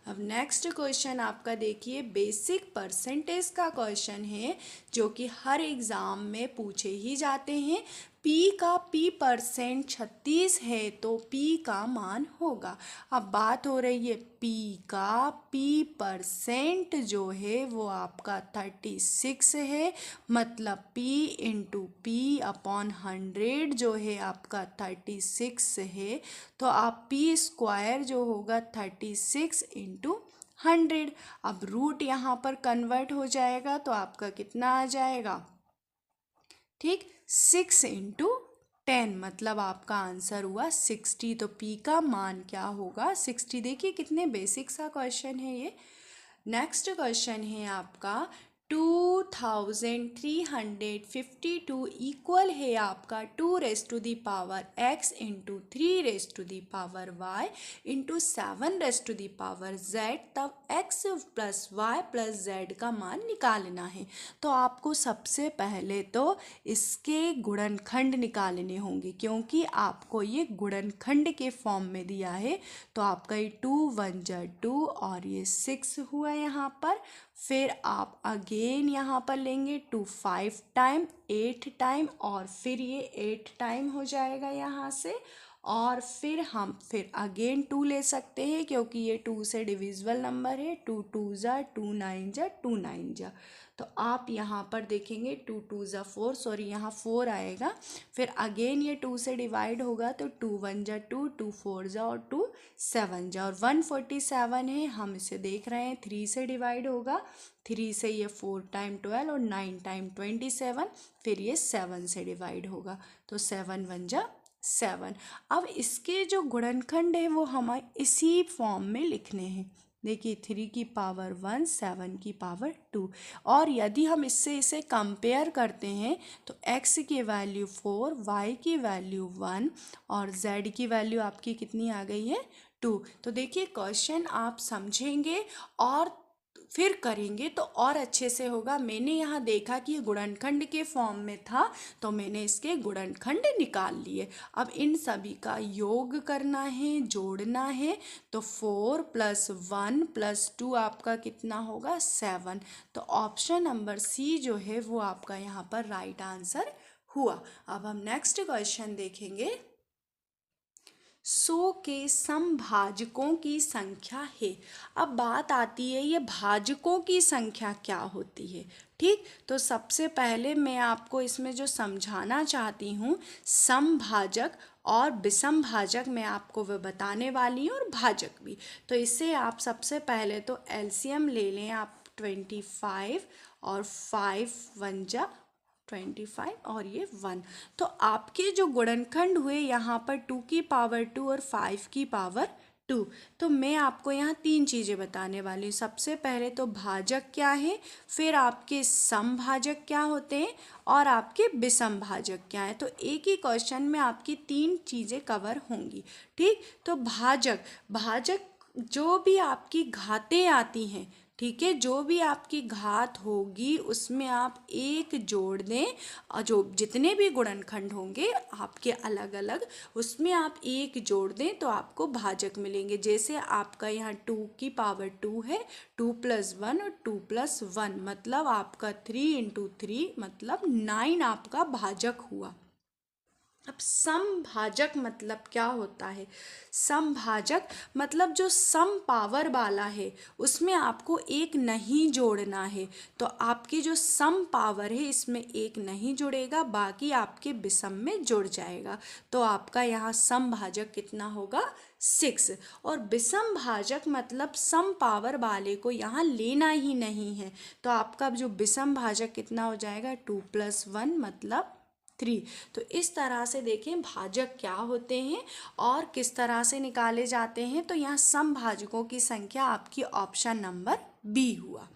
अब नेक्स्ट क्वेश्चन आपका देखिए, बेसिक परसेंटेज का क्वेश्चन है जो कि हर एग्ज़ाम में पूछे ही जाते हैं। P का P% 36 है तो P का मान होगा। अब बात हो रही है P का P% जो है वो आपका 36 है, मतलब P इंटू P/100 जो है आपका 36 है। तो आप P² जो होगा 36 इंटू 100। अब रूट यहाँ पर कन्वर्ट हो जाएगा तो आपका कितना आ जाएगा? ठीक, 6 इंटू 10, मतलब आपका आंसर हुआ 60। तो P का मान क्या होगा? 60। देखिए कितने बेसिक सा क्वेश्चन है ये। नेक्स्ट क्वेश्चन है आपका 2352 इक्वल है आपका 2⁻x into 3⁻y into 7⁻z। तब x plus y plus z का मान निकालना है। तो आपको सबसे पहले तो इसके गुणनखंड निकालने होंगे, क्योंकि आपको ये गुणनखंड के फॉर्म में दिया है। तो आपका ये 2 1 जा 2 और ये 6 हुआ यहाँ पर। फिर आप अगेन यहाँ पर लेंगे 2 5 टाइम, 8 टाइम और फिर ये 8 टाइम हो जाएगा यहाँ से। और फिर हम फिर अगेन 2 ले सकते हैं क्योंकि ये 2 से डिविजिबल नंबर है। 2 2 जा 2 9 जा 2 9 जा। तो आप यहाँ पर देखेंगे 2 2 जा 4, सॉरी यहाँ 4 आएगा। फिर अगेन ये 2 से डिवाइड होगा तो 2 1 जा 2, 2 4 जा और 2 7 जा और 147 है। हम इसे देख रहे हैं 3 से डिवाइड होगा। 3 से ये 4 टाइम 12 और 9 टाइम 27, फिर ये 7 से डिवाइड होगा तो 7 1 जा 7। अब इसके जो गुणनखंड है वो हमें इसी फॉर्म में लिखने हैं। देखिए 3 की पावर 1, 7 की पावर 2। और यदि हम इससे इसे कंपेयर करते हैं तो x की वैल्यू 4, y की वैल्यू 1 और z की वैल्यू आपकी कितनी आ गई है? 2। तो देखिए क्वेश्चन आप समझेंगे और फिर करेंगे तो और अच्छे से होगा। मैंने यहाँ देखा कि ये गुणनखंड के फॉर्म में था तो मैंने इसके गुणनखंड निकाल लिए। अब इन सभी का योग करना है, जोड़ना है। तो 4 + 1 + 2 आपका कितना होगा? 7। तो ऑप्शन नंबर सी जो है वो आपका यहाँ पर राइट आंसर हुआ। अब हम नेक्स्ट क्वेश्चन देखेंगे। 100 के समभाजकों की संख्या है। अब बात आती है ये भाजकों की संख्या क्या होती है। ठीक, तो सबसे पहले मैं आपको इसमें जो समझाना चाहती हूँ, समभाजक और विषमभाजक मैं आपको वह बताने वाली हूँ और भाजक भी। तो इससे आप सबसे पहले तो एलसीएम ले लें आप 25 और 5 1 जा 25 और ये 1। तो आपके जो गुणनखंड हुए यहाँ पर 2 की पावर 2 और 5 की पावर 2। तो मैं आपको यहाँ 3 चीज़ें बताने वाली हूँ। सबसे पहले तो भाजक क्या है, फिर आपके समभाजक क्या होते हैं और आपके विषमभाजक क्या है। तो एक ही क्वेश्चन में आपकी 3 चीज़ें कवर होंगी। ठीक, तो भाजक जो भी आपकी घातें आती हैं ठीक है, जो भी आपकी घात होगी उसमें आप एक जोड़ दें, और जो जितने भी गुणनखंड होंगे आपके अलग अलग उसमें आप एक जोड़ दें तो आपको भाजक मिलेंगे। जैसे आपका यहाँ 2 की पावर 2 है, 2 + 1 और 2 + 1 मतलब आपका 3 × 3 मतलब 9 आपका भाजक हुआ। अब समभाजक मतलब क्या होता है? समभाजक मतलब जो सम पावर वाला है उसमें आपको एक नहीं जोड़ना है, तो आपकी जो सम पावर है इसमें एक नहीं जुड़ेगा, बाकी आपके विषम में जुड़ जाएगा। तो आपका यहाँ समभाजक कितना होगा? 6। और विषम भाजक मतलब सम पावर वाले को यहाँ लेना ही नहीं है, तो आपका जो विषम भाजक कितना हो जाएगा? 2 + 1 मतलब 3। तो इस तरह से देखें भाजक क्या होते हैं और किस तरह से निकाले जाते हैं। तो यहाँ समभाजकों की संख्या आपकी ऑप्शन नंबर बी हुआ।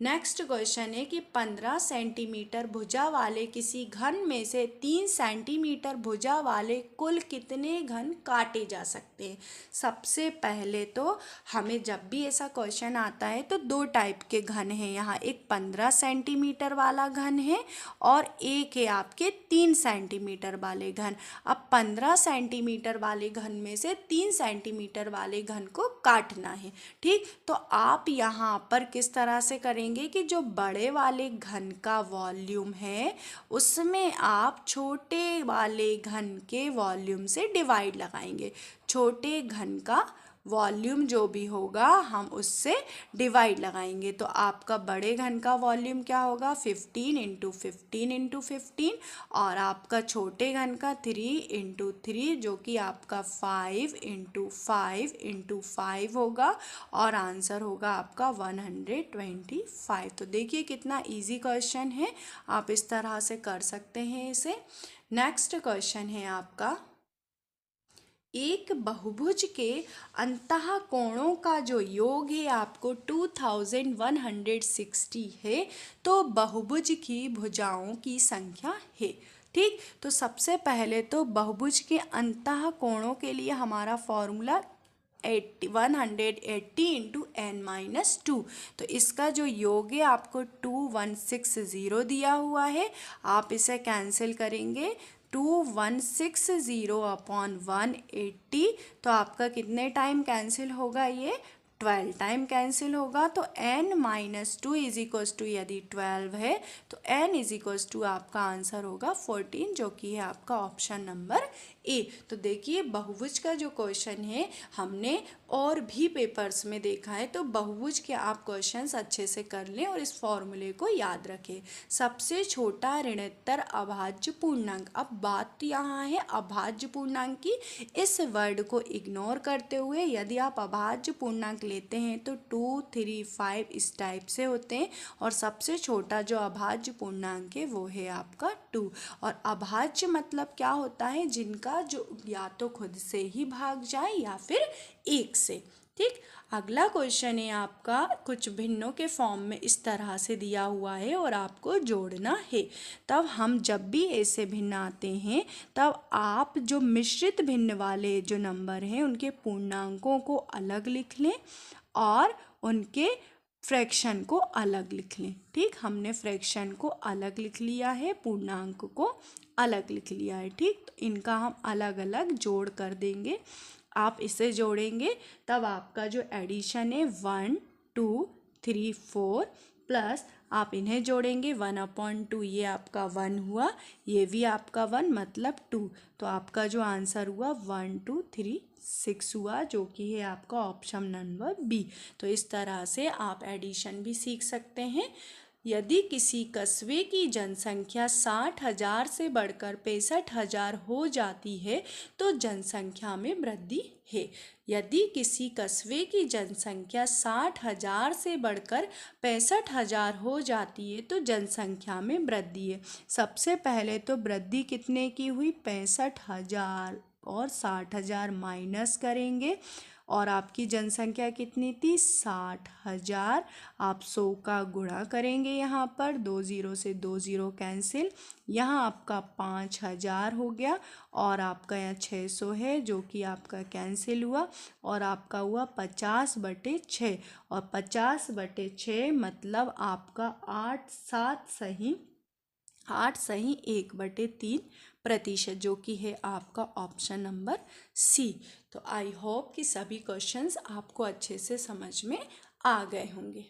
नेक्स्ट क्वेश्चन है कि 15 सेंटीमीटर भुजा वाले किसी घन में से 3 सेंटीमीटर भुजा वाले कुल कितने घन काटे जा सकते हैं? सबसे पहले तो हमें जब भी ऐसा क्वेश्चन आता है तो 2 टाइप के घन हैं यहाँ, एक 15 सेंटीमीटर वाला घन है और एक है आपके 3 सेंटीमीटर वाले घन। अब 15 सेंटीमीटर वाले घन में से 3 सेंटीमीटर वाले घन को काटना है। ठीक, तो आप यहाँ पर किस तरह से करेंगे कि जो बड़े वाले घन का वॉल्यूम है उसमें आप छोटे वाले घन के वॉल्यूम से डिवाइड लगाएंगे। छोटे घन का वॉल्यूम जो भी होगा हम उससे डिवाइड लगाएंगे, तो आपका बड़े घन का वॉल्यूम क्या होगा? 15 × 15 × 15 और आपका छोटे घन का 3 × 3 जो कि आपका 5 × 5 × 5 होगा और आंसर होगा आपका 125। तो देखिए कितना इजी क्वेश्चन है, आप इस तरह से कर सकते हैं इसे। नेक्स्ट क्वेश्चन है आपका, एक बहुभुज के अंतः कोणों का जो योग है आपको 2160 है, तो बहुभुज की भुजाओं की संख्या है। ठीक, तो सबसे पहले तो बहुभुज के अंतः कोणों के लिए हमारा फॉर्मूला 180 × n-2। तो इसका जो योग है आपको 2160 दिया हुआ है, आप इसे कैंसिल करेंगे 2160 / 180, तो आपका कितने टाइम कैंसिल होगा? ये 12 टाइम कैंसिल होगा। तो n-2 = यदि 12 है तो n = आपका आंसर होगा 14, जो कि है आपका ऑप्शन नंबर ए। तो देखिए बहुभुज का जो क्वेश्चन है हमने और भी पेपर्स में देखा है, तो बहुभुज के आप क्वेश्चंस अच्छे से कर लें और इस फॉर्मूले को याद रखें। सबसे छोटा ऋणोत्तर अभाज्य पूर्णांक, अब बात यहाँ है अभाज्य पूर्णांक की। इस वर्ड को इग्नोर करते हुए यदि आप अभाज्य पूर्णांक लेते हैं तो 2, 3, 5 इस टाइप से होते हैं और सबसे छोटा जो अभाज्य पूर्णांक है वो है आपका 2। और अभाज्य मतलब क्या होता है? जिनका जो या तो खुद से ही भाग जाए या फिर 1 से। ठीक, अगला क्वेश्चन है आपका कुछ भिन्नों के फॉर्म में इस तरह से दिया हुआ है और आपको जोड़ना है। तब हम जब भी ऐसे भिन्न आते हैं तब आप जो मिश्रित भिन्न वाले जो नंबर हैं उनके पूर्णांकों को अलग लिख लें और उनके फ्रैक्शन को अलग लिख लें। ठीक, हमने फ्रैक्शन को अलग लिख लिया है, पूर्णांक को अलग लिख लिया है। ठीक, तो इनका हम अलग अलग जोड़ कर देंगे। आप इसे जोड़ेंगे तब आपका जो एडिशन है 1, 2, 3, 4 प्लस आप इन्हें जोड़ेंगे 1/2, ये आपका 1 हुआ, ये भी आपका 1 मतलब 2। तो आपका जो आंसर हुआ 1, 2, 3, 6 हुआ, जो कि है आपका ऑप्शन नंबर बी। तो इस तरह से आप एडिशन भी सीख सकते हैं। यदि किसी कस्बे की जनसंख्या 60,000 से बढ़कर 65,000 हो जाती है तो जनसंख्या में वृद्धि है। यदि किसी कस्बे की जनसंख्या 60,000 से बढ़कर 65,000 हो जाती है तो जनसंख्या में वृद्धि है। सबसे पहले तो वृद्धि कितने की हुई? 65,000 और 60,000 माइनस करेंगे और आपकी जनसंख्या कितनी थी 60,000। आप 100 का गुणा करेंगे, यहाँ पर 2 ज़ीरो से 2 ज़ीरो कैंसिल, यहाँ आपका 5,000 हो गया और आपका यहाँ 600 है जो कि आपका कैंसिल हुआ और आपका हुआ 50/6 और 50/6 मतलब आपका 8 सही 1/3% जो कि है आपका ऑप्शन नंबर सी। तो आई होप कि सभी क्वेश्चंस आपको अच्छे से समझ में आ गए होंगे।